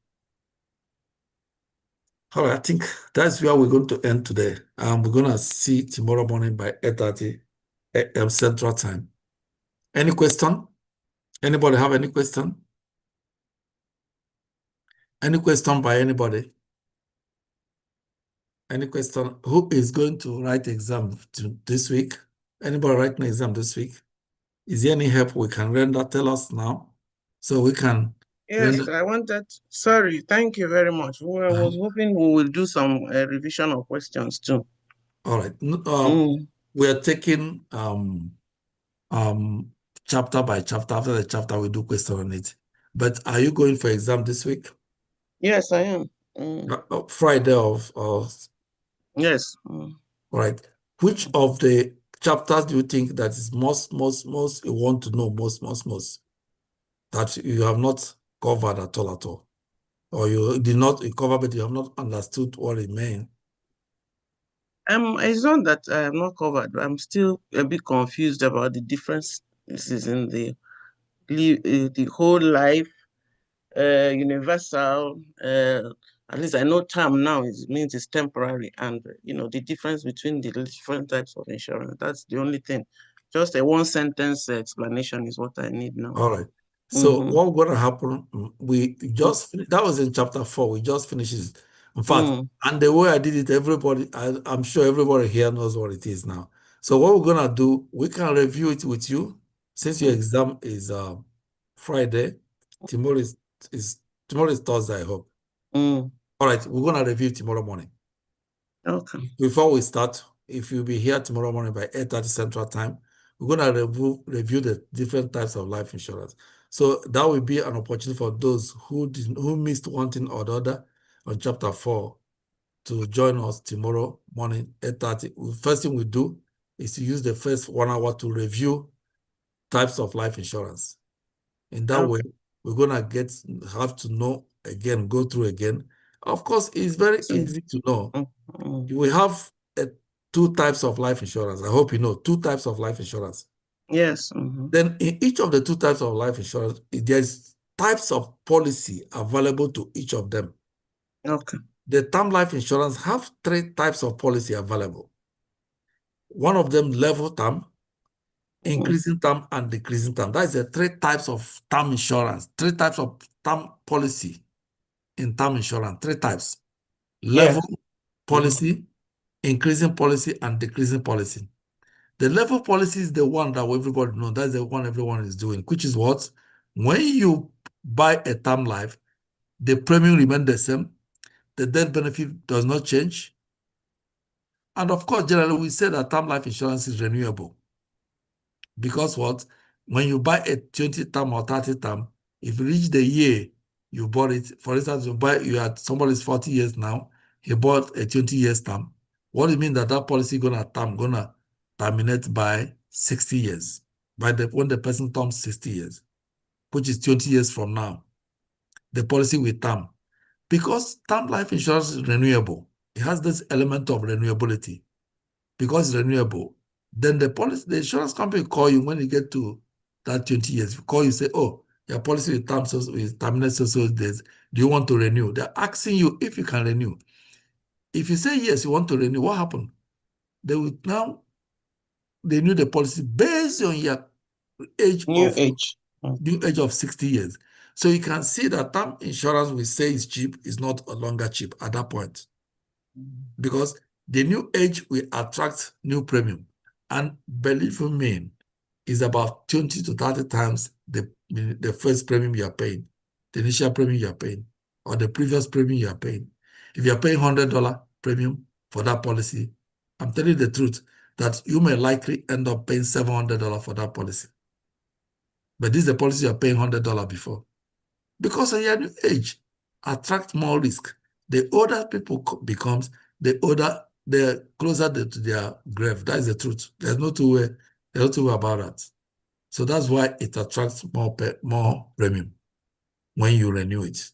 All right, I think that's where we're going to end today. We're going to see tomorrow morning by 8:30 a.m. Central Time. Any question? Anybody have any question? Any question by anybody? Any question? Who is going to write exam this week? Anybody writing an exam this week? Is there any help we can render? Tell us now, so we can Yes, render. I wanted. Sorry, thank you very much. I was hoping we will do some revision of questions too. All right. Mm. We are taking chapter by chapter. After the chapter, we do question on it. But are you going for exam this week? Yes, I am. Mm. Friday or Yes. Mm. all right. Which of the chapters do you think that is most you want to know most that you have not covered at all? Or you did not cover, but you have not understood what it meant? It's not that I have not covered, but I'm still a bit confused about the differences in the whole life, universal. At least I know term now means it's temporary, and the difference between the different types of insurance. That's the only thing. Just a one sentence explanation is what I need now. All right. So what going to happen? We just that was in chapter 4. We just finished it. In fact, and the way I did it, everybody, I'm sure everybody here knows what it is now. So what we're gonna do, we can review it with you since your exam is Friday. Tomorrow is Thursday, I hope. All right, we're gonna review tomorrow morning. Okay. Before we start, if you'll be here tomorrow morning by 8:30 Central Time, we're going to review the different types of life insurance. So that will be an opportunity for those who missed one thing or the other on chapter 4 to join us tomorrow morning, 8:30. First thing we do is to use the first 1 hour to review types of life insurance. In that way, we're going to have to know again, go through again. Of course, it's very easy to know. We have 2 types of life insurance. I hope you know 2 types of life insurance. Yes. Then in each of the 2 types of life insurance, there's types of policy available to each of them. Okay. The term life insurance have 3 types of policy available. One of them level term, increasing term, and decreasing term. That is the 3 types of term insurance, 3 types of term policy in term insurance, 3 types. Level policy, increasing policy, and decreasing policy. The level policy is the one that everybody knows. That's the one everyone is doing, which is what? When you buy a term life, the premium remains the same. The death benefit does not change. And of course, generally, we say that term life insurance is renewable. Because what? When you buy a 20 term or 30 term, if you reach the year you bought it, for instance, somebody's 40 years now, he bought a 20 years term. What do you mean that policy gonna terminate by 60 years, when the person turns 60 years, which is 20 years from now, the policy will term. Because term life insurance is renewable, it has this element of renewability. Because it's renewable, then the insurance company will call you when you get to that 20 years. Call you, say, oh, your policy will terminate so days. Do you want to renew? They're asking you if you can renew. If you say yes, you want to renew, what happened? They will now renew the policy based on your new age of 60 years. So you can see that term insurance we say is cheap is not longer cheap at that point. Because the new age will attract new premium. And believe me, is about 20 to 30 times the first premium you are paying, the initial premium you are paying, or the previous premium you are paying. If you are paying $100 premium for that policy, I'm telling you the truth, that you may likely end up paying $700 for that policy. But this is the policy you're paying $100 before. Because of your new age, attract more risk. The older people becomes, the closer to their grave. That is the truth. There's no two way about that. So that's why it attracts more premium when you renew it.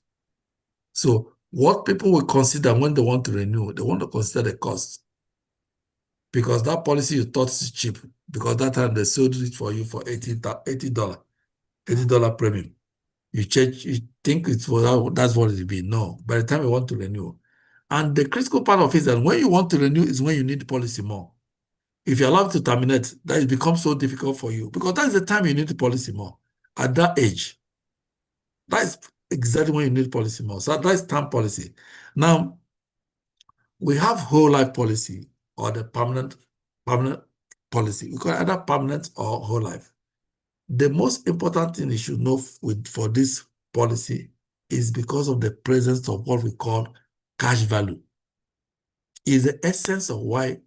So what people will consider when they want to renew, they want to consider the cost. Because that policy you thought is cheap, because that time they sold it for you for $80 premium. You think it's for that's what it will be. No, by the time you want to renew, And the critical part of it is that when you want to renew is when you need the policy more. If you're allowed to terminate, that it becomes so difficult for you because that's the time you need the policy more. At that age, that is exactly when you need policy more. So that's term policy. Now, we have whole life policy or the permanent policy. We call it either permanent or whole life. The most important thing you should know for this policy is because of the presence of what we call cash value. Is the essence of why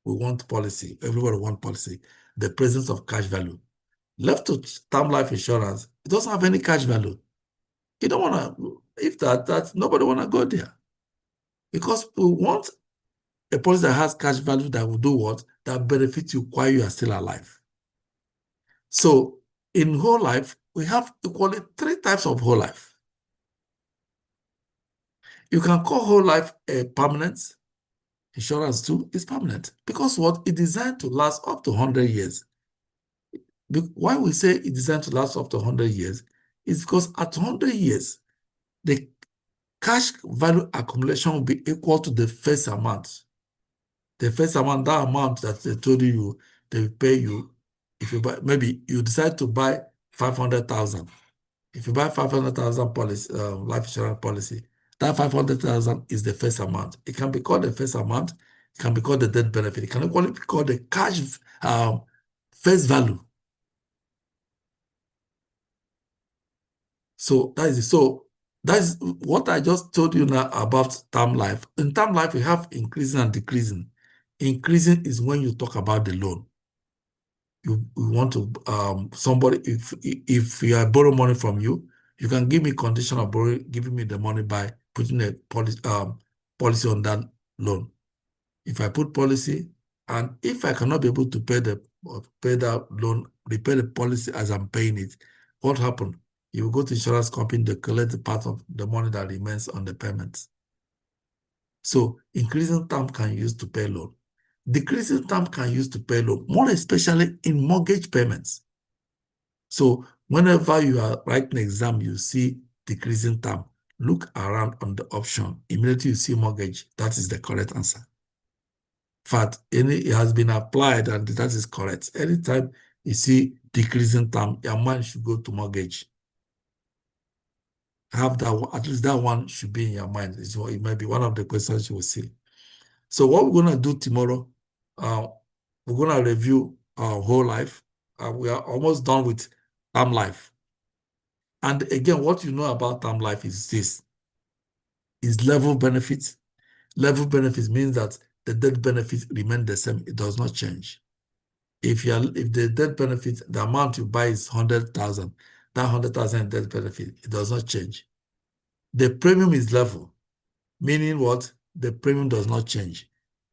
we want policy. Everybody wants policy. The presence of cash value. Left to term life insurance, it doesn't have any cash value. You don't want to, if that nobody want to go there. Because we want a policy that has cash value that will do what? That benefits you while you are still alive. So in whole life, we have equally 3 types of whole life. You can call whole life a permanent insurance too. It's permanent because what? It's designed to last up to 100 years. Why we say it's designed to last up to 100 years is because at 100 years, the cash value accumulation will be equal to the first amount. The first amount, that amount that they told you, they will pay you. If you buy, maybe you decide to buy 500,000. If you buy 500,000 policy, life insurance policy, that 500,000 is the first amount. It can be called the first amount. It can be called the death benefit. It can equally be called the cash face value. So that is it. So that is what I just told you now about term life. In term life, we have increasing and decreasing. Increasing is when you talk about the loan. You want to somebody, if I borrow money from you, you can give me condition of giving me the money by putting a policy on that loan. If I put policy, and if I cannot be able to pay that loan, repay the policy as I'm paying it, what happened? You go to insurance company, they collect the part of the money that remains on the payments. So increasing term can use to pay loan. Decreasing term can use to pay loan, more especially in mortgage payments. So whenever you are writing an exam, you see decreasing term, look around on the option. Immediately you see mortgage, that is the correct answer. In fact, it has been applied and that is correct. Anytime you see decreasing term, your mind should go to mortgage. Have that one, at least that one should be in your mind. It might be one of the questions you will see. So what we're going to do tomorrow, we're going to review our whole life. We are almost done with term life. And again, what you know about term life is this, is level benefits. Level benefits means that the death benefit remains the same. It does not change. If the death benefit, the amount you buy is 100,000, that 100,000 death benefit, it does not change. The premium is level, meaning what? The premium does not change.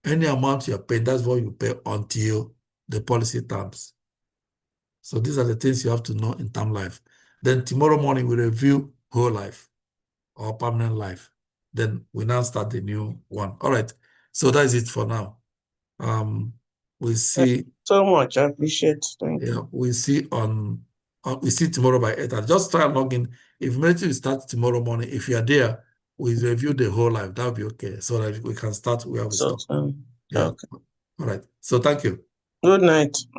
Any amount you are paying, that's what you pay until the policy terms. So these are the things you have to know in term life. Then tomorrow morning, we review whole life or permanent life. Then we now start the new one. All right. So that is it for now. We see So much. I appreciate. Thank you. yeah, we see tomorrow by 8. I'll just try and log in. If immediately we start tomorrow morning, if you are there, we review the whole life. That'll be okay. So that we can start where we So, stop. Yeah. okay. All right. So thank you. Good night.